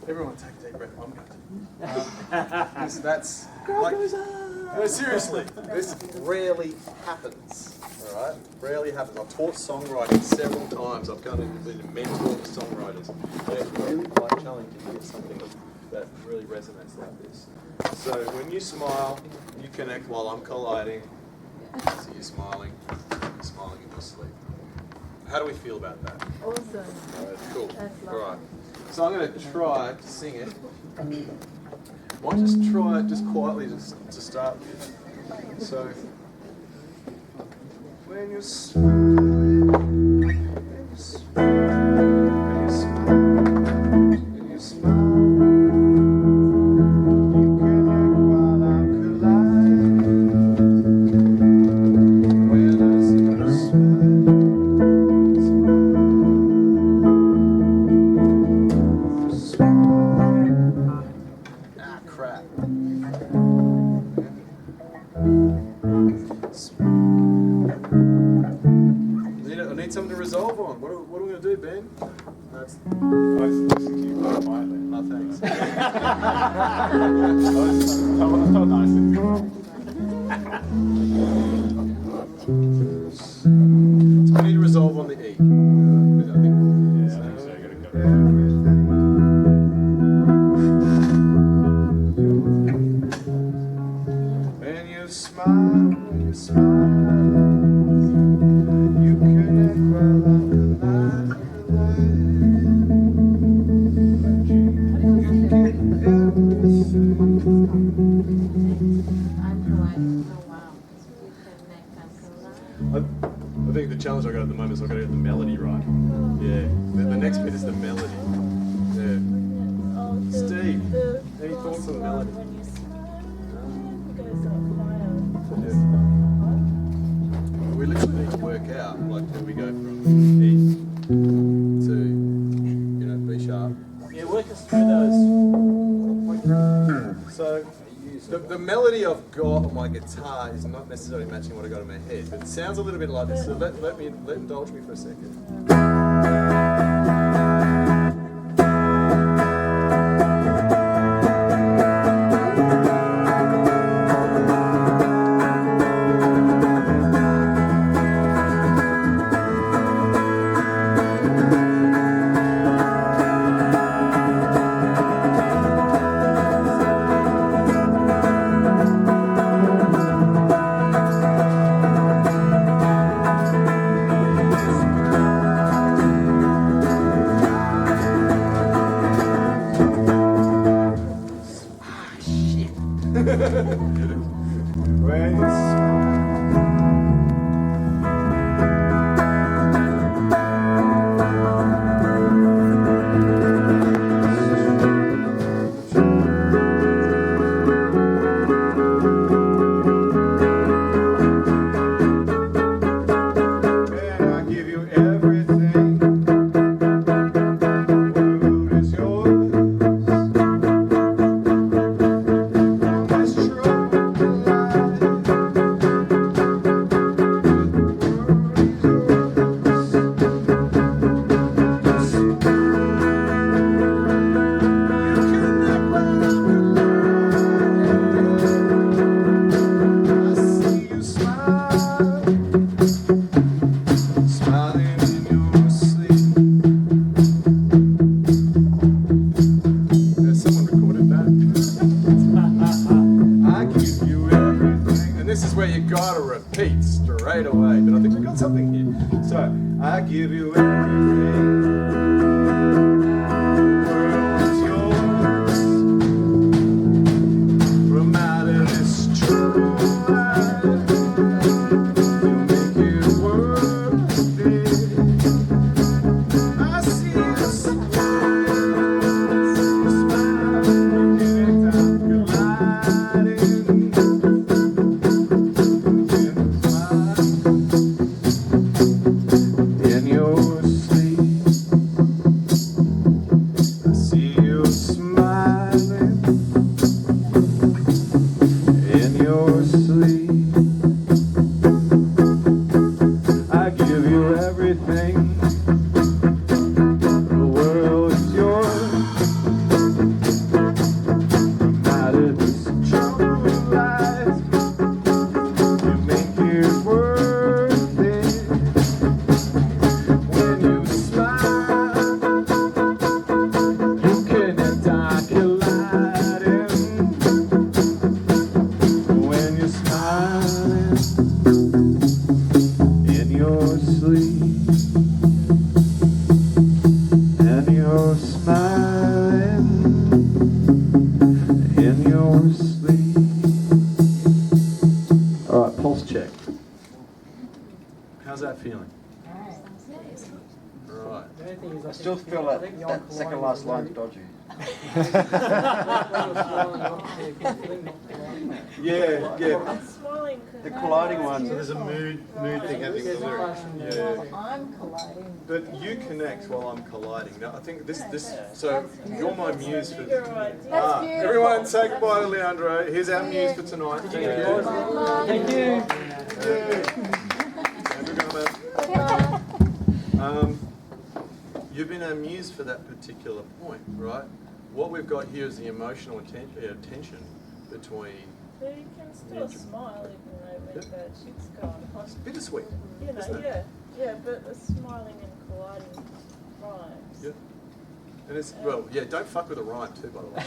Speaker 3: Everyone take a deep breath. I'm going to. That's like, no, seriously, this rarely happens. All right, rarely happens. I've taught songwriting several times. I've been a mentor for songwriters. And it's really quite challenging to get something that really resonates like this. So when you smile, you connect while I'm colliding. So you're smiling in your sleep. How do we feel about that?
Speaker 4: Awesome.
Speaker 3: All right, cool.
Speaker 4: That's
Speaker 3: All right.
Speaker 4: lovely.
Speaker 3: So I'm going to try to sing it. Might just try it just quietly just to start with. So when you're smiling, when you're smiling, when you're smiling. Something to resolve on. What are we going to do, Ben?
Speaker 11: That's I was listening to you quite quietly.
Speaker 3: Oh, thanks.
Speaker 11: I was told nicely.
Speaker 3: So we need to resolve on the E. I think so. You got to go. When you smile, you connect while I'm alive. I think the challenge I got at the moment is I've got to get the melody right. Yeah. The next bit is the melody. Yeah. Steve, any thoughts on the melody? We literally need to work out, like, do we go from E to, B sharp?
Speaker 17: Yeah, work us through those.
Speaker 3: So, the melody I've got on my guitar is not necessarily matching what I got in my head, but it sounds a little bit like this. So let indulge me for a second.
Speaker 1: Right.
Speaker 9: The only thing is,
Speaker 6: I still feel like that second last line's dodgy.
Speaker 1: Yeah, yeah.
Speaker 4: I'm smiling.
Speaker 14: The colliding one, so there's a mood thing happening with the lyrics.
Speaker 1: Yeah.
Speaker 10: I'm colliding.
Speaker 1: But you connect while I'm colliding. Now, I think this, so you're my muse for. Everyone say goodbye to Leandro. Here's our muse for tonight. Thank you.
Speaker 9: Thank you.
Speaker 1: You've been our muse for that particular point, right? What we've got here is the emotional tension between.
Speaker 4: But you can still smile even though when that shit's gone.
Speaker 1: It's bittersweet.
Speaker 4: You know, yeah, but the smiling and colliding rhymes.
Speaker 1: Yeah. And it's, well, yeah, don't fuck with a rhyme too, by the way.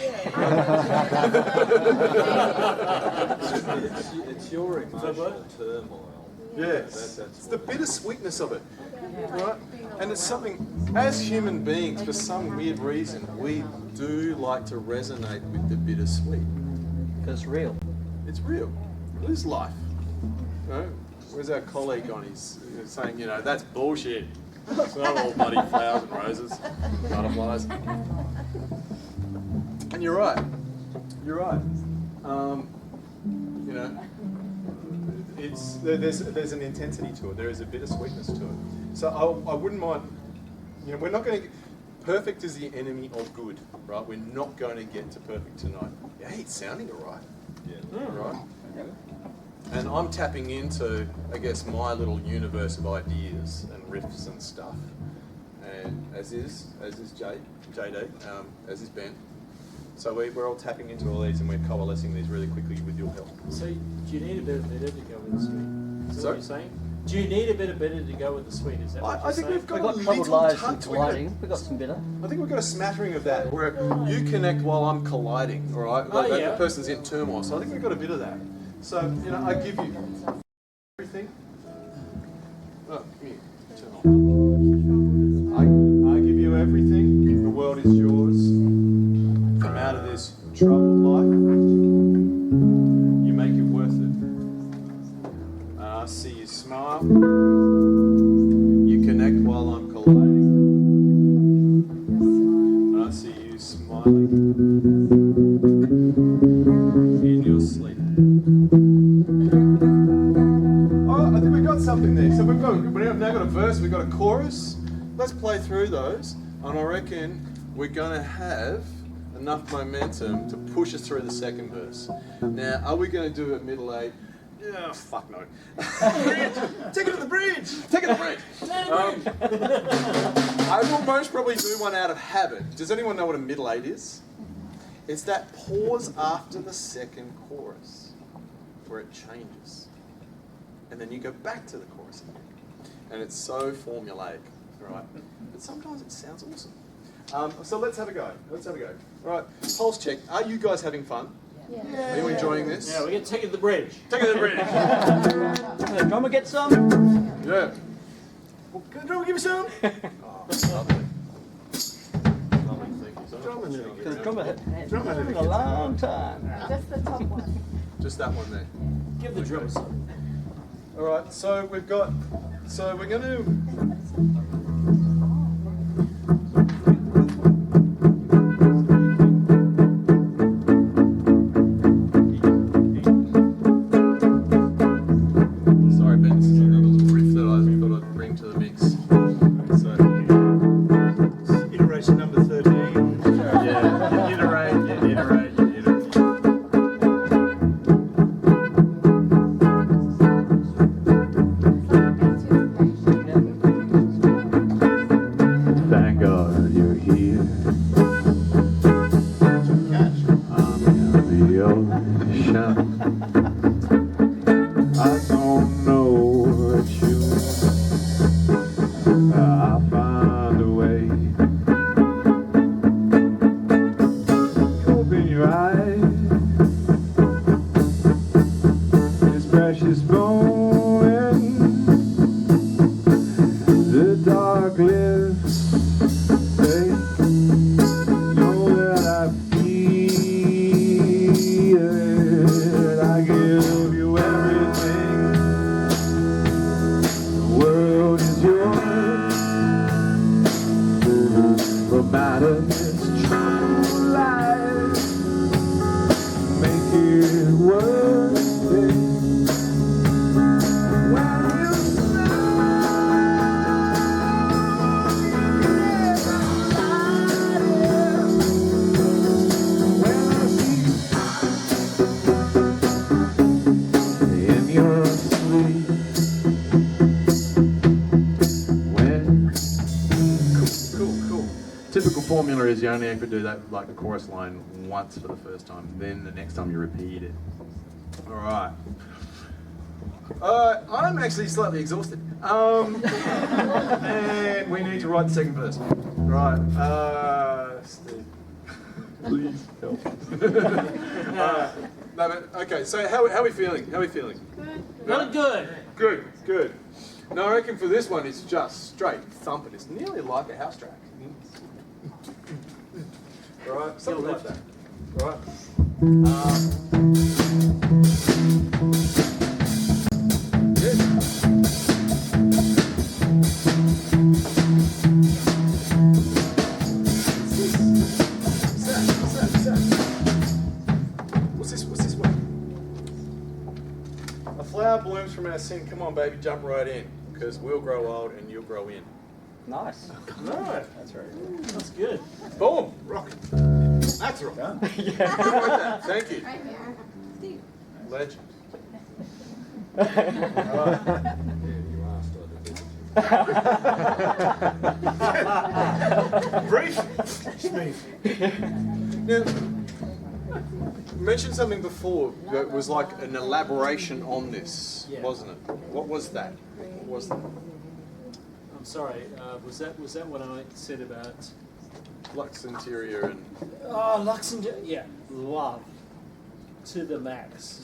Speaker 3: It's your emotional turmoil.
Speaker 1: Yes, it's the bittersweetness of it, right? And it's something, as human beings, for some weird reason, we do like to resonate with the bittersweet.
Speaker 5: Because it's real.
Speaker 1: It's real. It is life. You know, where's our colleague on? He's saying, you know, that's bullshit. It's not all bloody flowers and roses, butterflies. And you're right. You're right. You know, there's an intensity to it. There is a bittersweetness to it. So I wouldn't mind. You know, we're not going to. Perfect is the enemy of good, right? We're not going to get to perfect tonight. Yeah, it's sounding alright. Yeah. Right. And I'm tapping into, I guess, my little universe of ideas and riffs and stuff. And as is JD, as is Ben. So we're all tapping into all these and we're coalescing these really quickly with your help.
Speaker 17: So do you need a bit of bitter to go with the sweet? Is that
Speaker 1: Sorry?
Speaker 17: what you're saying? Do you need a bit of bitter to go with the sweet? Is that what you're
Speaker 1: I think
Speaker 17: saying?
Speaker 1: we've got
Speaker 5: We've got
Speaker 1: a
Speaker 5: troubled
Speaker 1: little
Speaker 5: lives
Speaker 1: touch.
Speaker 5: and colliding. We've got some bitter.
Speaker 1: I think we've got a smattering of that, where you connect while I'm colliding, all right?
Speaker 17: Oh,
Speaker 1: Like
Speaker 17: yeah.
Speaker 1: the person's in turmoil. So I think we've got a bit of that. So, you know, I give you everything. Oh, here, turn on. I give you everything. The world is yours. Come out of this troubled life. You make it worth it. I see you smile. You connect while I'm colliding. I see you smiling in your sleep. Oh, I think we've got something there. So we've now got a verse, we've got a chorus. Let's play through those, and I reckon we're going to have enough momentum to push us through the second verse. Now, are we going to do a middle eight? Yeah, fuck no. Take it to the bridge! Take it to the bridge! I will most probably do one out of habit. Does anyone know what a middle eight is? It's that pause after the second chorus where it changes. And then you go back to the chorus again. And it's so formulaic, right? But sometimes it sounds awesome. So let's have a go. Let's have a go. All right, pulse check. Are you guys having fun?
Speaker 10: Yeah.
Speaker 1: Are you enjoying this?
Speaker 17: Yeah, we're going to take it to the bridge.
Speaker 1: Take it to the bridge.
Speaker 5: The drummer get some?
Speaker 1: Yeah. Well, can the drummer give me some? Oh, lovely.
Speaker 5: Because the drummer had a long time.
Speaker 10: Just the top one.
Speaker 1: Just that one there.
Speaker 17: Give the drummer some.
Speaker 1: All right, so we're going to. Sorry, Ben, this is another little riff that I thought I'd bring to the mix. So,
Speaker 14: Iteration number 13.
Speaker 1: yeah, you iterate.
Speaker 11: Thank God you're here. I'm in the ocean. I don't know what you. I'll find a way. Open your eyes. This precious moment. The dark lives. Say, know that I feel it. I give you everything. The world is yours.
Speaker 3: the matter is true life. Make it worth it. When you in your sleep. Cool. Typical formula is you only ever do that like the chorus line once for the first time. Then the next time you repeat it. All right. I'm actually slightly exhausted. And we need to write the second verse. Right. Steve, please help. No, but, okay, so how are we feeling? How are we feeling?
Speaker 17: Good.
Speaker 3: Good. No, I reckon for this one it's just straight thumping. It's nearly like a house track. Alright, something like that. Alright. What's this one? A flower blooms from our sin. Come on, baby, jump right in. Because we'll grow old and you'll grow in.
Speaker 5: Nice.
Speaker 3: Right.
Speaker 5: That's right.
Speaker 17: That's good.
Speaker 3: Boom. Rock. That's right. Yeah. Thank you.
Speaker 2: Right here. Steve.
Speaker 3: Legend. Brief. Now, you mentioned something before that was like an elaboration on this, wasn't it? What was that? What was that?
Speaker 17: I'm sorry. Was that what I said about
Speaker 3: Lux Interior and
Speaker 17: Luxembourg? Yeah, love to the max.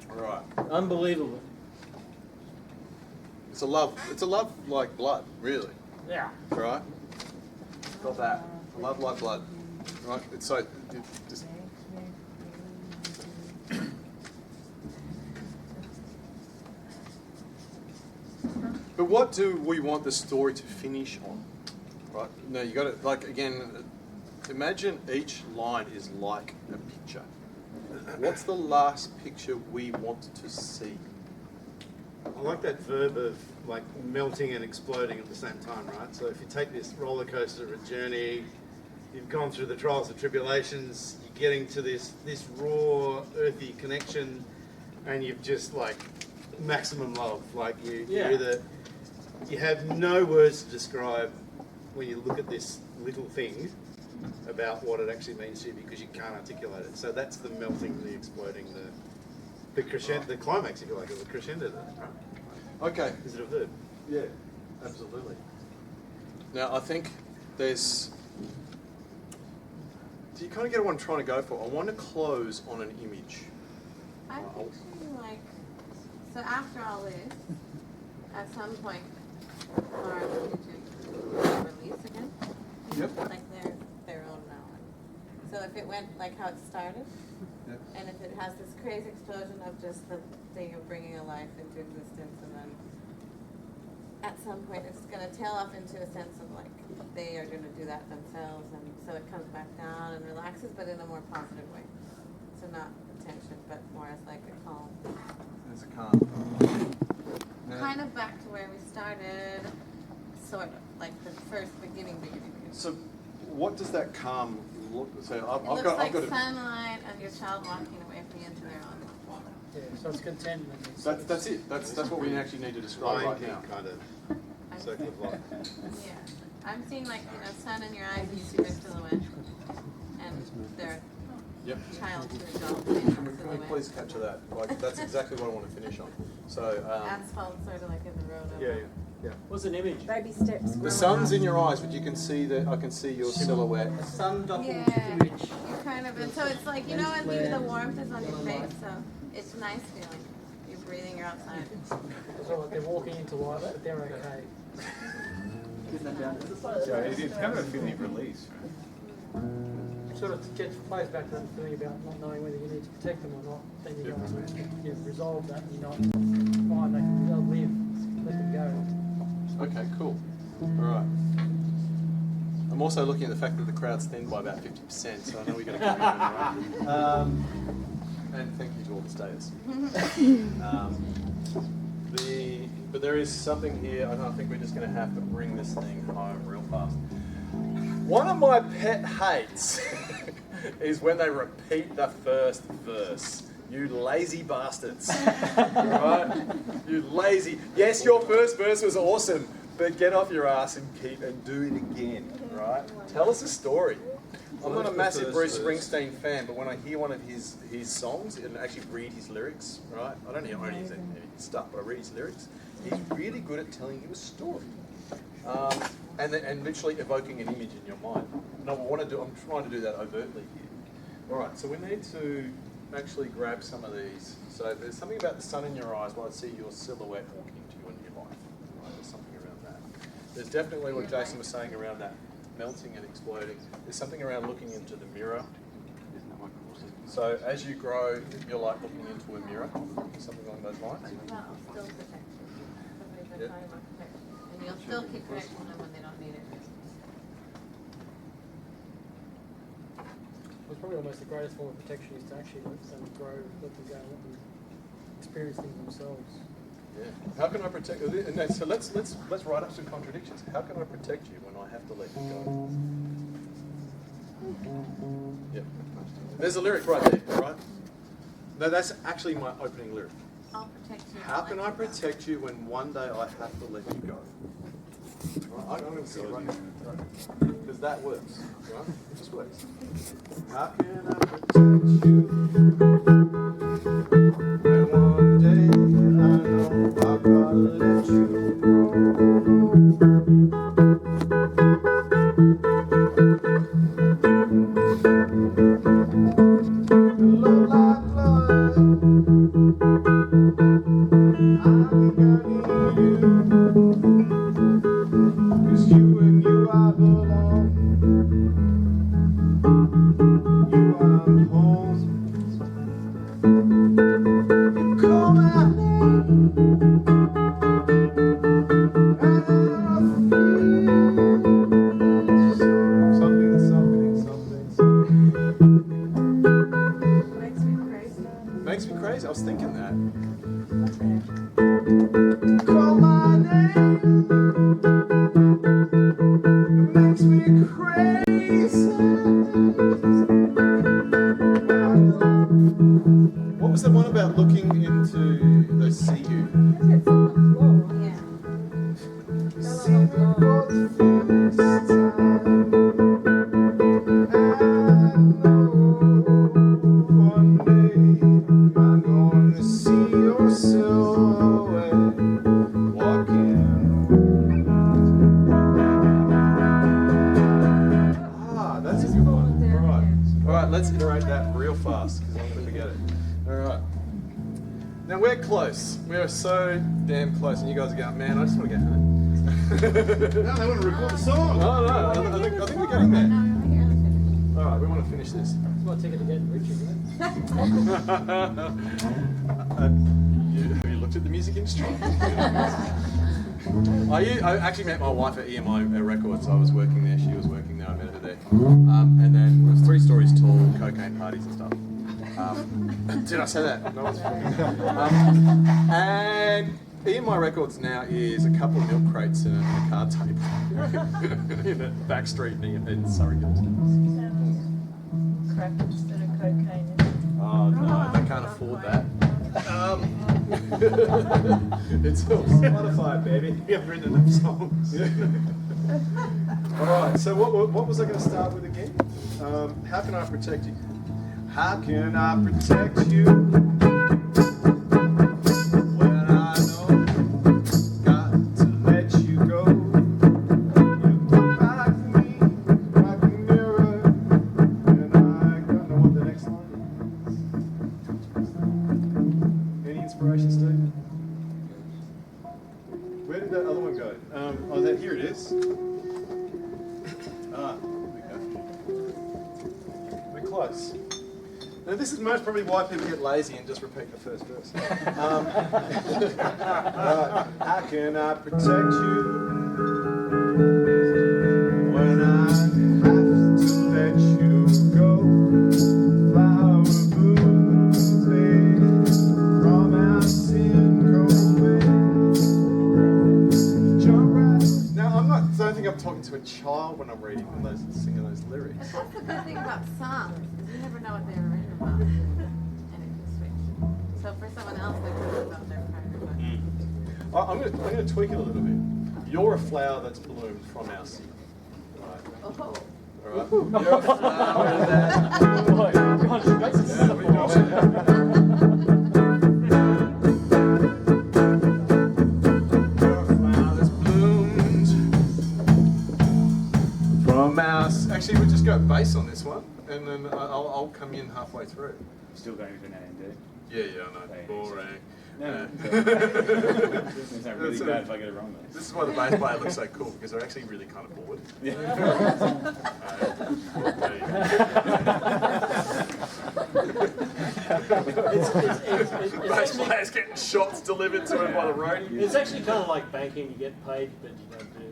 Speaker 3: right.
Speaker 17: Unbelievable.
Speaker 3: It's a love like blood, really.
Speaker 17: Yeah.
Speaker 3: Right? Got that. A love like blood. Right? It's so just But what do we want the story to finish on? Right? No, you got to, like, again, imagine each line is like a picture. What's the last picture we want to see?
Speaker 14: I like that verb of like melting and exploding at the same time, right? So if you take this roller coaster of a journey, you've gone through the trials and tribulations, you're getting to this raw, earthy connection, and you've just like maximum love. Like you have no words to describe when you look at this little thing about what it actually means to you because you can't articulate it. So that's the melting, the exploding, the crescendo, the climax, if you like, or the crescendo. Right?
Speaker 3: Okay.
Speaker 14: Is it a verb?
Speaker 3: Yeah, absolutely. Now, I think there's... Do you kind of get what I'm trying to go for? I want to close on an image.
Speaker 2: I'm picturing like, so after all this, at some point, Laura will release again.
Speaker 3: Yep.
Speaker 2: Like their own now. So if it went like how it started,
Speaker 3: yep.
Speaker 2: And if it has this crazy explosion of just the thing of bringing a life into existence, and then at some point it's going to tail off into a sense of like they are going to do that themselves, and so it comes back down and relaxes, but in a more positive way. So not tension, but more as like a calm.
Speaker 3: As a calm.
Speaker 2: Kind of back to where we started, sort of like the first beginning.
Speaker 3: So, what does that calm look? So
Speaker 2: It looks like sunlight and your child walking away from you into their own.
Speaker 9: Yeah, so it's contentment.
Speaker 3: That's it. That's what we actually need to describe right now.
Speaker 14: Kind of circle of life.
Speaker 2: Yeah, I'm seeing like sun in your eyes and you see their silhouette, and their child to adult.
Speaker 3: Can we please capture that? Like that's exactly what I want to finish on. So
Speaker 2: asphalt, sort of like in the road.
Speaker 3: Yeah.
Speaker 17: What's an image?
Speaker 10: Baby steps.
Speaker 3: The sun's in your eyes, but you can see that I can see your silhouette.
Speaker 5: A sun document
Speaker 2: image. You kind of, and so it's like and maybe the warmth is on your face, so it's a nice feeling. You're breathing, you're outside.
Speaker 9: So they're walking into light, but they're okay.
Speaker 15: So it's kind of a feeling of release,
Speaker 9: Sort of plays back to that feeling about not knowing whether you need to protect them or not. Then you go and resolve that, and you're not fine, they'll live, let them go.
Speaker 3: Okay, cool. All right. I'm also looking at the fact that the crowd's thinned by about 50%, so I know we're going to keep moving, right? And thank you to all the stayers. But there is something here, and I think we're just going to have to bring this thing home real fast. One of my pet hates is when they repeat the first verse. You lazy bastards. Right? You lazy. Yes, your first verse was awesome, but get off your ass and do it again. Right? Tell us a story. I'm not a massive Bruce Springsteen fan, but when I hear one of his songs and actually read his lyrics, right? I don't hear only his stuff, but I read his lyrics. He's really good at telling you a story. And literally evoking an image in your mind. And I'm trying to do that overtly here. All right, so we need to actually grab some of these. So there's something about the sun in your eyes while I see your silhouette walking to you in your life. Right? There's something around that. There's definitely what Jason was saying around that melting and exploding. There's something around looking into the mirror. So as you grow, you're like looking into a mirror, something along those lines.
Speaker 2: Well, I'll still protect you. Somebody's been talking about protection. And you'll still keep correcting them when they don't need it.
Speaker 9: It's probably almost the greatest form of protection is to actually let them grow, let them go, let them experience things themselves.
Speaker 3: Yeah. How can I protect? And so let's write up some contradictions. How can I protect you when I have to let you go? Yep. There's a lyric right there, right? No, that's actually my opening lyric.
Speaker 2: I'll protect you.
Speaker 3: How can I protect you when one day I have to let you go? Right, I'm going to say it right now. Because that works, right? It just works. How can I protect you when one day I know I've got to let you go? Makes me crazy. I was thinking that. Call my name. It makes me crazy. What was the one about looking into the sea view?
Speaker 2: Yeah.
Speaker 3: See me for the first time. Let's iterate that real fast because I'm going to forget it. All right. Now we're close. We're so damn close, and you guys are going, man, I just want to get home.
Speaker 14: No, they want to record the song.
Speaker 3: No, I think we're getting there. All right, we want to finish this.
Speaker 9: It's my ticket to get rich, isn't it?
Speaker 3: Have you looked at the music industry? I actually met my wife at EMI Records. I was working there, she was working there, I met her there. And then it was 3 stories tall, cocaine parties and stuff. Did I say that? No one's fucking and EMI Records now is a couple of milk crates and a card table in a back street in Surrey Hills.
Speaker 4: Crack instead of cocaine.
Speaker 3: Oh no, they can't afford that. It's all Spotify, baby.
Speaker 14: You've written enough songs.
Speaker 3: All right. So what was I going to start with again? How can I protect you? How can I protect you when I know got to let you go? You look back at me like a mirror, and I don't know what the next line is. Any inspiration, Steve? Where did that other one go? Here it is. We're close. Now this is most probably why people get lazy and just repeat the first verse. Right. How can I protect you when I wild when I'm reading those, singing those lyrics.
Speaker 2: But that's the good thing about songs, is you never know what they were written about. And it can switch. So for someone else, they could have about their private book.
Speaker 3: I'm going to tweak it a little bit. You're a flower that's bloomed from our city. Right.
Speaker 2: Oh.
Speaker 3: All right. You're a flower that's bloomed from our. Actually, we'll just go bass on this one, and then I'll come in halfway through.
Speaker 11: Still going to an A&D?
Speaker 3: Yeah, I know. Boring.
Speaker 11: No. It's not really bad if I get it wrong though.
Speaker 3: This is why the bass player looks so cool, because they're actually really kind of bored.
Speaker 11: Yeah.
Speaker 17: Bass
Speaker 3: player's getting shots delivered to him by the roadie.
Speaker 17: It's actually kind of like banking. You get paid, but you don't do.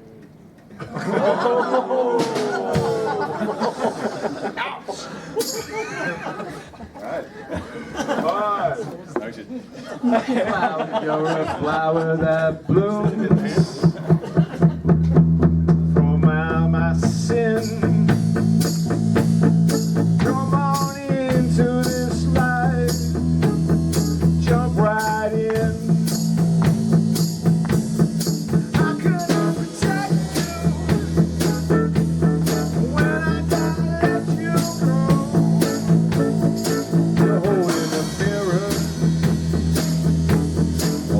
Speaker 11: You're a flower that blooms
Speaker 3: from out my sin. Come on into this life, jump right in. How could I protect you when I gotta let you go? You're holding a mirror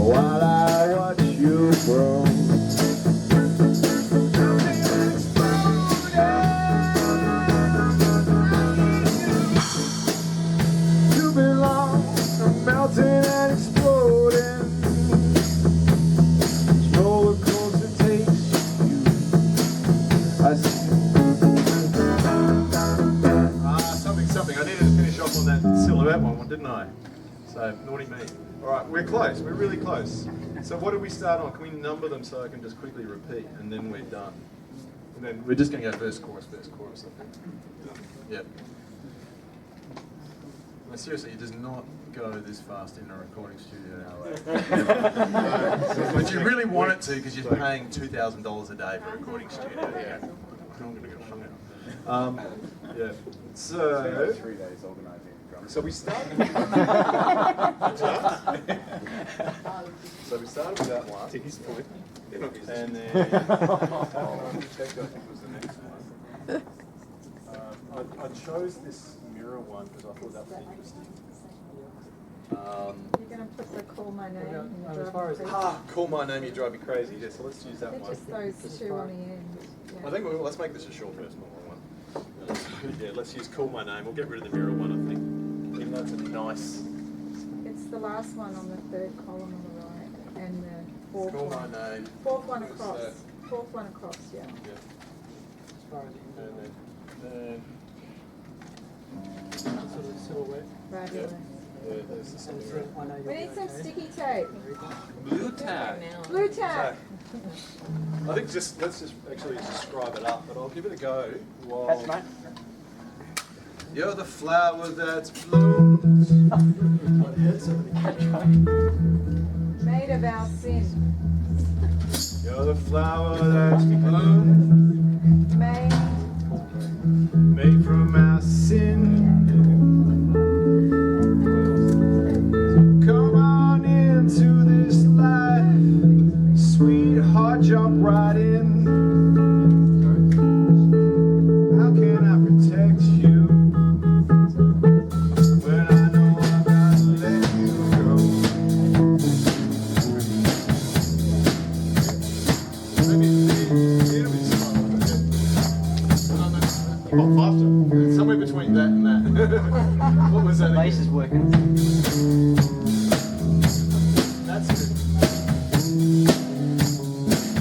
Speaker 3: while I watch you grow. You belong, melting and exploding. Roller coaster takes you. I see. Something. I needed to finish off on that silhouette one, didn't I? So, naughty me. All right, we're close. We're really close. So what do we start on? Can we number them so I can just quickly repeat, and then we're done? And then we're just going to go verse, chorus, I think. Yep. No, seriously, it does not go this fast in a recording studio. But you really want it to, because you're paying $2,000 a day for a recording studio. Yeah. I'm going to get hung out. Yeah. So
Speaker 11: 3 days organising drums.
Speaker 3: So we started. So we started with that one. To his point. And then architect, I think was the next one. I chose this mirror one because I thought that was interesting.
Speaker 8: You're going to put the call my name in the
Speaker 3: As far as call my name, you drive me crazy. Yeah, so let's use that one.
Speaker 8: Just those two on the end. Yeah.
Speaker 3: I think let's make this a short personal one. Yeah, let's use call my name. We'll get rid of the mirror one, I think. Even though it's a nice.
Speaker 8: It's the last one on the third column on the right, and the fourth
Speaker 3: Call
Speaker 8: one.
Speaker 3: my name.
Speaker 8: Fourth one across. Fourth one across, yeah.
Speaker 3: As far as then
Speaker 9: Sort of silhouette.
Speaker 8: Right
Speaker 3: yeah.
Speaker 8: away.
Speaker 3: Yeah, there's the silhouette.
Speaker 8: We need some sticky tape.
Speaker 3: Blue tag.
Speaker 8: Blue tag.
Speaker 3: I think let's just actually describe it up, but I'll give it a go while.
Speaker 9: That's right.
Speaker 3: You're the flower that's bloomed.
Speaker 8: Made of our sin.
Speaker 3: You're the flower that's bloomed. Made from our sin. Come on into this life, sweetheart, jump right in. How can I protect you when I know I've got to let you go? Oh, faster. Somewhere between that and that. What was that?
Speaker 5: The bass is working.
Speaker 3: That's good.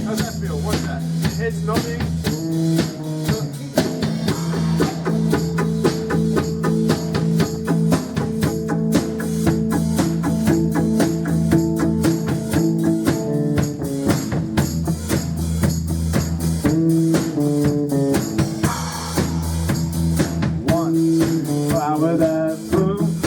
Speaker 3: How's that feel? What's that? Your head's nodding. Flower that blooms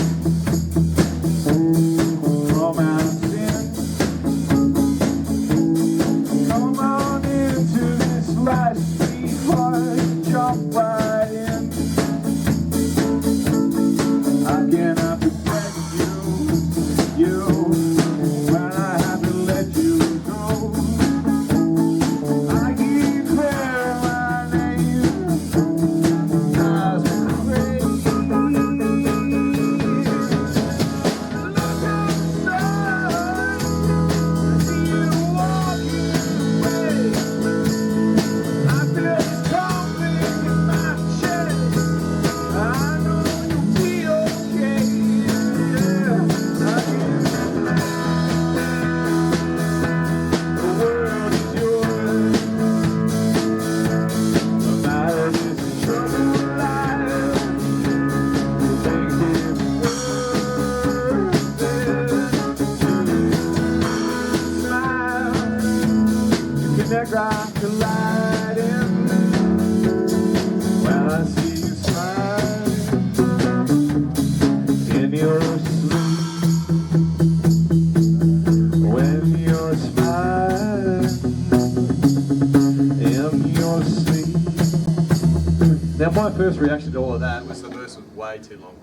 Speaker 3: Now, my first reaction to all of that was the verse was way too long.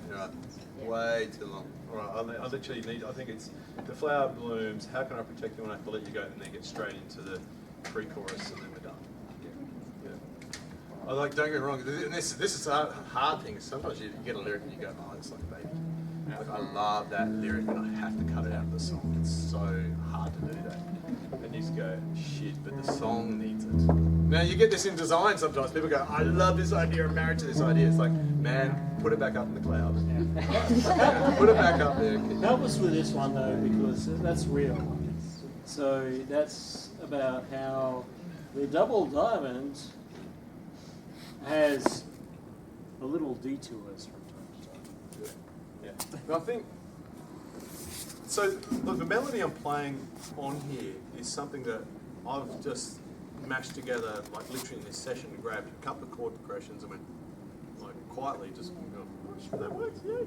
Speaker 3: Right, way too long. All right, I literally need, I think it's the flower blooms, how can I protect you when I have to let you go, and then get straight into the pre-chorus, and then we're done. Yeah. I like, don't get me wrong, and this is a hard thing. Sometimes you get a lyric and you go, oh, it's like a baby. Like, I love that lyric, and I have to cut it out of the song. It's so hard to do that. And you just go, shit, but the song needs it. Now, you get this in design sometimes. People go, I love this idea, I'm married to this idea. It's like, man, put it back up in the clouds. Put it back up there.
Speaker 17: Help us with this one, though, because that's real. So that's about how the double diamond has a little detours from time to time.
Speaker 3: Yeah. And I think, so look, the melody I'm playing on here is something that I've just mashed together, like literally in this session, grabbed a couple of chord progressions and went, like, quietly just, oh, sure, that works, yeah.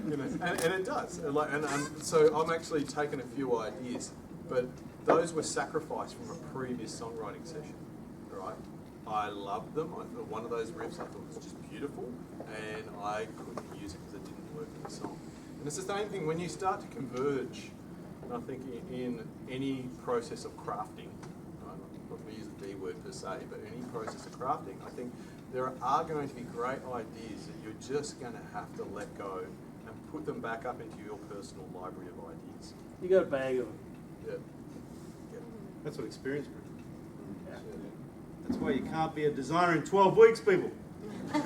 Speaker 3: You know, and it does. And so I'm actually taking a few ideas, but those were sacrificed from a previous songwriting session, right? I loved them. I thought one of those riffs I thought was just beautiful, and I couldn't use it because it didn't work in the song. And it's the same thing when you start to converge, and I think in any process of crafting, I'm not going to use the D word per se, but any process of crafting, I think there are going to be great ideas that you're just going to have to let go and put them back up into your personal library of ideas.
Speaker 17: You got a bag of them.
Speaker 3: Yeah. Yeah.
Speaker 14: That's what experience brings. Yeah. That's why you can't be a designer in 12 weeks, people.
Speaker 17: And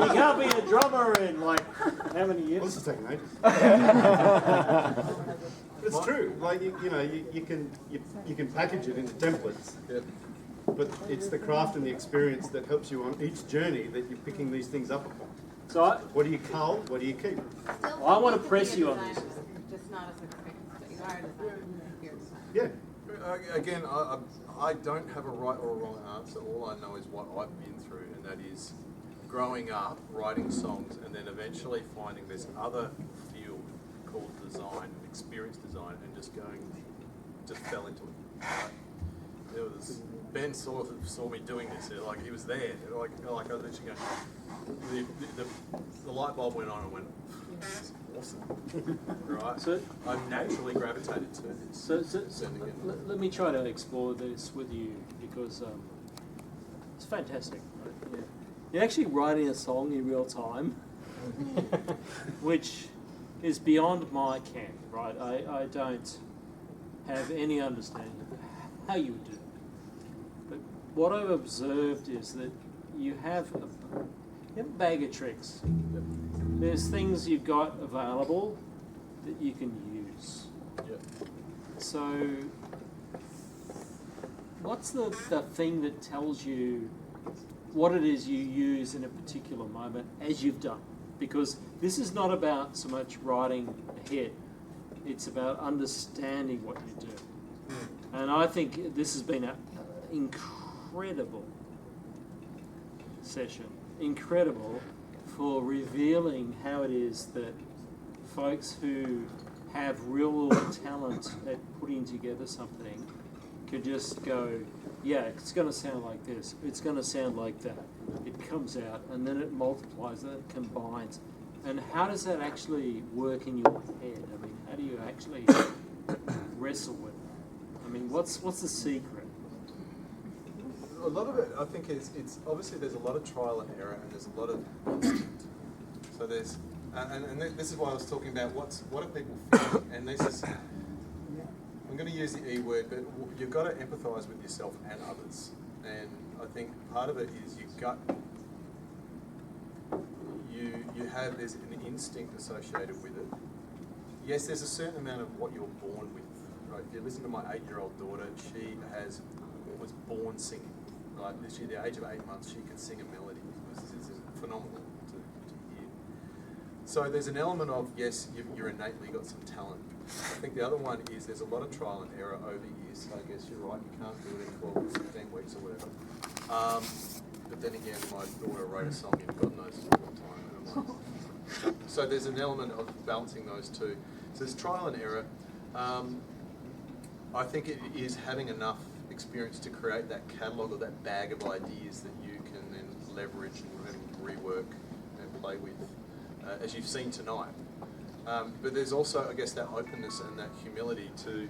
Speaker 17: you can't be a drummer in like how many years?
Speaker 14: Well, this is taking ages. It's true. Like you can package it into templates.
Speaker 3: Yep.
Speaker 14: But it's the craft and the experience that helps you on each journey that you're picking these things up upon.
Speaker 17: So
Speaker 14: what do you cull? What do you keep?
Speaker 17: I want to press you on this.
Speaker 2: Just not as experienced, but you are a designer.
Speaker 14: Yeah.
Speaker 3: Again, I don't have a right or a wrong answer. All I know is what I've been through, and that is growing up, writing songs, and then eventually finding this other field called design, experience design, and just fell into it. Right? There was, Ben saw me doing this. Like he was there. Like I was literally going. The light bulb went on and went. This is awesome, right? So I naturally gravitated to this.
Speaker 17: So let me try to explore this with you because it's fantastic. Right? Yeah. You're actually writing a song in real time, which is beyond my ken, right? I don't have any understanding of how you would do it. But what I've observed is that you have a bag of tricks. There's things you've got available that you can use.
Speaker 3: Yep.
Speaker 17: So, what's the thing that tells you what it is you use in a particular moment as you've done? Because this is not about so much writing ahead, it's about understanding what you do. And I think this has been an incredible session. Incredible for revealing how it is that folks who have real talent at putting together something could just go, yeah, it's going to sound like this, it's going to sound like that. It comes out and then it multiplies, then it combines. And how does that actually work in your head? I mean, how do you actually wrestle with it? I mean, what's the secret?
Speaker 3: A lot of it, I think, it's obviously there's a lot of trial and error, and there's a lot of instinct. So there's, and this is why I was talking about what are people feeling, and this is, I'm going to use the E word, but you've got to empathise with yourself and others. And I think part of it is there's an instinct associated with it. Yes, there's a certain amount of what you're born with. Right? If you listen to my 8-year-old daughter, she was born singing. Right? Literally, at the age of 8 months, she could sing a melody. It's phenomenal to hear. So there's an element of, yes, you're innately got some talent. I think the other one is there's a lot of trial and error over years. So I guess you're right, you can't do it in 12 or 15 weeks or whatever. But then again, my daughter wrote a song in God knows what time. So there's an element of balancing those two. So there's trial and error. I think it is having enough
Speaker 1: experience to create that catalogue or that bag of ideas that you can then leverage and rework and play with, as you've seen tonight. But there's also, I guess, that openness and that humility to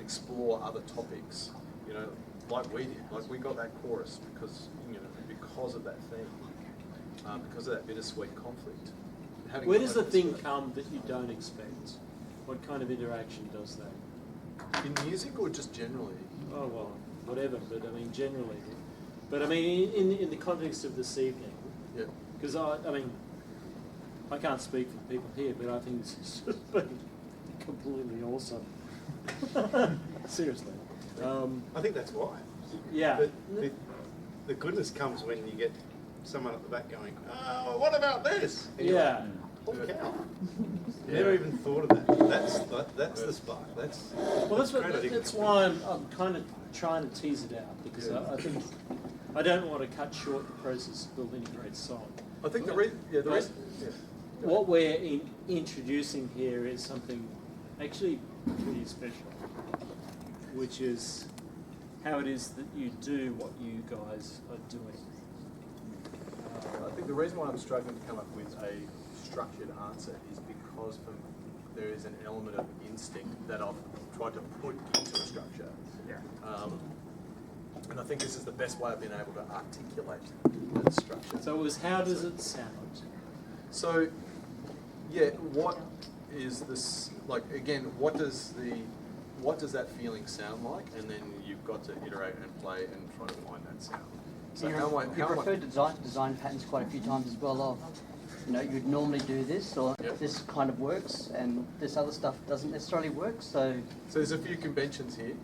Speaker 1: explore other topics, you know, like we did. Like we got that chorus because, you know, because of that theme, because of that bittersweet conflict.
Speaker 17: Where does the thing come that you don't expect? What kind of interaction does that?
Speaker 1: In music or just generally?
Speaker 17: Oh, well, whatever, but I mean, generally. But I mean, in the context of this evening,
Speaker 1: yeah.
Speaker 17: Because I mean, I can't speak for the people here, but I think this has just been completely awesome. Seriously.
Speaker 14: I think that's why.
Speaker 17: Yeah.
Speaker 14: The goodness comes when you get someone at the back going, oh, what about this? And
Speaker 17: Yeah.
Speaker 14: Holy cow. Never even thought of that. That's the spark. That's
Speaker 17: why I'm kind of trying to tease it out, because I think I don't want to cut short the process of building a great song.
Speaker 1: I think
Speaker 17: what we're introducing here is something actually pretty special, which is how it is that you do what you guys are doing.
Speaker 3: I think the reason why I'm struggling to come up with a structured answer is because there is an element of instinct that I've tried to put into a structure.
Speaker 17: Yeah.
Speaker 3: And I think this is the best way I've been able to articulate that structure.
Speaker 17: So it was, how does it sound?
Speaker 3: So, yeah, what is this, like, again, what does that feeling sound like? And then you've got to iterate and play and try to find that sound. So
Speaker 5: you referred to design patterns quite a few times as well of, you know, you'd normally do this, or this kind of works, and this other stuff doesn't necessarily work, so
Speaker 3: there's a few conventions here.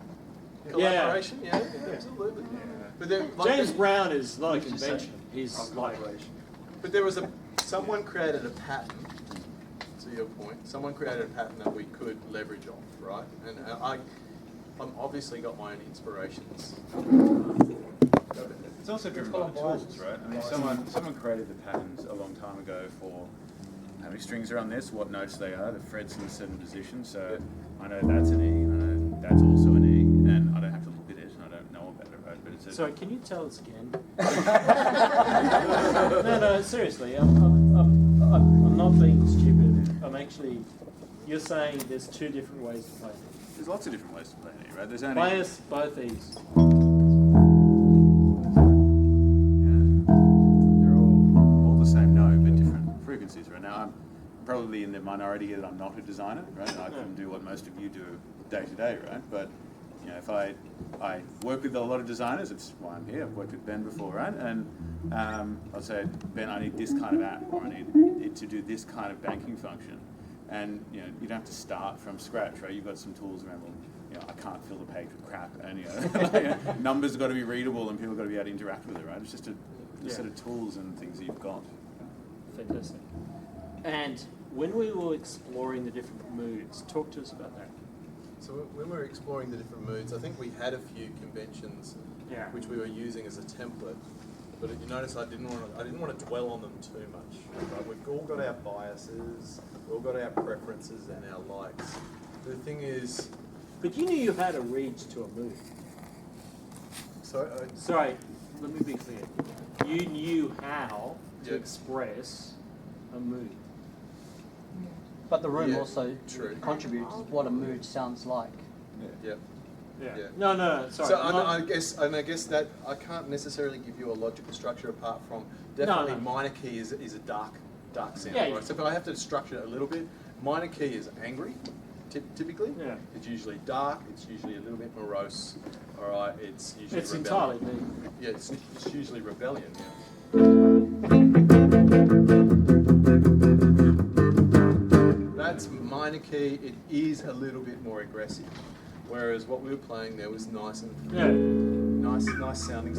Speaker 17: Collaboration,
Speaker 3: yeah, absolutely. But
Speaker 17: James Brown is not a convention. He's like,
Speaker 3: but there was someone created a pattern. To your point, someone created a pattern that we could leverage off, right? And I'm obviously got my own inspirations.
Speaker 15: It's also driven by the tools, right? I mean, someone created the patterns a long time ago for how many strings are on this, what notes they are, the frets in a certain position. So I know that's an E, and I know that's also an E, and I don't have to look at it, and I don't know about it, right? But it's
Speaker 17: sorry, can you tell us again? No, seriously, I'm not being stupid. I'm actually, you're saying there's two different ways to play it.
Speaker 15: There's lots of different ways to play an E, right? There's only
Speaker 17: play us both E's.
Speaker 15: frequencies. Right now, I'm probably in the minority here that I'm not a designer, right? And I couldn't do what most of you do day to day, right? But you know, if I work with a lot of designers, it's why I'm here. I've worked with Ben before, right? And I'll say, Ben, I need this kind of app, or I need it to do this kind of banking function. And you know, you don't have to start from scratch, right? You've got some tools around. Well, you know, I can't fill the page with crap, and you know, numbers have got to be readable, and people have got to be able to interact with it, right? It's just a set of tools and things that you've got.
Speaker 17: Fantastic. And when we were exploring the different moods, talk to us about that.
Speaker 3: So when we were exploring the different moods, I think we had a few conventions which we were using as a template. But you notice I didn't want to dwell on them too much. Right? We've all got our biases, we've all got our preferences and our likes. The thing is,
Speaker 17: but you knew you had a read to a mood. Sorry, let me be clear. You knew how to express a mood.
Speaker 5: But the room also contributes what a mood sounds like.
Speaker 3: Yeah.
Speaker 17: No, sorry.
Speaker 3: So I guess that I can't necessarily give you a logical structure apart from definitely minor key is a dark sound. Right? So if I have to structure it a little bit, minor key is angry. Typically, it's usually dark. It's usually a little bit morose. All right, it's usually rebellion.
Speaker 17: Entirely me.
Speaker 3: Yeah, it's usually rebellion. That's minor key. It is a little bit more aggressive. Whereas what we were playing there was nice and nice sounding.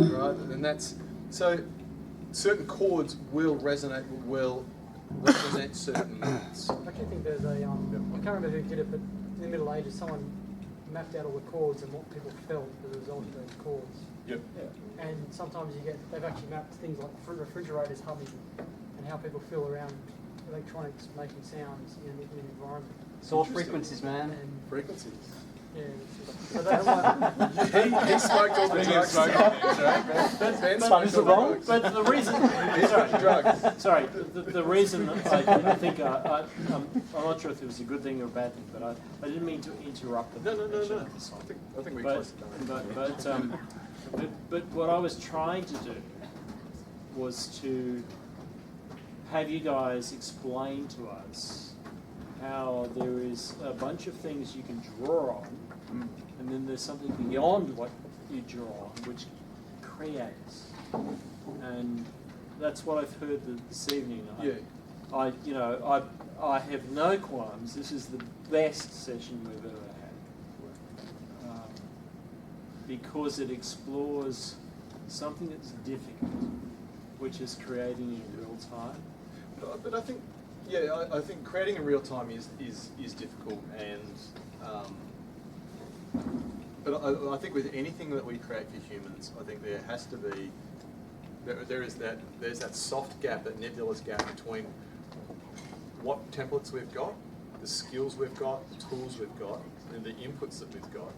Speaker 3: Right, and that's so. Certain chords will resonate. Will represent certain moods.
Speaker 9: I actually think there's a, I can't remember who did it, but in the Middle Ages someone mapped out all the chords and what people felt as a result of those chords.
Speaker 3: Yep.
Speaker 9: And sometimes they've actually mapped things like refrigerators humming and how people feel around electronics making sounds in an environment.
Speaker 5: It's all frequencies, man.
Speaker 3: Frequencies.
Speaker 9: So that's why.
Speaker 3: He smoked all the drugs.
Speaker 17: But the reason, sorry, the reason I think I'm not sure if it was a good thing or a bad thing, but I didn't mean to interrupt the connection of the song.
Speaker 3: I think we're close to done.
Speaker 17: But what I was trying to do was to have you guys explain to us how there is a bunch of things you can draw on, and then there's something beyond what you draw on, which creates. And that's what I've heard this evening. I have no qualms. This is the best session we've ever had. Because it explores something that's difficult, which is creating in real time.
Speaker 3: But I think, I think creating in real time is difficult, and but I think with anything that we create for humans, I think there has to be there's that soft gap, that nebulous gap between what templates we've got, the skills we've got, the tools we've got, and the inputs that we've got,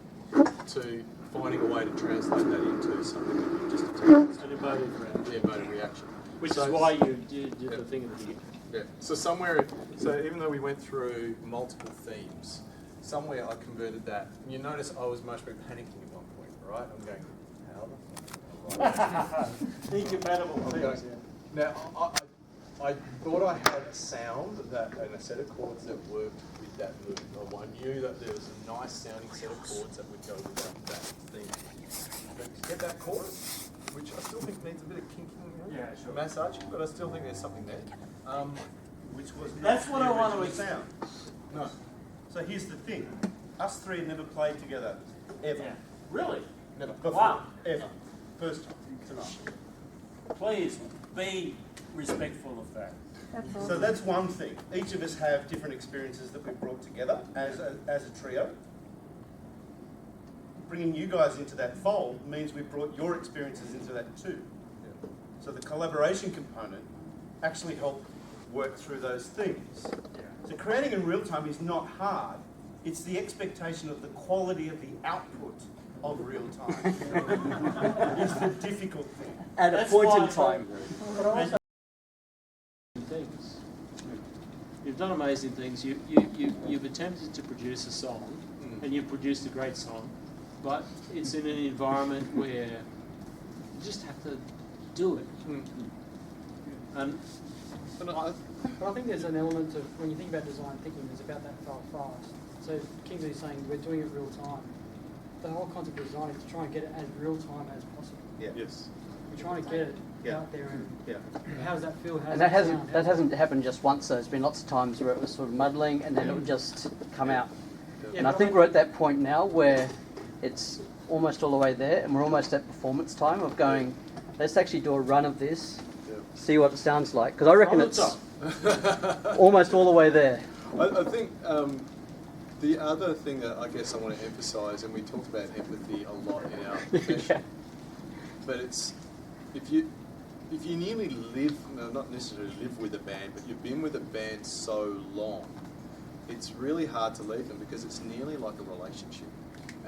Speaker 3: to finding a way to translate that into something that you just attach.
Speaker 17: An emotive
Speaker 3: reaction.
Speaker 17: Which is why you did the thing at the beginning.
Speaker 3: Yeah. So even though we went through multiple themes, somewhere I converted that. You notice I was mostly panicking at one point, right? I'm going, how the
Speaker 17: Incompatible.
Speaker 3: Now, I thought I had a sound and a set of chords that worked with that mood. I knew that there was a nice sounding set of chords that would go with that theme. But to get that chorus, which I still think needs a bit of kinking, massaging, but I still think there's something there.
Speaker 14: Which was
Speaker 17: That's what I want to
Speaker 14: sound.
Speaker 3: No.
Speaker 14: So here's the thing. Us three had never played together, ever.
Speaker 17: Yeah. Really?
Speaker 14: Never. Before.
Speaker 17: Wow.
Speaker 14: Ever. First time tonight.
Speaker 17: Please be respectful of that.
Speaker 14: So that's one thing. Each of us have different experiences that we've brought together as a trio. Bringing you guys into that fold means we've brought your experiences into that too. So the collaboration component actually helped work through those things. So creating in real time is not hard. It's the expectation of the quality of the output of real time. It's the difficult thing.
Speaker 5: At a point in time.
Speaker 17: Things. You've done amazing things. You've attempted to produce a song, and you've produced a great song, but it's in an environment where you just have to do it. And
Speaker 9: I think there's an element of, when you think about design thinking, it's about that fast. So Kingsley's saying we're doing it real time. The whole concept of design is to try and get it as real time as possible.
Speaker 14: Yeah.
Speaker 3: Yes.
Speaker 9: We're trying to get it out there, and how does that feel?
Speaker 5: And that hasn't happened just once. There's been lots of times where it was sort of muddling, and then it would just come out. And I think we're at that point now where it's almost all the way there, and we're almost at performance time of going, let's actually do a run of this, see what it sounds like. Because I reckon it's almost all the way there.
Speaker 3: I think the other thing that I guess I want to emphasise, and we talked about empathy a lot in our profession, but it's if you nearly live, not necessarily live with a band, but you've been with a band so long, it's really hard to leave them because it's nearly like a relationship.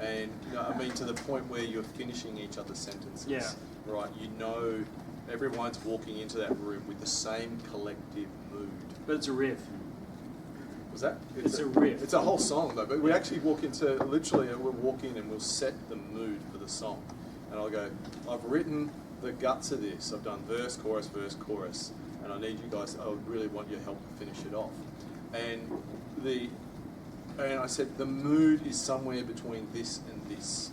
Speaker 3: And I mean, to the point where you're finishing each other's sentences, right? You know, everyone's walking into that room with the same collective mood.
Speaker 17: But it's a riff.
Speaker 3: Was that?
Speaker 17: It's a riff.
Speaker 3: It's a whole song though, but we actually walk into, literally we'll walk in and we'll set the mood for the song. And I'll go, I've written the guts of this. I've done verse, chorus, and I need you guys, I would really want your help to finish it off. And I said, the mood is somewhere between this and this.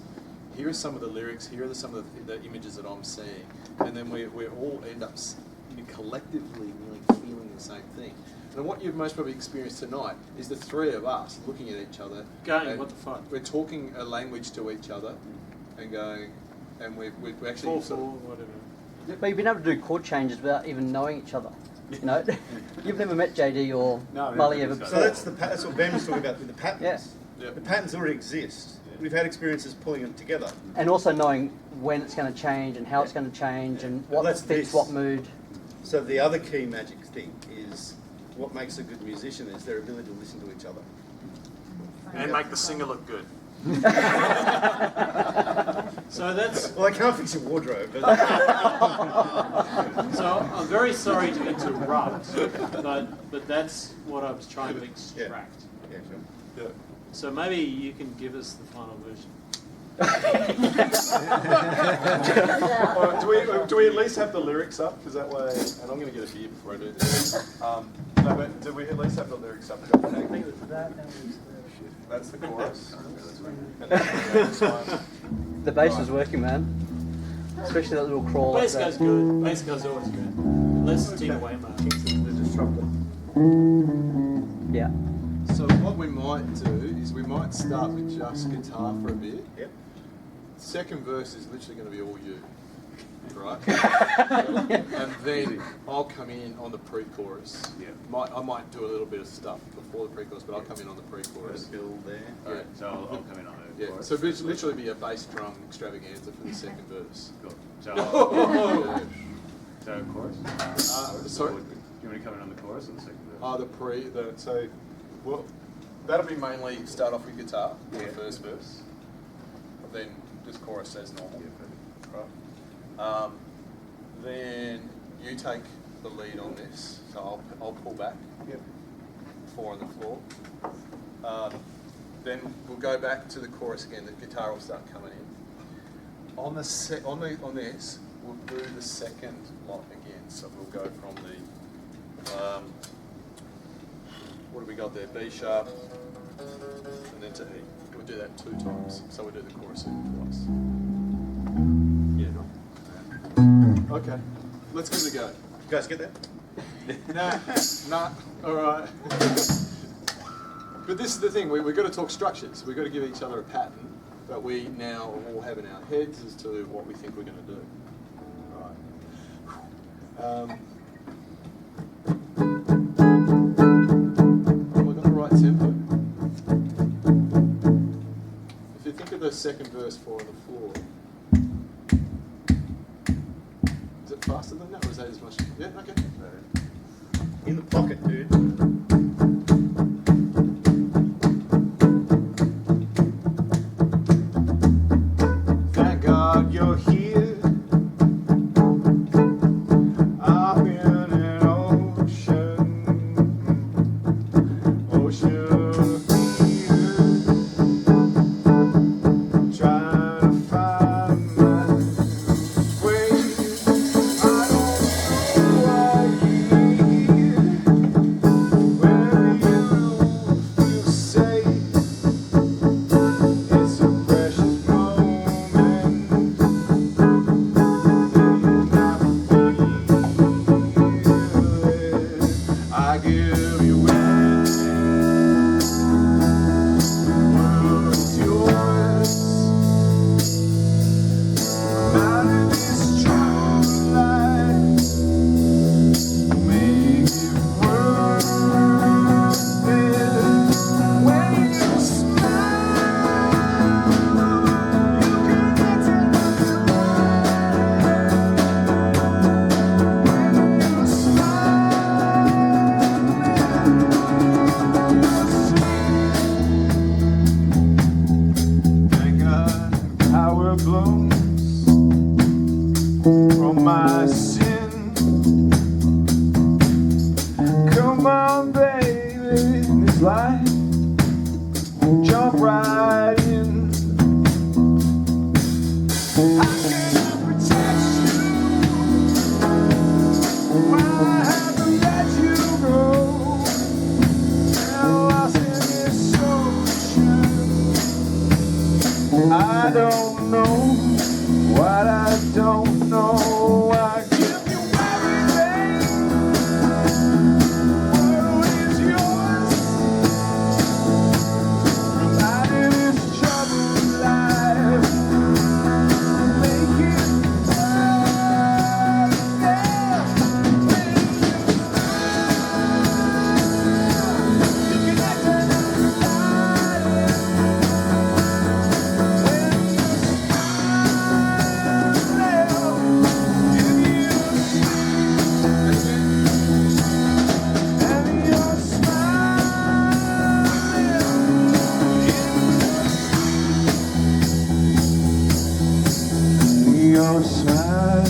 Speaker 3: Here are some of the lyrics, here are some of the images that I'm seeing. And then we all end up collectively really feeling the same thing. And what you've most probably experienced tonight is the three of us looking at each other.
Speaker 17: Going, what the fuck?
Speaker 3: We're talking a language to each other and going, and we're actually...
Speaker 17: whatever.
Speaker 5: But you've been able to do chord changes without even knowing each other. You know, you've never met JD or Mully ever.
Speaker 14: So that's what Ben was talking about with the patterns. Yeah. The patterns already exist. We've had experiences pulling them together.
Speaker 5: And also knowing when it's going to change and how it's going to change and what fits what mood.
Speaker 14: So the other key magic thing is what makes a good musician is their ability to listen to each other.
Speaker 3: And make the singer look good.
Speaker 17: So that's.
Speaker 14: Well, I can't fix your wardrobe, but.
Speaker 17: So I'm very sorry to interrupt, but that's what I was trying to extract.
Speaker 14: Yeah, sure.
Speaker 1: Yeah.
Speaker 17: So maybe you can give us the final version.
Speaker 1: Do we at least have the lyrics up? Because that way, and I'm going to get a beer before I do this. No, but do we at least have the lyrics up?
Speaker 9: I think it's that and it's
Speaker 1: That's the chorus.
Speaker 5: The bass is working, man. Especially that little crawl.
Speaker 17: Bass
Speaker 5: like
Speaker 17: goes
Speaker 5: that.
Speaker 17: good. Bass goes always good. Let's take away my
Speaker 1: The disruptor.
Speaker 5: Yeah.
Speaker 1: So what we might do is we might start with just guitar for a bit.
Speaker 14: Yep.
Speaker 1: Second verse is literally going to be all you, right? And then I'll come in on the pre-chorus.
Speaker 15: Yeah.
Speaker 1: I might do a little bit of stuff before the pre-chorus, but I'll come in on the pre-chorus.
Speaker 14: Build there.
Speaker 1: Yeah.
Speaker 15: Alright, so I'll come in on the
Speaker 1: Yeah.
Speaker 15: chorus.
Speaker 1: So it'll literally be a bass drum extravaganza for the second verse.
Speaker 15: Cool. So,
Speaker 1: Yeah.
Speaker 15: so chorus?
Speaker 1: Sorry.
Speaker 15: Do you want to come in on the chorus or the second verse?
Speaker 1: So, well, that'll be mainly start off with guitar, the first verse, then just chorus as normal, right? Then you take the lead on this, so I'll pull back, 4 on the floor. Then we'll go back to the chorus again. The guitar will start coming in. On this, we'll do the second lot again. So we'll go from the what have we got there? B sharp, and then to E. We'll do that 2 times. So we'll do the chorus twice. Yeah. Okay. Let's give it a go.
Speaker 14: You guys get that?
Speaker 1: Nah. All right. But this is the thing. We've got to talk structures. We've got to give each other a pattern that we now all have in our heads as to what we think we're going to do. Right. Have I got the right tempo? If you think of the second verse 4 on the floor, is it faster than that, or is that as much? Yeah, okay.
Speaker 14: In the pocket, dude.
Speaker 1: Thank God you're here. I'm in an ocean of fear, trying to find my way. I don't know why you're here, where you feel safe. It's a precious moment. I give you everything. World is yours. Out of this true life, make it worth it. When you smile, you can get to when you smile. Thank God power blooms from my sin. Come on, baby, this life, jump right in. I can't protect you. I have to let you go. And lost in this ocean. I don't know what I don't know. I give you everything. World is yours. Out of this troubled life, make
Speaker 19: you're smiling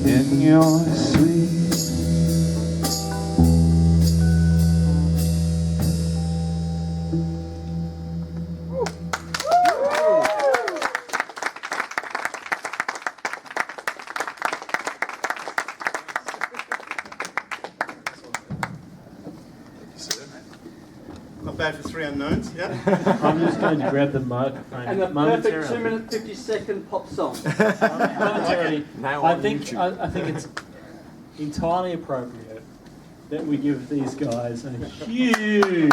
Speaker 19: in your sleep.
Speaker 14: Not bad for three unknowns, yeah?
Speaker 17: I'm just going to grab the microphone.
Speaker 5: And the perfect 2-minute 50-second pop song.
Speaker 17: Momentarily.
Speaker 11: Now
Speaker 17: I
Speaker 11: on
Speaker 17: think
Speaker 11: YouTube.
Speaker 17: I think it's entirely appropriate that we give these guys a huge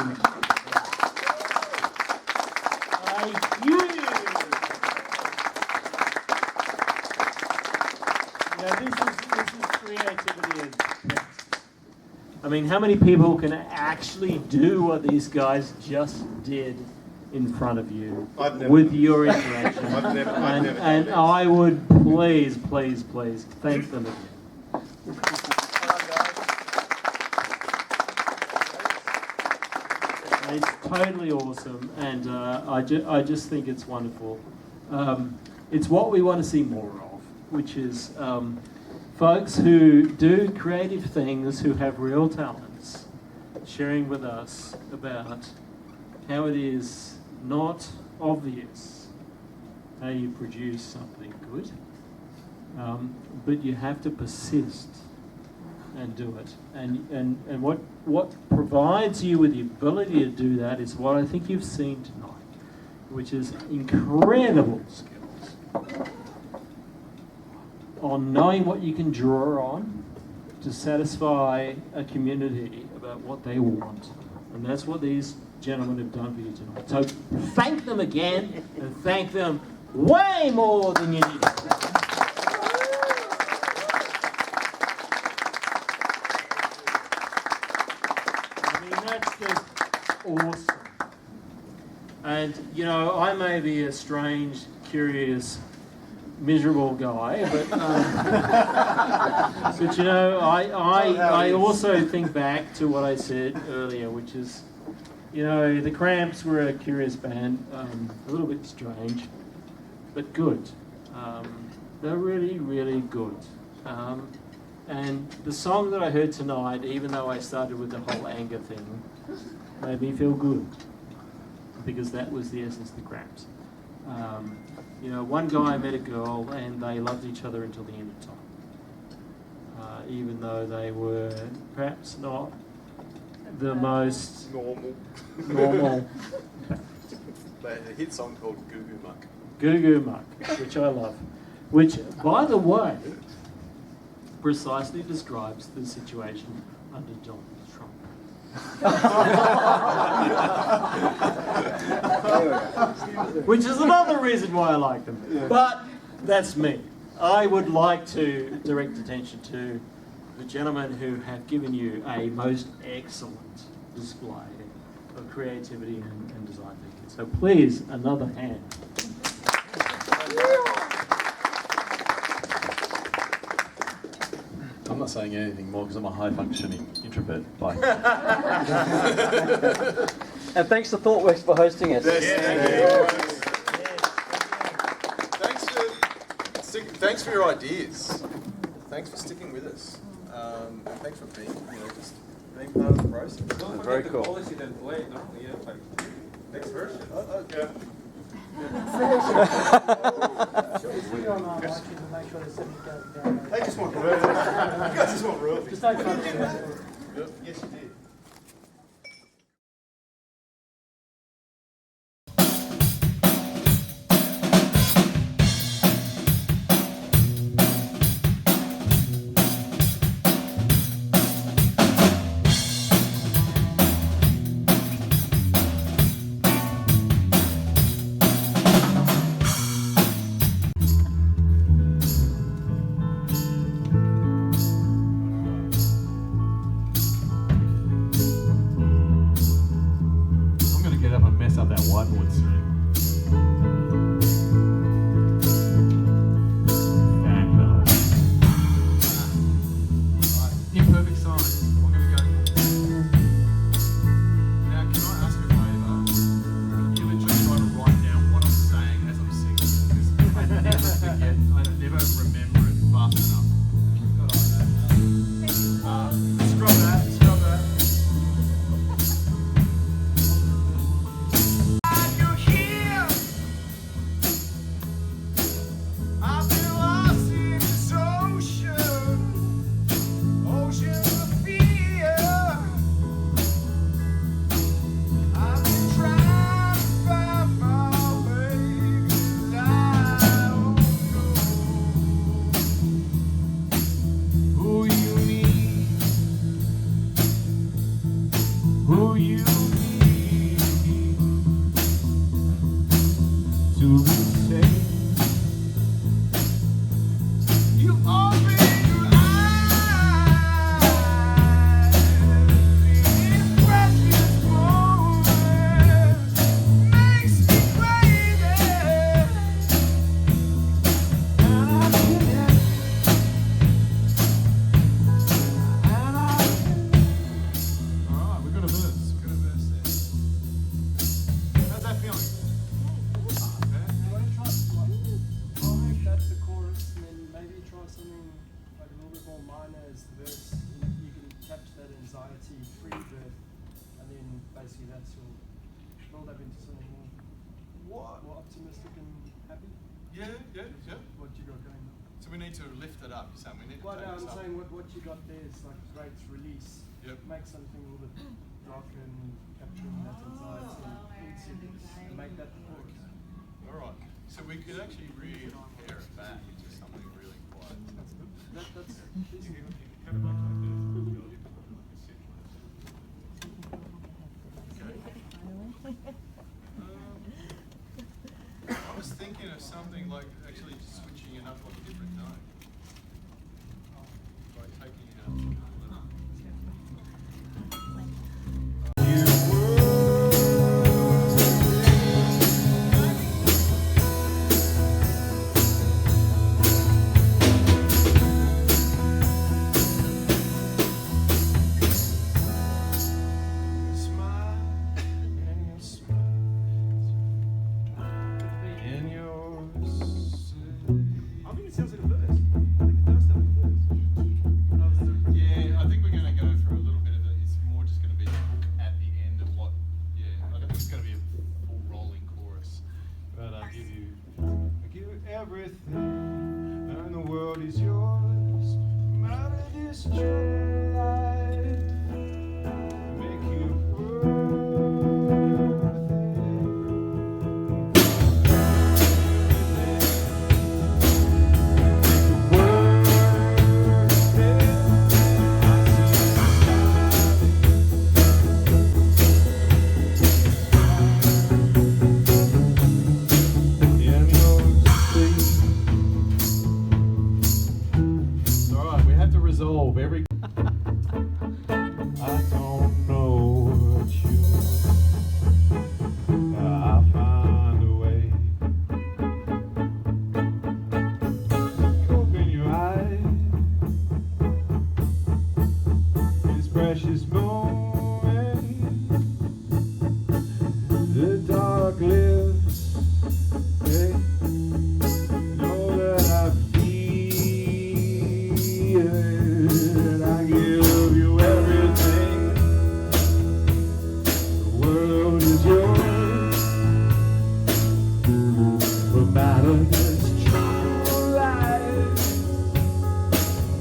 Speaker 17: this is creativity as I mean, how many people can actually do what these guys just did in front of you with your interaction?
Speaker 14: I've never
Speaker 17: and
Speaker 14: done
Speaker 17: I would please thank them again. It's totally awesome, and I just think it's wonderful. It's what we want to see more of, which is folks who do creative things, who have real talents, sharing with us about how it is not obvious how you produce something good, but you have to persist and do it. And what provides you with the ability to do that is what I think you've seen tonight, which is incredible skills on knowing what you can draw on to satisfy a community about what they want. And that's what these gentlemen have done for you tonight. So thank them again, and thank them way more than you need. I mean, that's just awesome. And, you know, I may be a strange, curious, miserable guy, but but you know, I also think back to what I said earlier, which is, you know, the Cramps were a curious band, a little bit strange, but good. They're really, really good. And the song that I heard tonight, even though I started with the whole anger thing, made me feel good, because that was the essence of the Cramps. You know, one guy met a girl and they loved each other until the end of time. Even though they were perhaps not the most normal.
Speaker 3: They had a hit song called Goo Goo Muck.
Speaker 17: Goo Goo Muck, which I love. Which, by the way, precisely describes the situation under Donald Trump. Which is another reason why I like them. But that's me. I would like to direct attention to the gentlemen who have given you a most excellent display of creativity and design thinking. So please, another hand.
Speaker 20: I'm not saying anything more because I'm a high-functioning introvert. Bye.
Speaker 5: And thanks to ThoughtWorks for hosting us.
Speaker 3: Thanks for your ideas. Thanks for sticking with us. And thanks for being, just being part of the process.
Speaker 20: Very cool.
Speaker 3: Policy then play, no? Yeah, like next version. Yeah.
Speaker 14: They just want royalties. You guys just want royalties.
Speaker 9: Just don't
Speaker 14: Yes, you did.
Speaker 3: Scrub that, scrub that.
Speaker 19: Who you need to be safe. You open your eyes in precious moments, makes me crazy, and I can't. Alright, we got a verse. Got a verse there. How's that feeling?
Speaker 13: I'll make that the chorus, and then maybe try something like a little bit more minor as the verse. You can capture that anxiety-free breath, and then basically that's your build up into something more optimistic and happy.
Speaker 3: Yeah.
Speaker 13: What you got going on?
Speaker 3: So we need to lift it up. So we need to
Speaker 13: Well,
Speaker 3: take
Speaker 13: I'm
Speaker 3: this up.
Speaker 13: saying what you got there is like a great release.
Speaker 3: Yep.
Speaker 13: Make something a little bit darker and capturing that anxiety and make that the chorus.
Speaker 3: All right. So we could actually really pare it back into something really quiet.
Speaker 13: That's
Speaker 3: I was thinking of something like actually switching it up like a different note. Like taking it out.
Speaker 13: I think it sounds like a verse. I think it does sound like a verse.
Speaker 3: Yeah, I think we're going to go for a little bit of it. It's more just going to be a hook at the end of what. Yeah, I don't think it's going to be a full rolling chorus.
Speaker 19: But I give you everything, and the world is yours. No matter this true life, make you
Speaker 3: Alright, we have to resolve every.
Speaker 19: I don't know what you. I'll find a way. You open your eyes. This precious moment. The dark lives. Hey, know that I feel it. I give you everything. The world is yours. No matter this true life,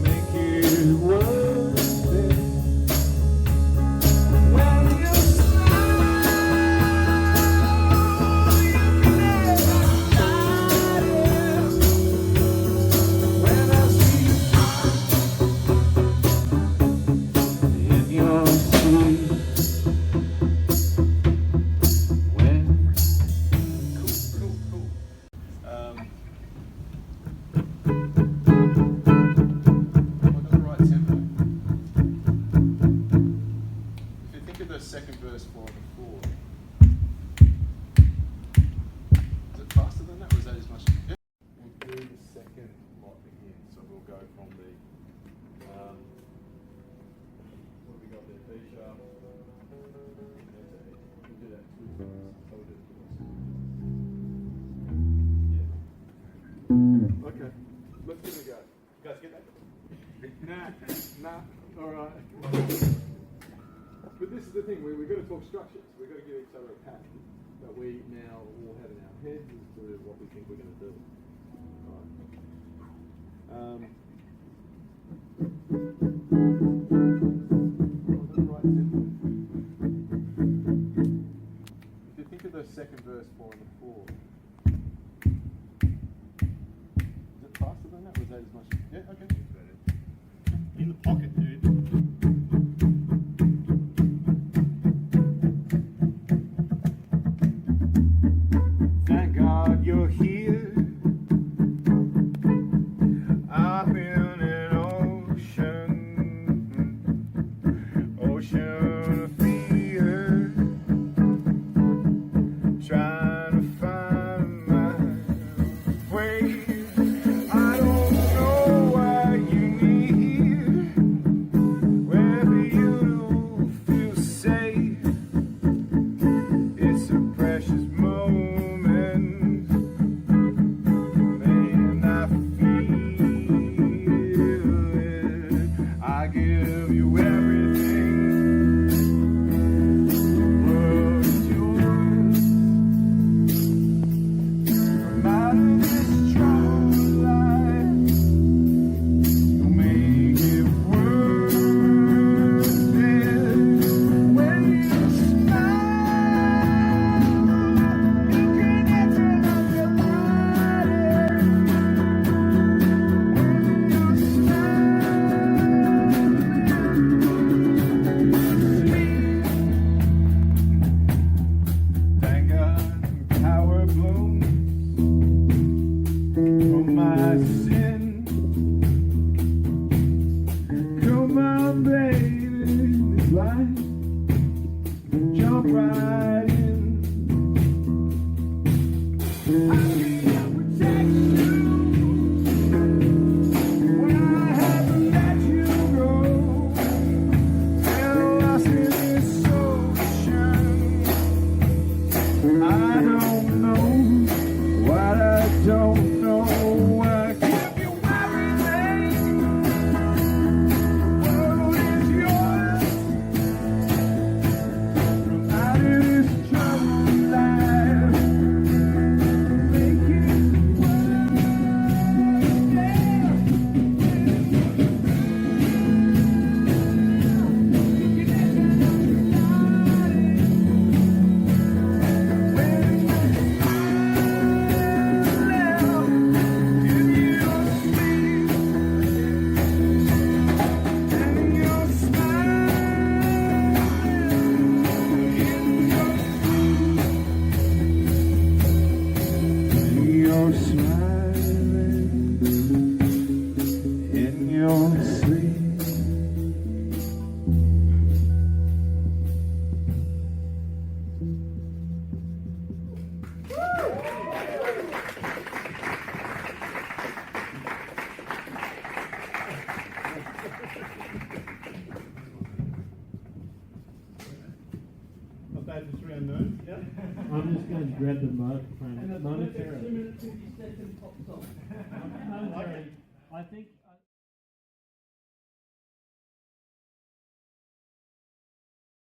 Speaker 19: make it worth it. When you smile, you can never hide it. When I see in your sleep, when
Speaker 3: Cool. What got the right tempo? If you think of the second verse 4 and 4, is it faster than that, or is that as much? Yeah.
Speaker 1: We'll do the second lot again. So we'll go from the. What have we got there? B sharp. We'll do that 2 times. So we'll do it twice. Yeah. Okay. Let's give it a go.
Speaker 3: guys get that? Nah. All right. But this is the thing, we've got to talk structures. We've got to give each other a pattern that we now all have in our heads as to what we think we're going to do. If you think of the second verse 4 and the 4, is it faster than that? Was that as much? Yeah, okay.
Speaker 14: In the pocket, dude.
Speaker 19: Thank God you're here. I'm in an ocean of fear, trying to find my way. I don't know why you're here, wherever you feel safe. It's a precious moment, and I feel it. I give you everything. The world is yours. I'm out of this troubled life. You'll make it worth it when you thank God power blooms from my sin. Come on, baby, it's life. Jump right in. I'll be your protection when I have to let you go. And lost in this ocean. I don't know what I don't know. I give you everything. The world is yours. From out of this troubled life, make it worth you're smiling in your sleep.
Speaker 14: Not bad for 3 unknowns, yeah?
Speaker 11: I'm just going to grab the microphone
Speaker 9: And
Speaker 11: momentarily.
Speaker 9: the 2 minute 50 second pop song. Momentarily. I think